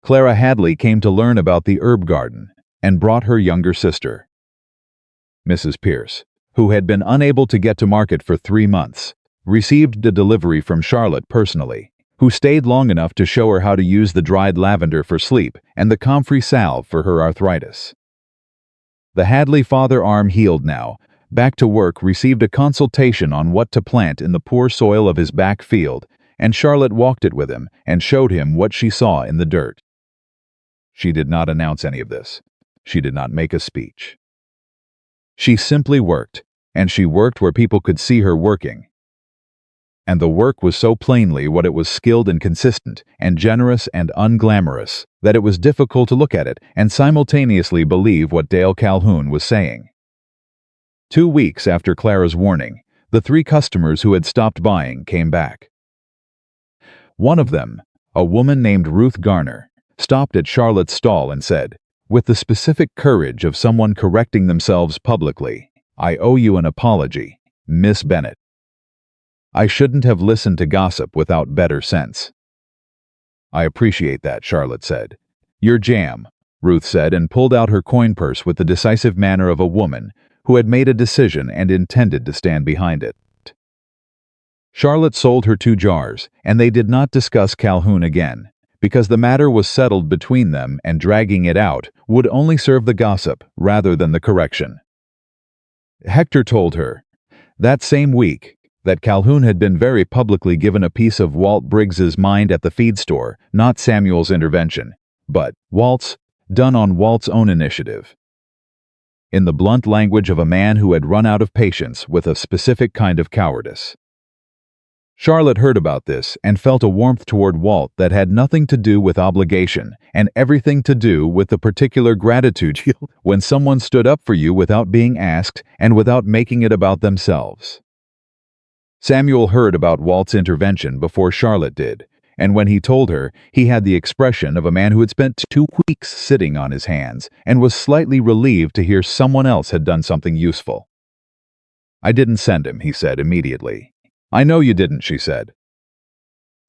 Clara Hadley came to learn about the herb garden and brought her younger sister. Mrs. Pierce, who had been unable to get to market for 3 months, received a delivery from Charlotte personally, who stayed long enough to show her how to use the dried lavender for sleep and the comfrey salve for her arthritis. The Hadley father arm healed now, back to work, received a consultation on what to plant in the poor soil of his back field, and Charlotte walked it with him and showed him what she saw in the dirt. She did not announce any of this. She did not make a speech. She simply worked, and she worked where people could see her working. And the work was so plainly what it was, skilled and consistent and generous and unglamorous, that it was difficult to look at it and simultaneously believe what Dale Calhoun was saying. 2 weeks after Clara's warning, the 3 customers who had stopped buying came back. One of them, a woman named Ruth Garner, stopped at Charlotte's stall and said, with the specific courage of someone correcting themselves publicly, "I owe you an apology, Miss Bennett. I shouldn't have listened to gossip without better sense." "I appreciate that," Charlotte said. "Your jam," Ruth said, and pulled out her coin purse with the decisive manner of a woman who had made a decision and intended to stand behind it. Charlotte sold her 2 jars, and they did not discuss Calhoun again, because the matter was settled between them and dragging it out would only serve the gossip rather than the correction. Hector told her, that same week, that Calhoun had been very publicly given a piece of Walt Briggs's mind at the feed store, not Samuel's intervention, but Walt's, done on Walt's own initiative. In the blunt language of a man who had run out of patience with a specific kind of cowardice. Charlotte heard about this and felt a warmth toward Walt that had nothing to do with obligation and everything to do with the particular gratitude you feel when someone stood up for you without being asked and without making it about themselves. Samuel heard about Walt's intervention before Charlotte did, and when he told her, he had the expression of a man who had spent 2 weeks sitting on his hands and was slightly relieved to hear someone else had done something useful. "I didn't send him," he said immediately. "I know you didn't," she said.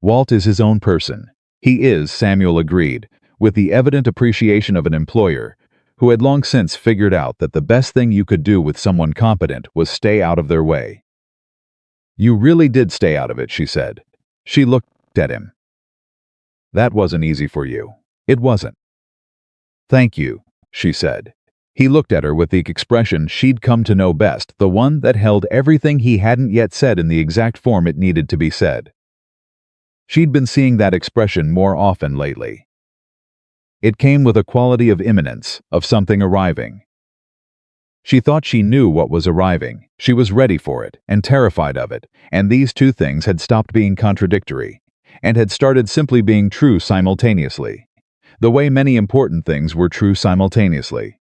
"Walt is his own person. He is," Samuel agreed, with the evident appreciation of an employer who had long since figured out that the best thing you could do with someone competent was stay out of their way. "You really did stay out of it," she said. She looked at him. "That wasn't easy for you. It wasn't." "Thank you," she said. He looked at her with the expression she'd come to know best, the one that held everything he hadn't yet said in the exact form it needed to be said. She'd been seeing that expression more often lately. It came with a quality of imminence, of something arriving. She thought she knew what was arriving, she was ready for it, and terrified of it, and these 2 things had stopped being contradictory, and had started simply being true simultaneously, the way many important things were true simultaneously.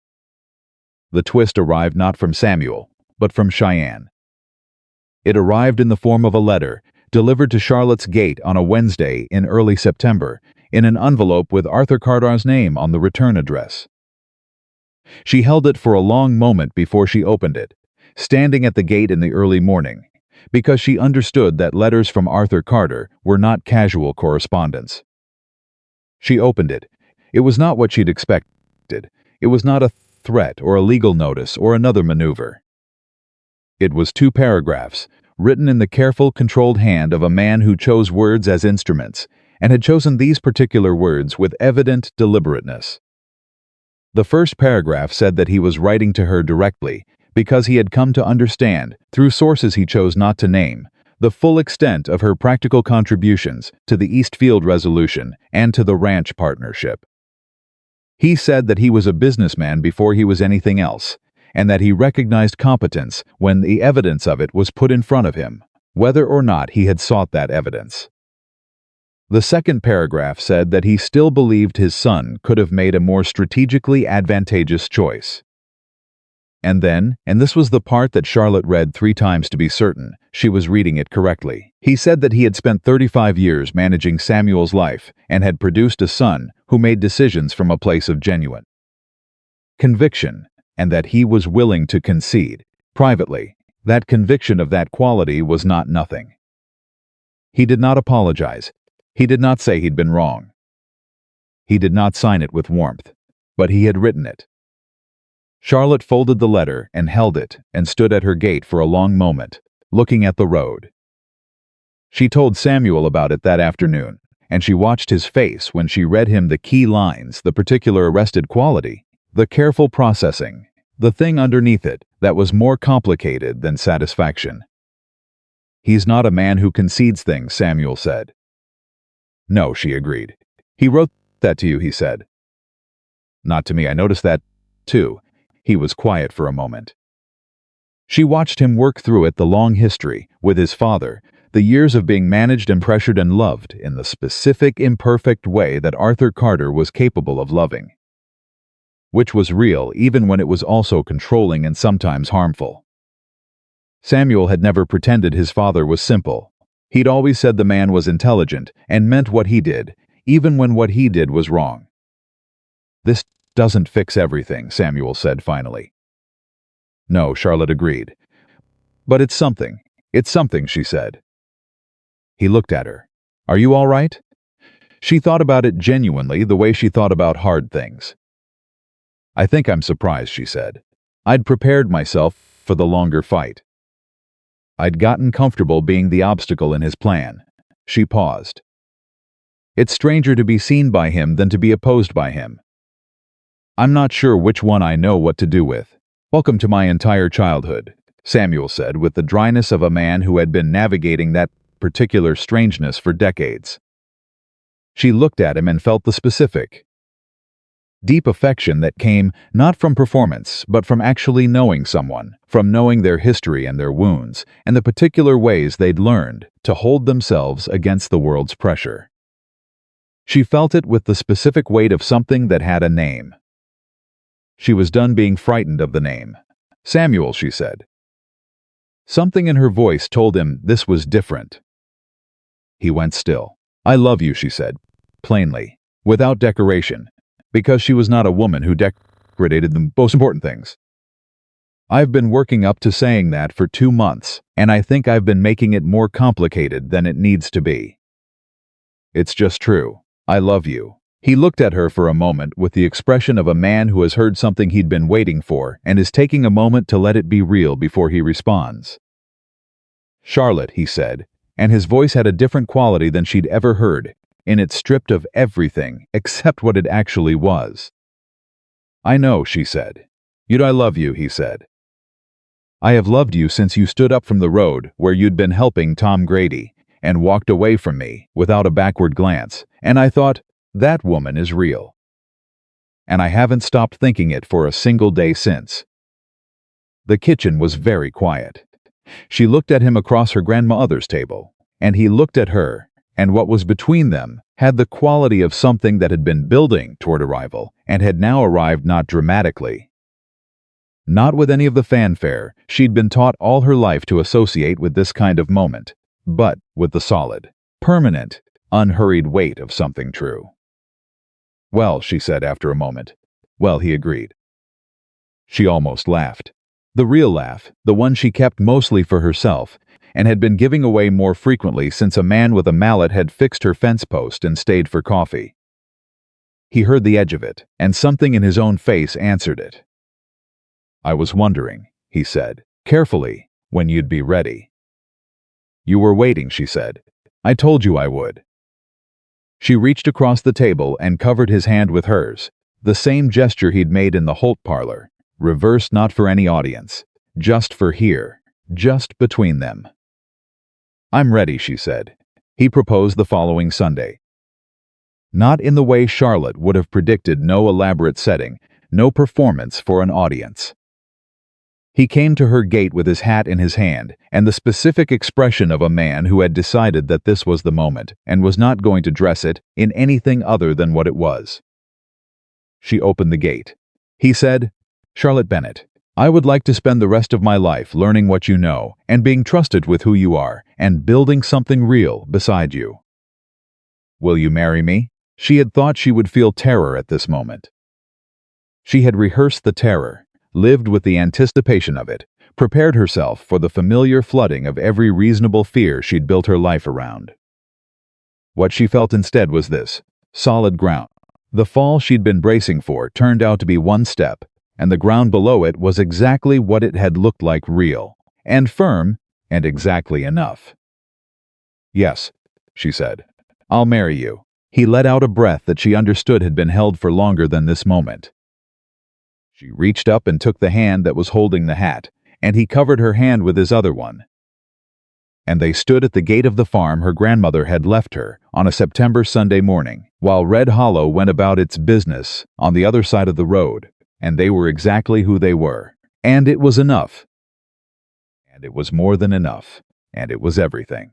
The twist arrived not from Samuel, but from Cheyenne. It arrived in the form of a letter, delivered to Charlotte's gate on a Wednesday in early September, in an envelope with Arthur Carter's name on the return address. She held it for a long moment before she opened it, standing at the gate in the early morning, because she understood that letters from Arthur Carter were not casual correspondence. She opened it. It was not what she'd expected. It was not a threat or a legal notice or another maneuver. It was 2 paragraphs, written in the careful, controlled hand of a man who chose words as instruments, and had chosen these particular words with evident deliberateness. The first paragraph said that he was writing to her directly because he had come to understand, through sources he chose not to name, the full extent of her practical contributions to the Eastfield Resolution and to the ranch partnership. He said that he was a businessman before he was anything else, and that he recognized competence when the evidence of it was put in front of him, whether or not he had sought that evidence. The second paragraph said that he still believed his son could have made a more strategically advantageous choice. And then, and this was the part that Charlotte read 3 times to be certain she was reading it correctly, he said that he had spent 35 years managing Samuel's life and had produced a son who made decisions from a place of genuine conviction, and that he was willing to concede, privately, that conviction of that quality was not nothing. He did not apologize. He did not say he'd been wrong. He did not sign it with warmth, but he had written it. Charlotte folded the letter and held it and stood at her gate for a long moment, looking at the road. She told Samuel about it that afternoon, and she watched his face when she read him the key lines, the particular arrested quality, the careful processing, the thing underneath it that was more complicated than satisfaction. "He's not a man who concedes things," Samuel said. "No," she agreed. "He wrote that to you," he said. "Not to me. I noticed that, too." He was quiet for a moment. She watched him work through it, the long history, with his father, the years of being managed and pressured and loved in the specific, imperfect way that Arthur Carter was capable of loving, which was real even when it was also controlling and sometimes harmful. Samuel had never pretended his father was simple. He'd always said the man was intelligent and meant what he did, even when what he did was wrong. "This doesn't fix everything," Samuel said finally. "No," Charlotte agreed. "But it's something. It's something," she said. He looked at her. "Are you all right?" She thought about it genuinely, the way she thought about hard things. "I think I'm surprised," she said. "I'd prepared myself for the longer fight. I'd gotten comfortable being the obstacle in his plan." She paused. "It's stranger to be seen by him than to be opposed by him. I'm not sure which one I know what to do with." "Welcome to my entire childhood," Samuel said with the dryness of a man who had been navigating that particular strangeness for decades. She looked at him and felt the specific, deep affection that came not from performance, but from actually knowing someone, from knowing their history and their wounds, and the particular ways they'd learned to hold themselves against the world's pressure. She felt it with the specific weight of something that had a name. She was done being frightened of the name. "Samuel," she said. Something in her voice told him this was different. He went still. "I love you," she said, plainly, without decoration, because she was not a woman who decorated the most important things. "I've been working up to saying that for 2 months, and I think I've been making it more complicated than it needs to be. It's just true. I love you." He looked at her for a moment with the expression of a man who has heard something he'd been waiting for and is taking a moment to let it be real before he responds. "Charlotte," he said, and his voice had a different quality than she'd ever heard, in it stripped of everything except what it actually was. "I know," she said. "I love you," he said. "I have loved you since you stood up from the road where you'd been helping Tom Grady and walked away from me without a backward glance, and I thought, that woman is real. And I haven't stopped thinking it for a single day since." The kitchen was very quiet. She looked at him across her grandmother's table, and he looked at her, and what was between them had the quality of something that had been building toward arrival and had now arrived, not dramatically, not with any of the fanfare she'd been taught all her life to associate with this kind of moment, but with the solid, permanent, unhurried weight of something true. "Well," she said after a moment. "Well," he agreed. She almost laughed. The real laugh, the one she kept mostly for herself, and had been giving away more frequently since a man with a mallet had fixed her fence post and stayed for coffee. He heard the edge of it, and something in his own face answered it. "I was wondering," he said, carefully, "when you'd be ready." "You were waiting," she said. "I told you I would." She reached across the table and covered his hand with hers, the same gesture he'd made in the Holt parlor, reversed not for any audience, just for here, just between them. "I'm ready," she said. He proposed the following Sunday. Not in the way Charlotte would have predicted, no elaborate setting, no performance for an audience. He came to her gate with his hat in his hand, and the specific expression of a man who had decided that this was the moment, and was not going to dress it in anything other than what it was. She opened the gate. He said, "Charlotte Bennett, I would like to spend the rest of my life learning what you know, and being trusted with who you are, and building something real beside you. Will you marry me?" She had thought she would feel terror at this moment. She had rehearsed the terror, lived with the anticipation of it, prepared herself for the familiar flooding of every reasonable fear she'd built her life around. What she felt instead was this: solid ground. The fall she'd been bracing for turned out to be one step, and the ground below it was exactly what it had looked like, real, and firm, and exactly enough. "Yes," she said. "I'll marry you." He let out a breath that she understood had been held for longer than this moment. She reached up and took the hand that was holding the hat, and he covered her hand with his other one. And they stood at the gate of the farm her grandmother had left her on a September Sunday morning, while Red Hollow went about its business on the other side of the road, and they were exactly who they were. And it was enough. And it was more than enough. And it was everything.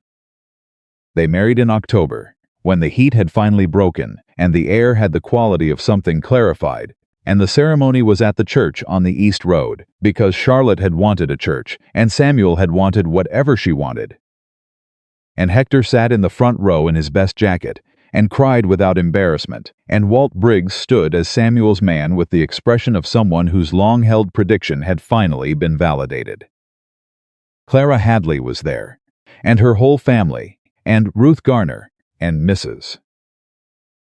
They married in October, when the heat had finally broken, and the air had the quality of something clarified, and the ceremony was at the church on the East Road, because Charlotte had wanted a church, and Samuel had wanted whatever she wanted. and Hector sat in the front row in his best jacket and cried without embarrassment, and Walt Briggs stood as Samuel's man with the expression of someone whose long-held prediction had finally been validated. Clara Hadley was there, and her whole family, and Ruth Garner, and Mrs.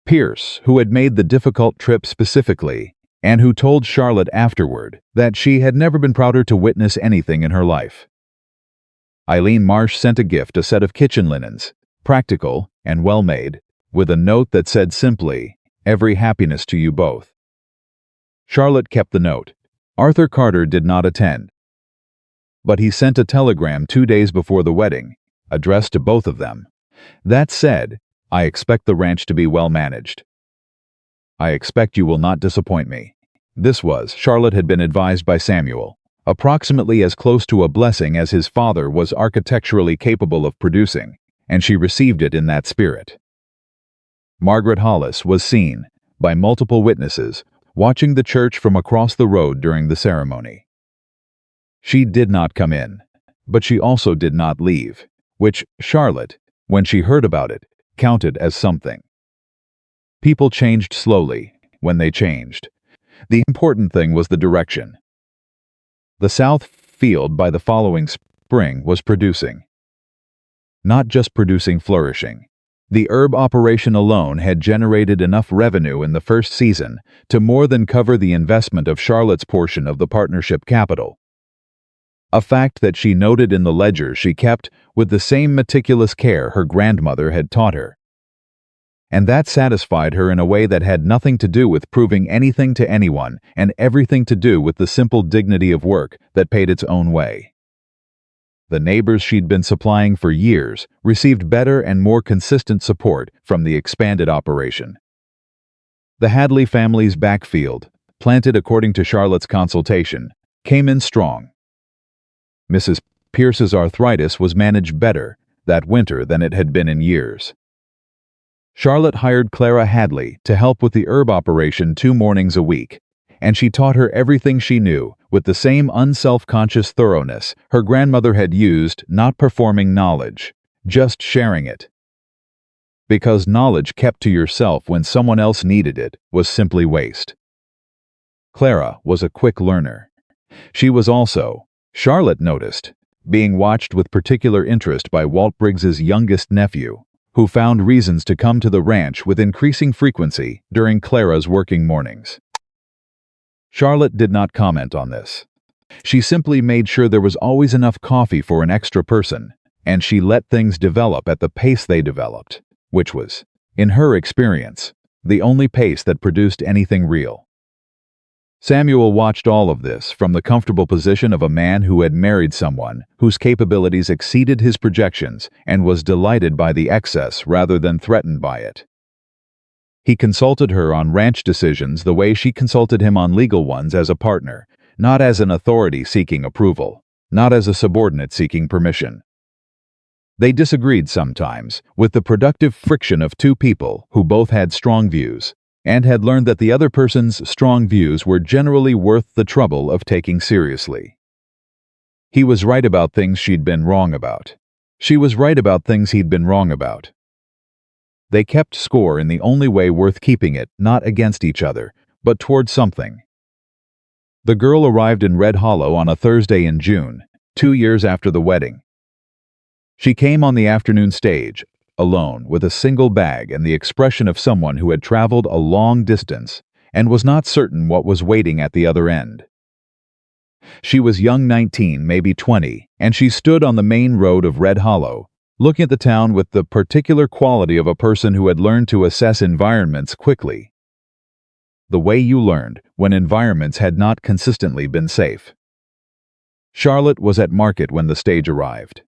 Pierce, who had made the difficult trip specifically, and who told Charlotte afterward that she had never been prouder to witness anything in her life. Eileen Marsh sent a gift, a set of kitchen linens, practical and well-made, with a note that said simply, "Every happiness to you both." Charlotte kept the note. Arthur Carter did not attend, but he sent a telegram 2 days before the wedding, addressed to both of them. That said, "I expect the ranch to be well managed. I expect you will not disappoint me." This was, Charlotte had been advised by Samuel, approximately as close to a blessing as his father was architecturally capable of producing, and she received it in that spirit. Margaret Hollis was seen, by multiple witnesses, watching the church from across the road during the ceremony. She did not come in, but she also did not leave, which Charlotte, when she heard about it, counted as something. People changed slowly, when they changed. The important thing was the direction. The south field by the following spring was producing. Not just producing, flourishing. The herb operation alone had generated enough revenue in the first season to more than cover the investment of Charlotte's portion of the partnership capital. A fact that she noted in the ledger she kept with the same meticulous care her grandmother had taught her. And that satisfied her in a way that had nothing to do with proving anything to anyone and everything to do with the simple dignity of work that paid its own way. The neighbors she'd been supplying for years received better and more consistent support from the expanded operation. The Hadley family's backfield, planted according to Charlotte's consultation, came in strong. Mrs. Pierce's arthritis was managed better that winter than it had been in years. Charlotte hired Clara Hadley to help with the herb operation 2 mornings a week, and she taught her everything she knew with the same unself-conscious thoroughness her grandmother had used, not performing knowledge, just sharing it. Because knowledge kept to yourself when someone else needed it was simply waste. Clara was a quick learner. She was also, Charlotte noticed, being watched with particular interest by Walt Briggs's youngest nephew, who found reasons to come to the ranch with increasing frequency during Clara's working mornings. Charlotte did not comment on this. She simply made sure there was always enough coffee for an extra person, and she let things develop at the pace they developed, which was, in her experience, the only pace that produced anything real. Samuel watched all of this from the comfortable position of a man who had married someone whose capabilities exceeded his projections and was delighted by the excess rather than threatened by it. He consulted her on ranch decisions the way she consulted him on legal ones as a partner, not as an authority seeking approval, not as a subordinate seeking permission. They disagreed sometimes, with the productive friction of 2 people who both had strong views, and had learned that the other person's strong views were generally worth the trouble of taking seriously. He was right about things she'd been wrong about. She was right about things he'd been wrong about. They kept score in the only way worth keeping it, not against each other, but toward something. The girl arrived in Red Hollow on a Thursday in June, 2 years after the wedding. She came on the afternoon stage, alone, with a single bag and the expression of someone who had traveled a long distance and was not certain what was waiting at the other end. She was young, 19, maybe 20, and she stood on the main road of Red Hollow, looking at the town with the particular quality of a person who had learned to assess environments quickly. The way you learned when environments had not consistently been safe. Charlotte was at market when the stage arrived.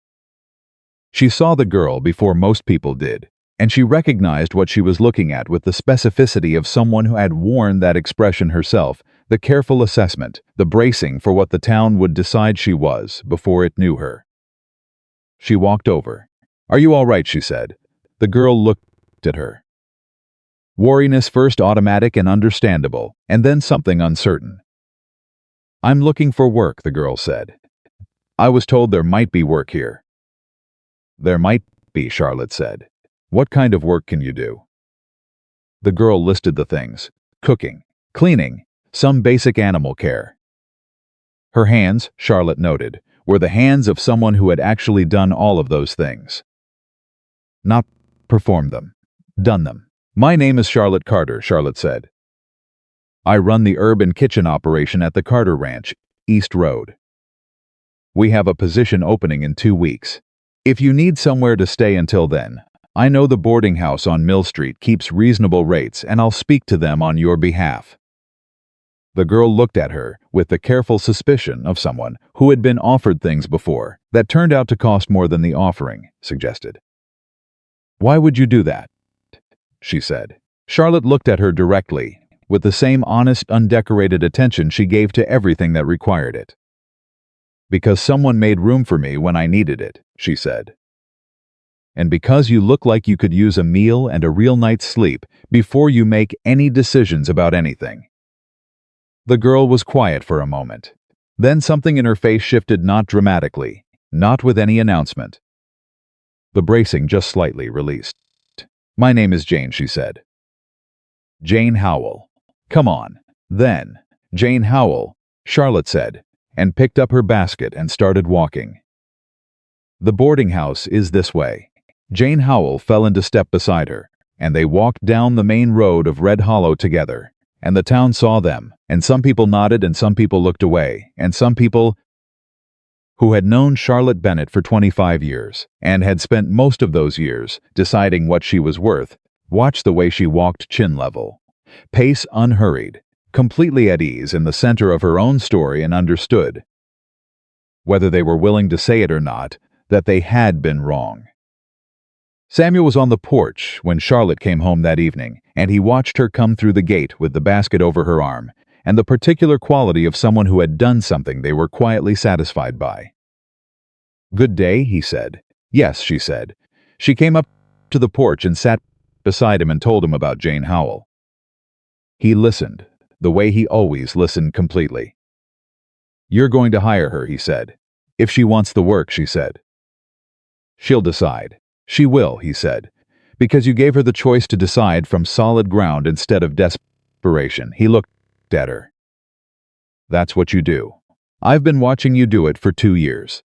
She saw the girl before most people did, and she recognized what she was looking at with the specificity of someone who had worn that expression herself, the careful assessment, the bracing for what the town would decide she was before it knew her. She walked over. "Are you all right?" she said. The girl looked at her. Wariness first automatic and understandable, and then something uncertain. "I'm looking for work," the girl said. "I was told there might be work here." "There might be?" Charlotte said. "What kind of work can you do?" The girl listed the things: cooking, cleaning, some basic animal care. Her hands, Charlotte noted, were the hands of someone who had actually done all of those things. Not performed them, done them. "My name is Charlotte Carter," Charlotte said. "I run the urban kitchen operation at the Carter Ranch, East Road. We have a position opening in 2 weeks. If you need somewhere to stay until then, I know the boarding house on Mill Street keeps reasonable rates, and I'll speak to them on your behalf." The girl looked at her with the careful suspicion of someone who had been offered things before that turned out to cost more than the offering suggested. "Why would you do that?" she said. Charlotte looked at her directly, with the same honest, undecorated attention she gave to everything that required it. "Because someone made room for me when I needed it," she said. "And because you look like you could use a meal and a real night's sleep before you make any decisions about anything." The girl was quiet for a moment. Then something in her face shifted, not dramatically, not with any announcement. The bracing just slightly released. "My name is Jane," she said. "Jane Howell." "Come on, then. Jane Howell," Charlotte said, and picked up her basket and started walking. "The boarding house is this way." Jane Howell fell into step beside her, and they walked down the main road of Red Hollow together, and the town saw them, and some people nodded and some people looked away, and some people who had known Charlotte Bennett for 25 years and had spent most of those years deciding what she was worth, watched the way she walked chin level, pace unhurried, completely at ease in the center of her own story, and understood, whether they were willing to say it or not, that they had been wrong. Samuel was on the porch when Charlotte came home that evening, and he watched her come through the gate with the basket over her arm, and the particular quality of someone who had done something they were quietly satisfied by. "Good day," he said. "Yes," she said. She came up to the porch and sat beside him and told him about Jane Howell. He listened, the way he always listened completely. "You're going to hire her," he said. "If she wants the work," she said. "She'll decide." "She will," he said, "because you gave her the choice to decide from solid ground instead of desperation." He looked at her. "That's what you do. I've been watching you do it for 2 years.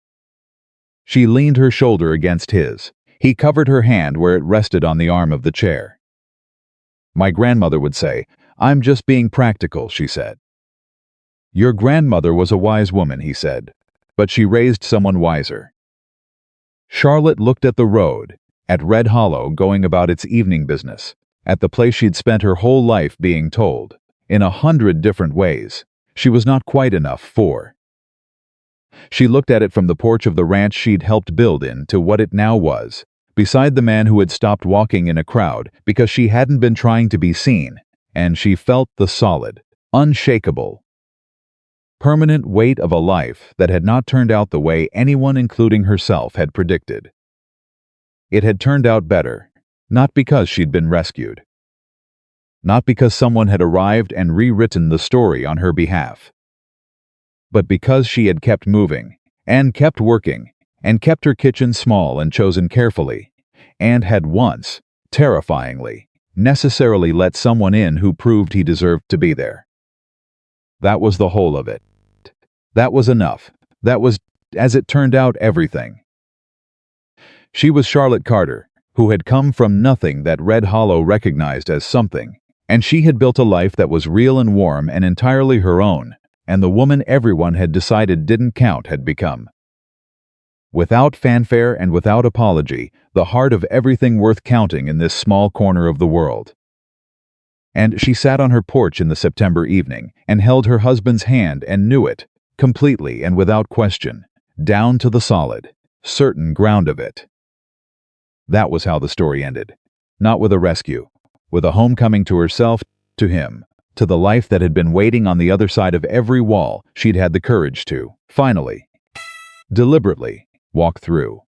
She leaned her shoulder against his. He covered her hand where it rested on the arm of the chair. "My grandmother would say, 'I'm just being practical,'" she said. "Your grandmother was a wise woman," he said, "but she raised someone wiser." Charlotte looked at the road, at Red Hollow going about its evening business, at the place she'd spent her whole life being told, in 100 different ways, she was not quite enough for. She looked at it from the porch of the ranch she'd helped build in to what it now was, beside the man who had stopped walking in a crowd because she hadn't been trying to be seen, and she felt the solid, unshakable, permanent weight of a life that had not turned out the way anyone, including herself, had predicted. It had turned out better, not because she'd been rescued, not because someone had arrived and rewritten the story on her behalf, but because she had kept moving, and kept working, and kept her kitchen small and chosen carefully, and had once, terrifyingly, necessarily let someone in who proved he deserved to be there. That was the whole of it. That was enough. That was, as it turned out, everything. She was Charlotte Carter, who had come from nothing that Red Hollow recognized as something, and she had built a life that was real and warm and entirely her own, and the woman everyone had decided didn't count had become. Without fanfare and without apology, the heart of everything worth counting in this small corner of the world. And she sat on her porch in the September evening and held her husband's hand and knew it, completely and without question, down to the solid, certain ground of it. That was how the story ended. Not with a rescue, with a homecoming to herself, to him, to the life that had been waiting on the other side of every wall she'd had the courage to, finally, deliberately, walk through.